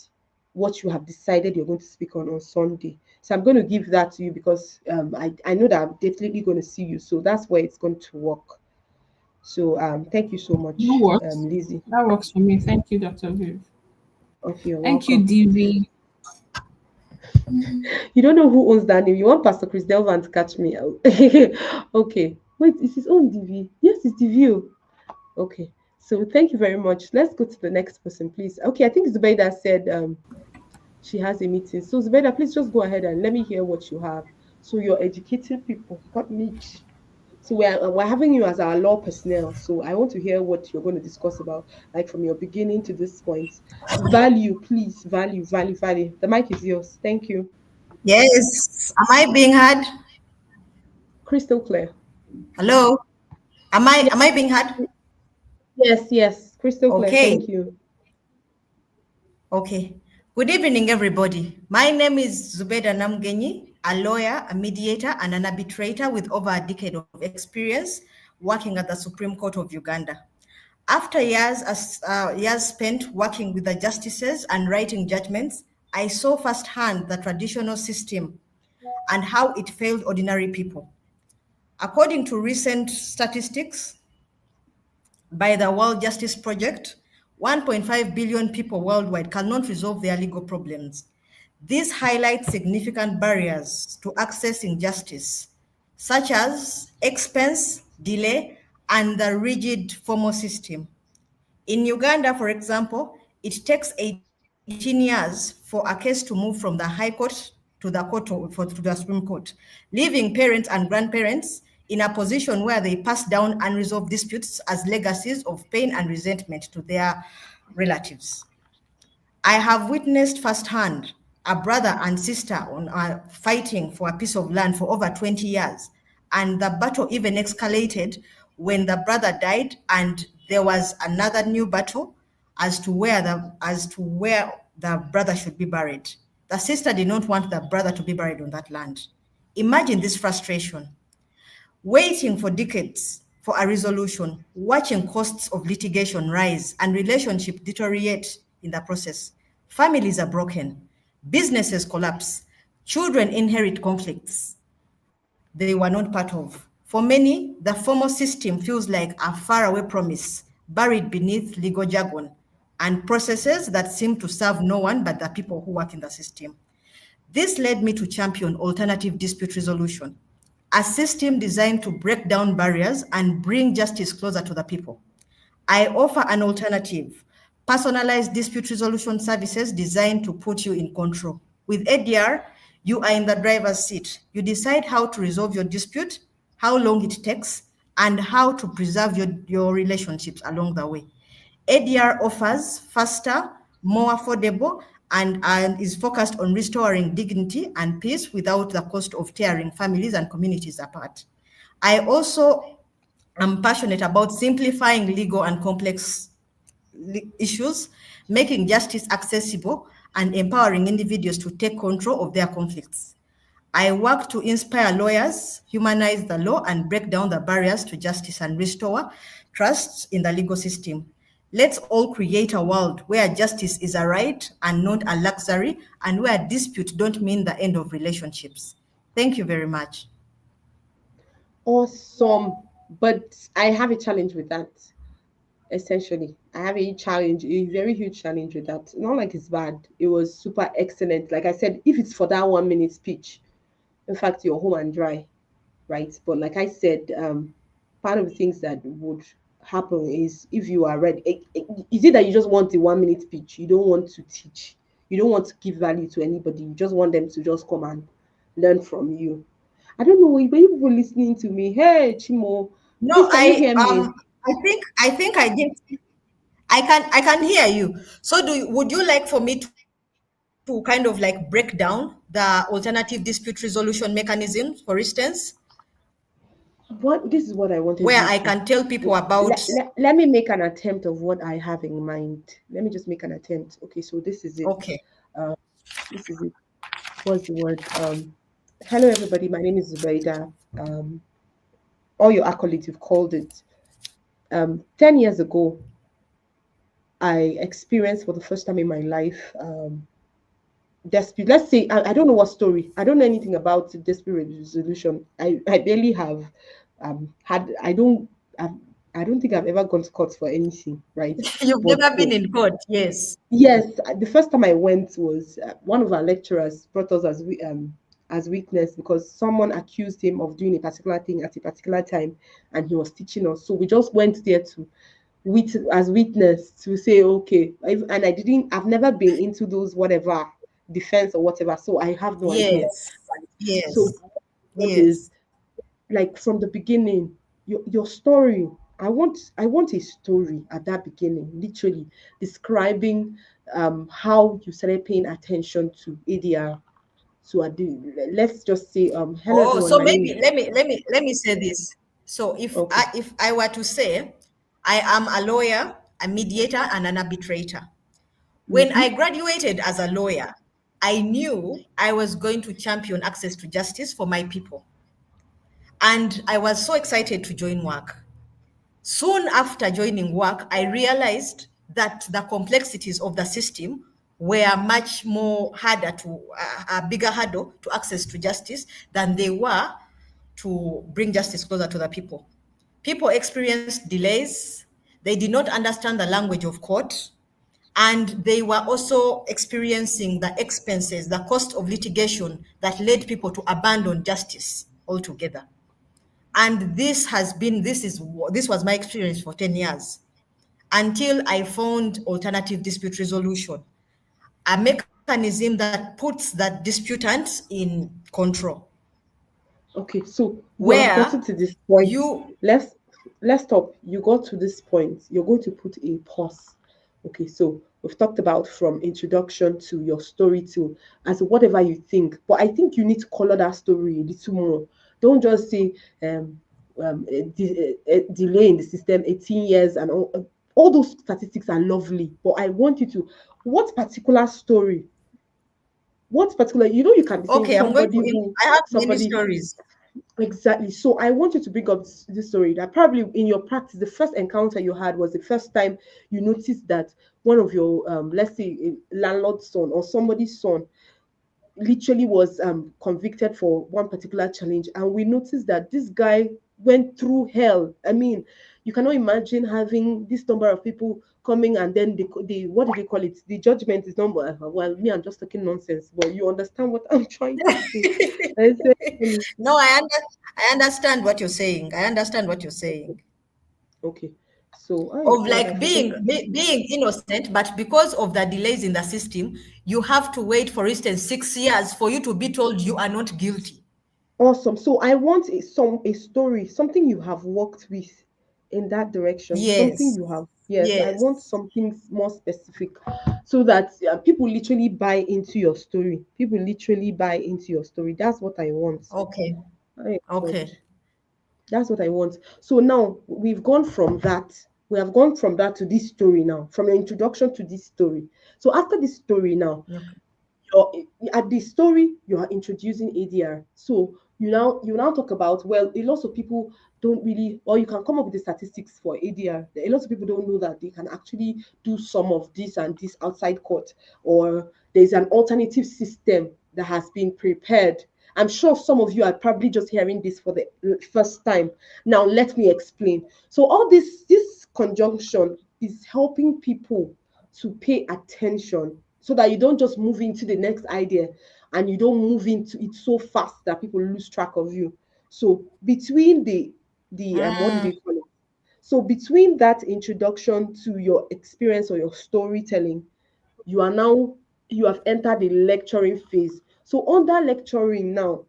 What you have decided you're going to speak on Sunday. So I'm going to give that to you because I know that I'm definitely going to see you. So that's where it's going to work. So thank you so much, Lizzie. That works for me. Thank you, Dr. Viv. Okay, you're Thank welcome. you, DV. You don't know who owns that name. You want Pastor Chris Delvan to catch me out. Okay. Wait, it's his own DV. Yes, it's DV. Okay. So thank you very much. Let's go to the next person, please. Okay, I think Zubaida said she has a meeting. So Zubaida, please just go ahead and let me hear what you have. So you're educating people, not me. So we're having you as our law personnel. So I want to hear what you're going to discuss about, like from your beginning to this point. Value, please. Value. The mic is yours. Thank you. Yes. Am I being heard? Crystal clear. Hello. Am I being heard? Yes. Crystal clear. Okay. Thank you. Okay. Good evening, everybody. My name is Zubaida Namgenyi, a lawyer, a mediator, and an arbitrator with over a decade of experience working at the Supreme Court of Uganda. After years spent working with the justices and writing judgments, I saw firsthand the traditional system and how it failed ordinary people. According to recent statistics by the World Justice Project, 1.5 billion people worldwide cannot resolve their legal problems. This highlights significant barriers to accessing justice, such as expense, delay, and the rigid formal system. In Uganda, for example, it takes 18 years for a case to move from the High Court to the Supreme Court, leaving parents and grandparents in a position where they pass down unresolved disputes as legacies of pain and resentment to their relatives. I have witnessed firsthand a brother and sister fighting for a piece of land for over 20 years, and the battle even escalated when the brother died, and there was another new battle as to where the brother should be buried. The sister did not want the brother to be buried on that land. Imagine this frustration. Waiting for decades for a resolution, watching costs of litigation rise and relationships deteriorate in the process. Families are broken, businesses collapse, children inherit conflicts they were not part of. For many, the formal system feels like a faraway promise buried beneath legal jargon and processes that seem to serve no one but the people who work in the system. This led me to champion alternative dispute resolution, a system designed to break down barriers and bring justice closer to the people. I offer an alternative, personalized dispute resolution services designed to put you in control. With ADR, you are in the driver's seat. You decide how to resolve your dispute, how long it takes, and how to preserve your relationships along the way. ADR offers faster, more affordable, and is focused on restoring dignity and peace without the cost of tearing families and communities apart. I also am passionate about simplifying legal and complex issues, making justice accessible, and empowering individuals to take control of their conflicts. I work to inspire lawyers, humanize the law, and break down the barriers to justice and restore trust in the legal system. Let's all create a world where justice is a right and not a luxury, and where disputes don't mean the end of relationships. Thank you very much. Awesome. But I have a challenge with that. Essentially, I have a challenge, a very huge challenge with that. Not like it's bad. It was super excellent. Like I said, if it's for that 1 minute speech, in fact, you're home and dry, right? But like I said, part of the things that would happen is if you are ready, is it that you just want the 1 minute speech? You don't want to teach. You don't want to give value to anybody. You just want them to just come and learn from you. I don't know, but you people listening to me, hey Chimo, No, please can you hear me? I think I did. I can hear you. So would you like for me to kind of like break down the alternative dispute resolution mechanism, for instance, What this is what I wanted where you I to can tell people about? let me make an attempt of what I have in mind. Let me just make an attempt. Okay, so this is it. Okay. This is it. What's the word? Hello everybody, my name is Zubaida. All your accolades, you've called it. 10 years ago, I experienced for the first time in my life dispute. Let's say I don't know what story. I don't know anything about dispute resolution. I barely have had. I don't think I've ever gone to court for anything. Right? You've But never been in court, yes. yes, the first time I went was one of our lecturers brought us as witness because someone accused him of doing a particular thing at a particular time, and he was teaching us. So we just went there to as witness to say okay. And I've never been into those whatever defense or whatever, so I have no idea. Yes. Yes. So what Yes. is like from the beginning, your story. I want a story at that beginning, literally describing how you started paying attention to ADR. So let's just say hello Oh, everyone. so my name maybe is- let me say this. So Okay. if I were to say I am a lawyer, a mediator, and an arbitrator. When I graduated as a lawyer, I knew I was going to champion access to justice for my people. And I was so excited to join work. Soon after joining work, I realized that the complexities of the system were much more harder a bigger hurdle to access to justice than they were to bring justice closer to the people. People experienced delays, they did not understand the language of court, and they were also experiencing the expenses, the cost of litigation that led people to abandon justice altogether. And this was my experience for 10 years until I found alternative dispute resolution, a mechanism that puts the disputant in control. Okay, so you have Where gotten to this point. you Let's stop. You got to this point. You're going to put a pause. Okay, so we've talked about from introduction to your story to as whatever you think, but I think you need to color that story a little more. Don't just say delay in the system, 18 years, and all those statistics are lovely. But I want you to what particular story? What particular? You can be saying okay, somebody I have many somebody. stories. Exactly. So I want you to bring up this story that probably in your practice, the first encounter you had was the first time you noticed that one of your, let's say, a landlord's son or somebody's son literally was convicted for one particular challenge. And we noticed that this guy went through hell. I mean, you cannot imagine having this number of people coming and then they what do they call it? The judgment is not, well, me, I'm just talking nonsense, but you understand what I'm trying to say. I say, No, I understand what you're saying. I understand what you're saying. okay. So Of like being innocent, but because of the delays in the system, you have to wait, for instance, 6 years for you to be told you are not guilty. awesome. So I want a story, something you have worked with in that direction. Something Yes. you have. Yes, I Yes. want something more specific so that people literally buy into your story. People literally buy into your story. That's what I want. Okay. My God. Okay. That's what I want. So now we've gone from that. We have gone from that to this story now, from your introduction to this story. So after this story now, Okay. you're, at the story you are introducing ADR. So you now talk about, well, a lot of people don't really, or you can come up with the statistics for ADR. A lot of people don't know that they can actually do some of this and this outside court, or there's an alternative system that has been prepared. I'm sure some of you are probably just hearing this for the first time. Now let me explain. So all this conjunction is helping people to pay attention, so that you don't just move into the next idea and you don't move into it so fast that people lose track of you. So between the what do Mm. they call it? So between that introduction to your experience or your storytelling, you are now, you have entered the lecturing phase. So under lecturing now,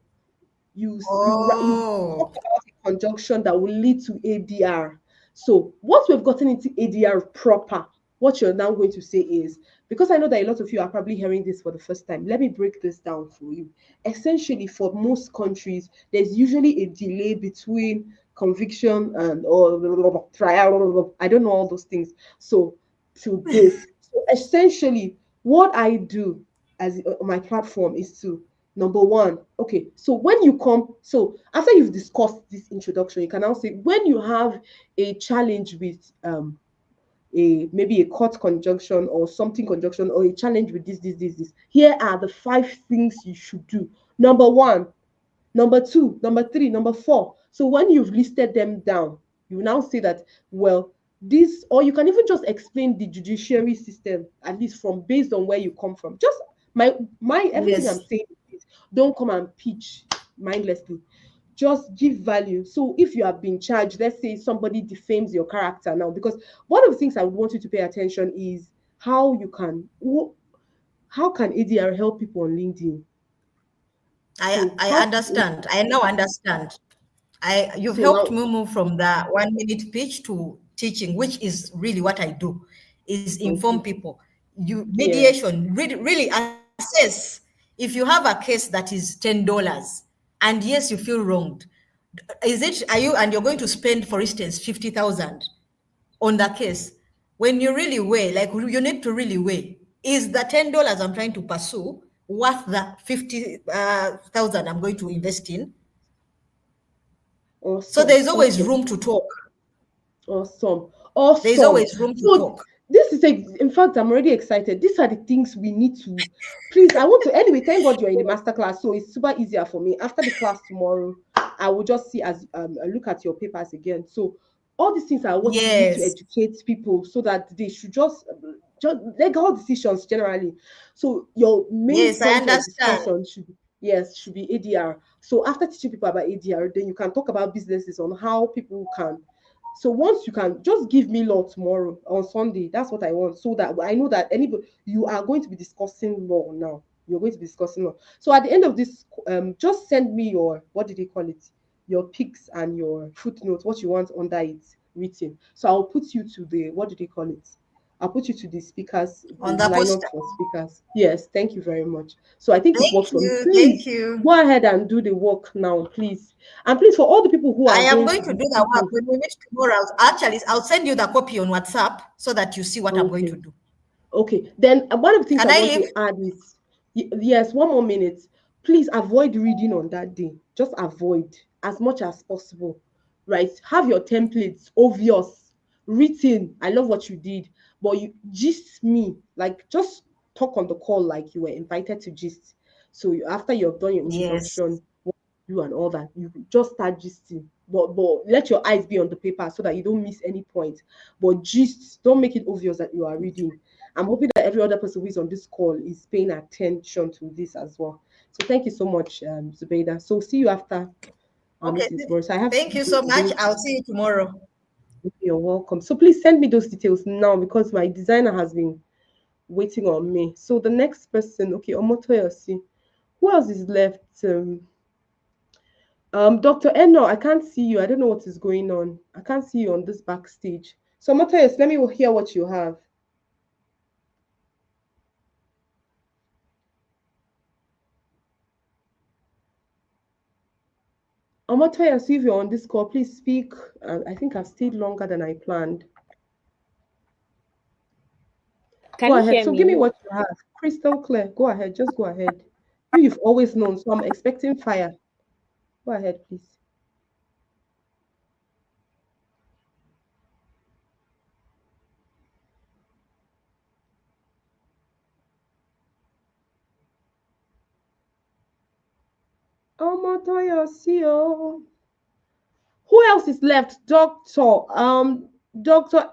you Oh, talk about a conjunction that will lead to ADR. So once we've gotten into ADR proper, what you're now going to say is, because I know that a lot of you are probably hearing this for the first time, let me break this down for you. Essentially, for most countries, there's usually a delay between conviction and or trial. I don't know all those things. So to this, so essentially, what I do as on my platform is to, number one, okay, so when you come, so after you've discussed this introduction, you can now say, when you have a challenge with a maybe a court conjunction or something conjunction, or a challenge with this, here are the 5 things you should do. Number one, number two, number three, number four. So when you've listed them down, you now say that, well, this, or you can even just explain the judiciary system, at least from based on where you come from. Just my everything I'm yes. saying is, don't come and pitch mindlessly. Just give value. So if you have been charged, let's say somebody defames your character now, because one of the things I would want you to pay attention is how you can, how can ADR help people on LinkedIn? I So I how can, understand. I now understand. You've so helped now, me move from the 1 minute pitch to teaching, which is really what I do, is inform okay. people. You Yeah. mediation, really assess if you have a case that is $10 and yes, you feel wronged. Is it, are you, and you're going to spend, for instance, 50,000 on the case, when you really weigh, like you need to really weigh, is the $10 I'm trying to pursue worth the 50,000 I'm going to invest in? So Awesome. there's always Awesome. room to talk. Awesome. There's Awesome. always room to So talk. this is a, in fact, I'm already excited. These are the things we need to, please. I want to, anyway, thank God you're in the master class. So it's super easier for me. After the class tomorrow, I will just see as look at your papers again. So all these things are what we need to Yes, educate people, so that they should just make all decisions generally. So your main yes, I point of understand. discussion should be, yes, should be ADR. So after teaching people about ADR, then you can talk about businesses, on how people can. So once you can just give me law tomorrow on Sunday, that's what I want. So that I know that anybody, you are going to be discussing law now. You're going to be discussing law. So at the end of this, just send me your, what did they call it? Your picks and your footnotes, what you want under it written. So I'll put you to the, what do they call it? I'll put you to the speakers, On the the lineup poster. for speakers. Yes, thank you very much. So I think it Thank works for me. you. Thank Please you. go ahead and do the work now, please. And please, for all the people who I are am going going to to be do the work. speaking, When we meet tomorrow, I'll send you the copy on WhatsApp so that you see what I'm going to okay. do. Okay, then one of the things Can I I want leave? to add is, yes, one more minute. Please avoid reading on that day. Just avoid as much as possible, right? Have your templates obvious, written. I love what you did, but you gist me, like just talk on the call like you were invited to gist. So after you've done your Yes. introduction, what you do and all that, you just start gisting. But let your eyes be on the paper so that you don't miss any point. But gist, don't make it obvious that you are reading. I'm hoping that every other person who is on this call is paying attention to this as well. So thank you so much, Zubeida. So see you after our Okay. meeting tomorrow. So I have Thank you to so much. today. I'll see you tomorrow. You're welcome. So please send me those details now, because my designer has been waiting on me. So the next person, okay, Omotoyosi. Who else is left? Dr. Eno, I can't see you. I don't know what is going on. I can't see you on this backstage. So Omotoyosi, let me hear what you have. Omotoya, see if you're on this call, please speak. I think I've stayed longer than I planned. Can Go you ahead. hear So give me me? what you have. Crystal clear. Go ahead. Just go ahead. You've always known, so I'm expecting fire. Go ahead, please. Omotoya, see you. Who else is left? Dr.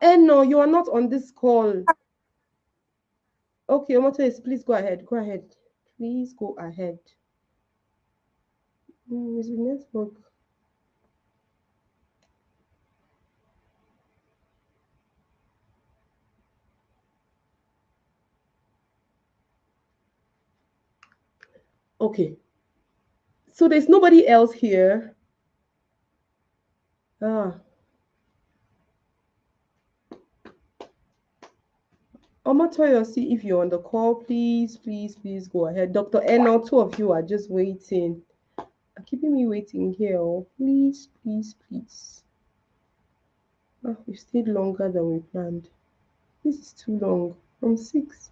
Eno, you are not on this call. Okay, Omotoya, please go ahead. Go ahead. Please go ahead. Is the network? Okay. So there's nobody else here. Omotoyo, see if you're on the call, please, please, please go ahead. Dr. Eno, two of you are just waiting. Are keeping me waiting here. Oh, please, please, please. We stayed longer than we planned. This is too long. From 6.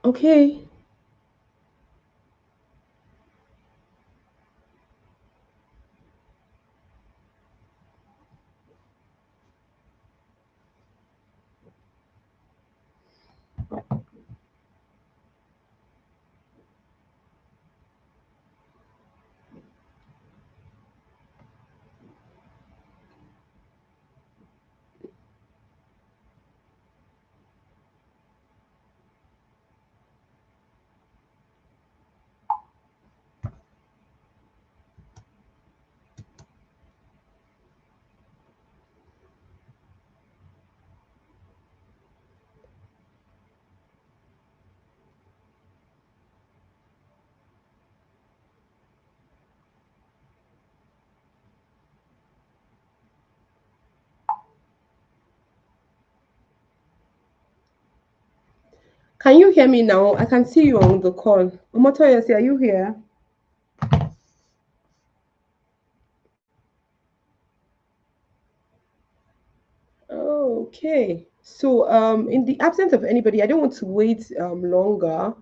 Okay. Can you hear me now? I can see you on the call. Omotoyo, are you here? Okay. So in the absence of anybody, I don't want to wait longer.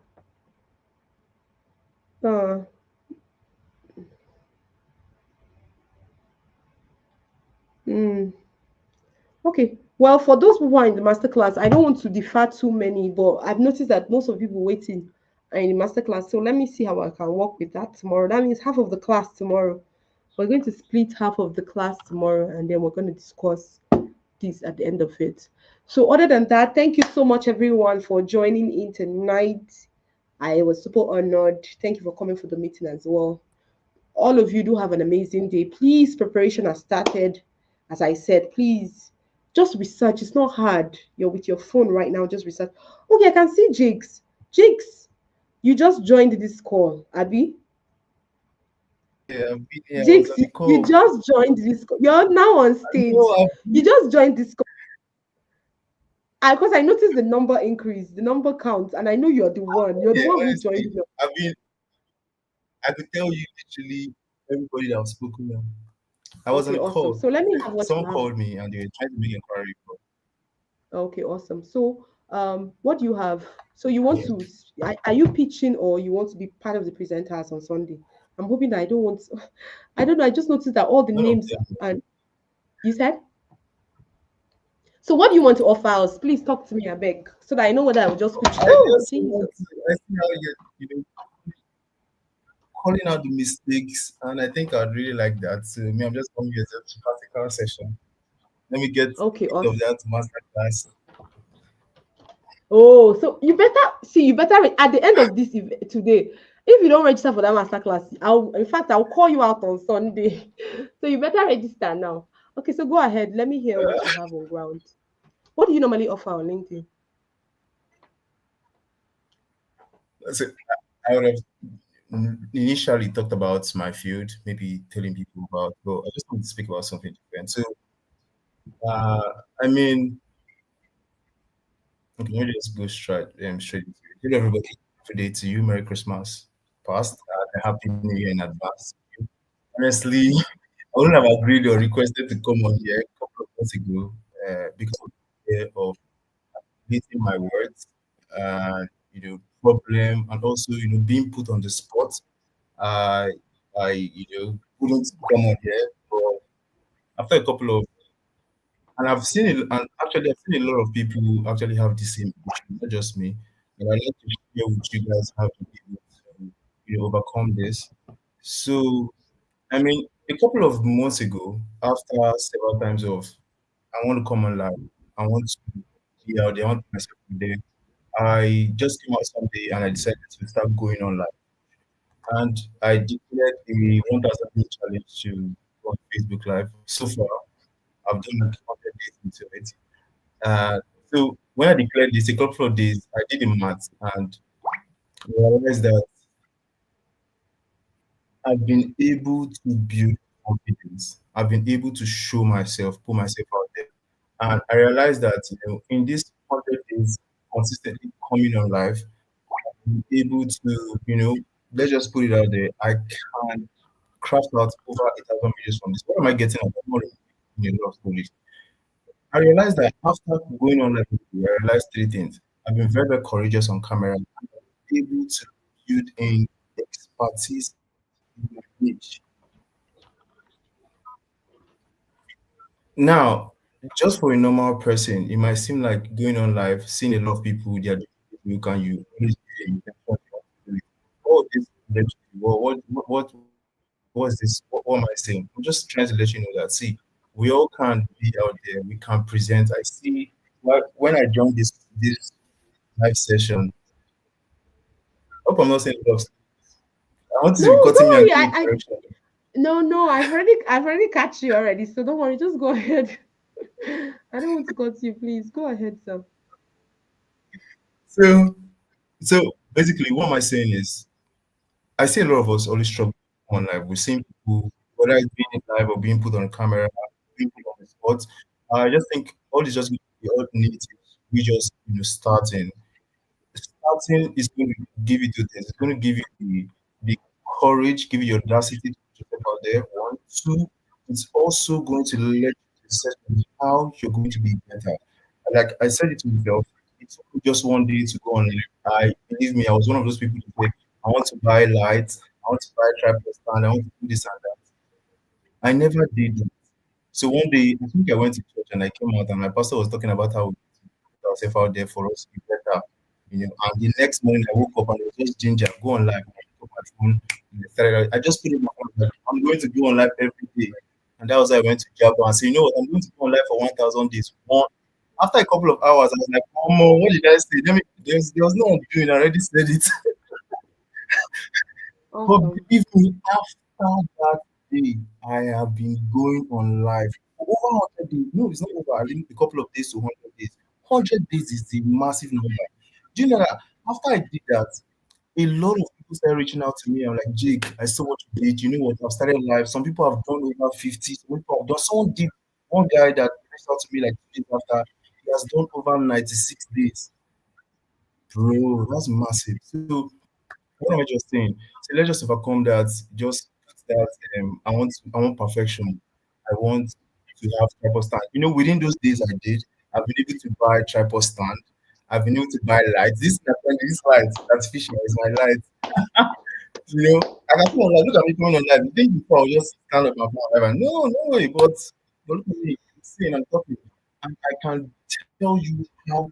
Okay. Well, for those people who are in the masterclass, I don't want to defer too many, but I've noticed that most of the people waiting are in the masterclass. So let me see how I can work with that tomorrow. That means half of the class tomorrow. We're going to split half of the class tomorrow, and then we're going to discuss this at the end of it. So other than that, thank you so much everyone for joining in tonight. I was super honored. Thank you for coming for the meeting as well. All of you do have an amazing day. Please, preparation has started. As I said, please just research. It's not hard. You're with your phone right now, just research. Okay, I can see Jigs. Jigs, you just joined this call, Abby. Yeah, Jigs, you just joined this call. You're now on stage. You just joined this call. Because I noticed the number increase, the number counts, and I know you're the one. You're the one who joined. I could tell you literally everybody that was spoken now. I was on a call. So let me have what someone called me and they were trying to make inquiry. Okay, awesome. So what do you have? So you want to are you pitching or you want to be part of the presenters on Sunday? I'm hoping that I don't want I don't know. I just noticed that all the names and you said. So what do you want to offer us? Please talk to me, I beg, so that I know whether I will just pitch. I see how you're calling out the mistakes, and I think I'd really like that. So me, I'm just going to get a practical session. Let me get awesome. of that master class. Oh, so you better at the end of this today. If you don't register for that master class, I'll call you out on Sunday. So you better register now. Okay, so go ahead. Let me hear what you have on ground. What do you normally offer on LinkedIn? So I would have initially talked about my field, maybe telling people about, but I just want to speak about something different. So, I mean, okay, let me just go straight into it. Hello, everybody. Good day to you. Merry Christmas past and a Happy New Year in advance. Honestly, I wouldn't have agreed or requested to come on here a couple of months ago because of the fear of hitting my words, problem, and also, being put on the spot. I, couldn't come on here, but after a couple of, and and actually, I've seen a lot of people who actually have the same issue, not just me. And I'd like to share with you guys how to be able to, overcome this. So, I mean, a couple of months ago, after several times of, I want to come online, I want to be out there, I want to myself there. I just came out someday and I decided to start going online. And I declared a 1,000 day challenge to on Facebook Live. So far, I've done like 100 days into it. Uh, so when I declared this, a couple of days, I did the math and realized that I've been able to build confidence. I've been able to show myself, put myself out there. And I realized that, in these 100 days, consistently coming on live, I'm able to, let's just put it out there. I can craft out over 8,000 videos from this. What am I getting at? I'm not in a lot of stories. I realized that after going on live, I realized three things. I've been very, very courageous on camera. I'm able to build in expertise in my niche. Now, just for a normal person, it might seem like going on live, seeing a lot of people, they are doing it, you can you always be in the front of it. All this, what's this? What am I saying? I'm just trying to let you know that see, we all can be out there, we can present. I see when I joined this live session, hope I'm not saying a lot of I want you to be No, cutting don't me and worry. giving direction. No, I've already catch you already. So don't worry. Just go ahead. I don't want to cut you. Please go ahead, sir. So so basically what am I saying is I see a lot of us always struggle on live. We're seeing people, whether it's being in live or being put on camera, being put on the spot. I just think all is just going to be all native. We just, starting is going to give you two things. It's going to give you the courage, give you the audacity to step out there. One, two, it's also going to let you assess how you're going to be better. Like I said it to myself, it took me just one day to go on. I believe me, I was one of those people to say, I want to buy lights, I want to buy tripod stand, I want to do this and that. I never did that. So one day, I think I went to church and I came out and my pastor was talking about how we put ourselves out there for us to be better. And the next morning I woke up and it was just ginger, go on live. I took my phone and I just put it in my phone that I'm going to go on live every day. And that was how I went to Jabba and said, you know what, I'm going to go on live for 1,000 days. After a couple of hours, I was like, oh, Mom, what did I say? There was no one doing. I already said it. But Awesome. believe me, after that day, I have been going on live for over 100 days. No, it's not over. I think a couple of days to 100 days. 100 days is the massive number. Do you know that after I did that, a lot of people started reaching out to me. I'm like, Jake, I saw what you did. You know what? I've started live. Some people have done over 50. Some people have done. Someone did. One guy that reached out to me like 2 days after, he has done over 96 days. Bro, that's massive. So what am I just saying? So let's just overcome that. Just put that. I want perfection. I want to have tripod stand. Within those days I did, I've been able to buy tripod stand. I've been able to buy lights. This light, that's fishing is my light. I can come on live. Look at me coming on live. You think before I'll just stand up and come on live and no way, but look at me, I'm saying I'm talking. And I can tell you how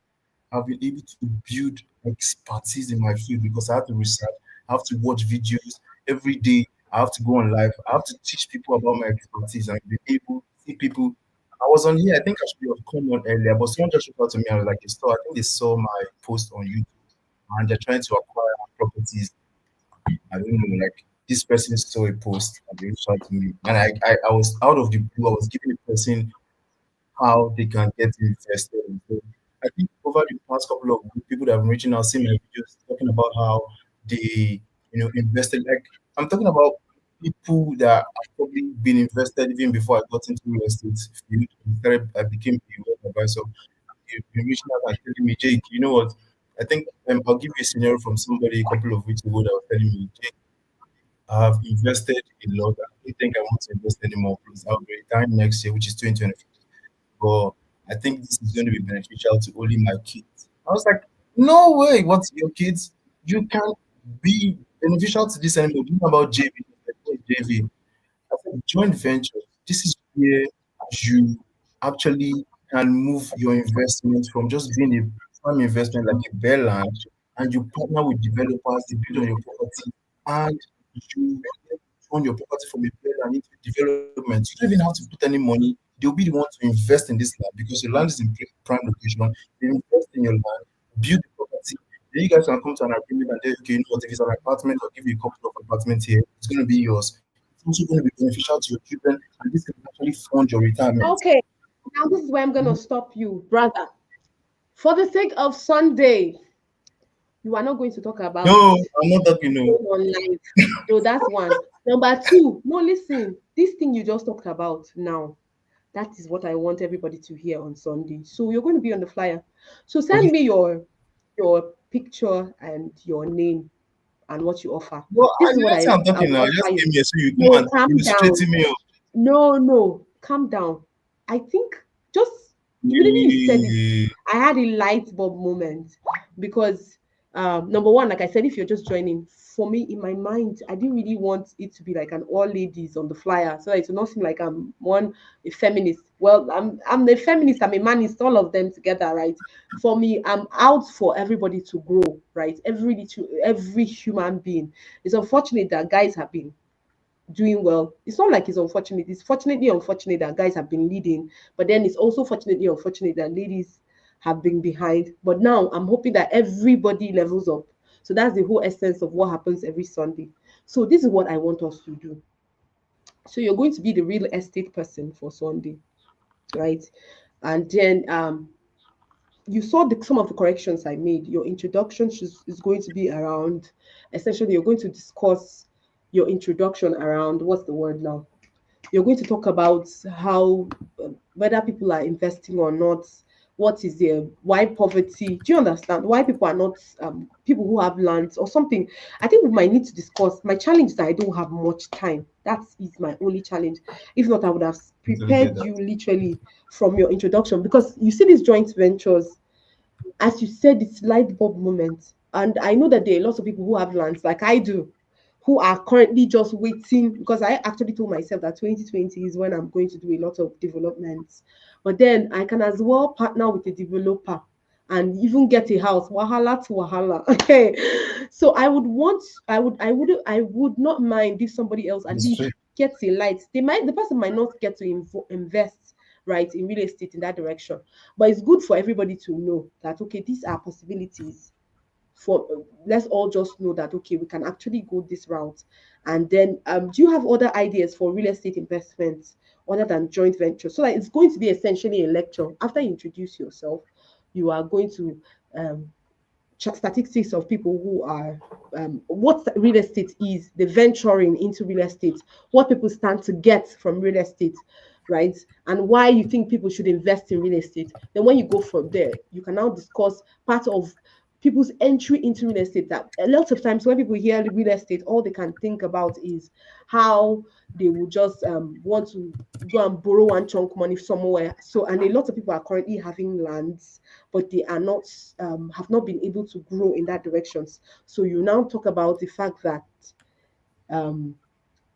I've been able to build expertise in my field because I have to research, I have to watch videos every day. I have to go on live. I have to teach people about my expertise and be able to see people. I was on here. I think I should have come on earlier, but someone just reached out to me and was like, I think they saw my post on YouTube and they're trying to acquire properties. I don't know, like this person saw a post and they reached out to me. And I was out of the blue. I was giving the person how they can get invested. So I think over the past couple of weeks, people that have been reaching out, seeing my videos, talking about how they, invested. Like I'm talking about people that have probably been invested even before I got into real estate field. I became a wealth advisor. You've been reaching out and telling me, Jake, you know what? I think I'll give you a scenario from somebody a couple of weeks ago that was telling me, "Jake, I have invested a lot. I don't think I want to invest anymore because I'll be retiring next year, which is 2025. But I think this is going to be beneficial to only my kids." I was like, no way. What's your kids? You can't be beneficial to this anymore. Do you know about JV? JV. I said, joint venture. This is where you actually can move your investment from just being a farm investment like a bare land, and you partner with developers, they build on your property, and you turn your property from a bare land into development. You don't even have to put any money. They'll be the one to invest in this land because your land is in prime location. They invest in your land, build the property. Then you guys can come to an agreement and say, okay, you know what, if it's an apartment, I'll give you a couple of apartments here. It's going to be yours. It's also going to be beneficial to your children, and this can actually fund your retirement. Okay, now this is where I'm gonna stop you, brother. For the sake of Sunday, you are not going to talk about No, I'm not talking. No, on life. So that's one. Number two, no, listen, this thing you just talked about now, that is what I want everybody to hear on Sunday. So you're going to be on the flyer. So send me your picture and your name and what you offer. well, This I is what didn't say I'm I talking will now. I offer just you. came here so you No, come and calm illustrate down. me up. No, calm down. I think just immediately you said it, Eh, I had a light bulb moment because number one, like I said, if you're just joining, for me in my mind, I didn't really want it to be like an all ladies on the flyer, so that it will not seem like I'm one a feminist. Well, I'm a feminist, I'm a manist, all of them together, right? For me, I'm out for everybody to grow, right? Every human being. It's unfortunate that guys have been doing well. It's not like it's unfortunate. It's fortunately unfortunate that guys have been leading, but then it's also fortunately unfortunate that ladies have been behind. But now I'm hoping that everybody levels up. So that's the whole essence of what happens every Sunday. So this is what I want us to do. So you're going to be the real estate person for Sunday, right? And then you saw some of the corrections I made. Your introduction is going to be around, essentially, you're going to discuss your introduction around what's the word now? You're going to talk about how whether people are investing or not, what is there, why poverty, do you understand why people are not people who have lands or something. I think we might need to discuss. My challenge is that I don't have much time. That is my only challenge. If not, I would have totally get prepared that. you literally from your introduction, because you see these joint ventures, as you said, it's light bulb moment. And I know that there are lots of people who have lands like I do, who are currently just waiting, because I actually told myself that 2020 is when I'm going to do a lot of developments. But then I can as well partner with a developer and even get a house. Wahala to wahala. Okay. So I would not mind if somebody else at It's least true. gets a light. The person might not get to invest right in real estate in that direction, but it's good for everybody to know that okay, these are possibilities. For let's all just know that okay, we can actually go this route. And then do you have other ideas for real estate investments other than joint venture? So that it's going to be essentially a lecture. After you introduce yourself, you are going to statistics of people who are what real estate is, the venturing into real estate, what people stand to get from real estate, right? And why you think people should invest in real estate. Then when you go from there, you can now discuss part of people's entry into real estate. That a lot of times when people hear real estate, all they can think about is how they will just want to go and borrow one chunk money somewhere. So, and a lot of people are currently having lands, but they are not have not been able to grow in that direction. So you now talk about the fact that um,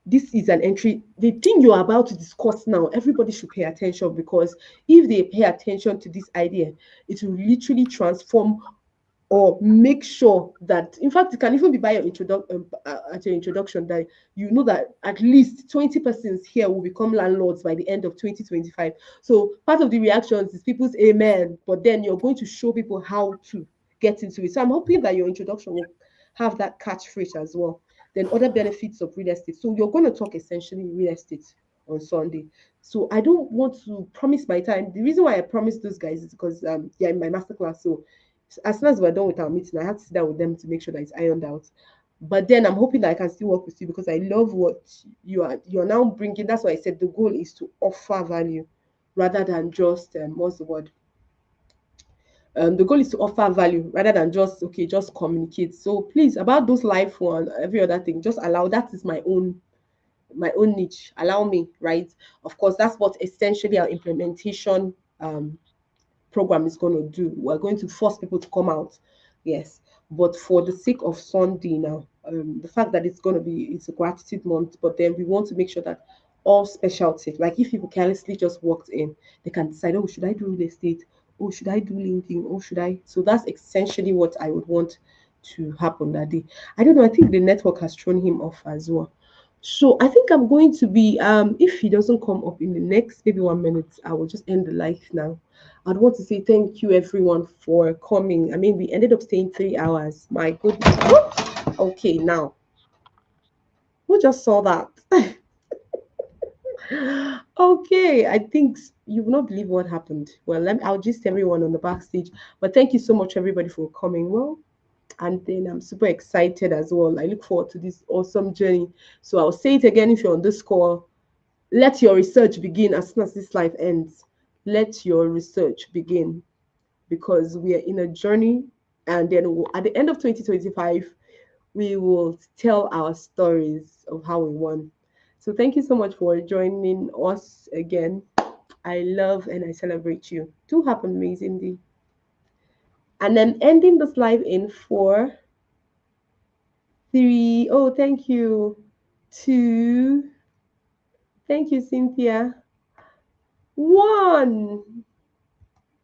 this is an entry. The thing you are about to discuss now, everybody should pay attention, because if they pay attention to this idea, it will literally transform or make sure that, in fact, it can even be by your introduction at your introduction, that you know that at least 20 persons here will become landlords by the end of 2025. So part of the reactions is people's amen, but then you're going to show people how to get into it. So I'm hoping that your introduction will have that catchphrase as well. Then other benefits of real estate. So you're going to talk essentially real estate on Sunday. So I don't want to promise my time. The reason why I promised those guys is because they're in my masterclass. So as soon as we're done with our meeting, I have to sit down with them to make sure that it's ironed out. But then I'm hoping that I can still work with you, because I love what you're now bringing. That's why I said the goal is to offer value rather than just what's the word? The goal is to offer value rather than just okay, just communicate. So please, about those life one, every other thing, just allow. That is my own niche. Allow me, right? Of course, that's what essentially our implementation program is going to do. We're going to force people to come out, yes. But for the sake of Sunday now, the fact that it's a gratitude month, but then we want to make sure that all specialties, like if people carelessly just walked in, they can decide, oh, should I do real estate? Oh, should I do LinkedIn? Oh, should I? So that's essentially what I would want to happen that day. I don't know. I think the network has thrown him off as well. So I think I'm going to be if he doesn't come up in the next maybe 1 minute, I will just end the live now. I'd want to say thank you everyone for coming. I mean, we ended up staying 3 hours. My goodness. Okay, now who just saw that? Okay, I think you will not believe what happened. Well, I'll just everyone on the backstage. But thank you so much, everybody, for coming. Well, and then I'm super excited as well. I look forward to this awesome journey. So I'll say it again if you're on this call. Let your research begin as soon as this life ends. Let your research begin because we are in a journey, and then at the end of 2025, we will tell our stories of how we won. So thank you so much for joining us again. I love and I celebrate you. Do have an amazing day. And then ending this live in 4, 3. Oh, thank you. 2. Thank you, Cynthia. 1.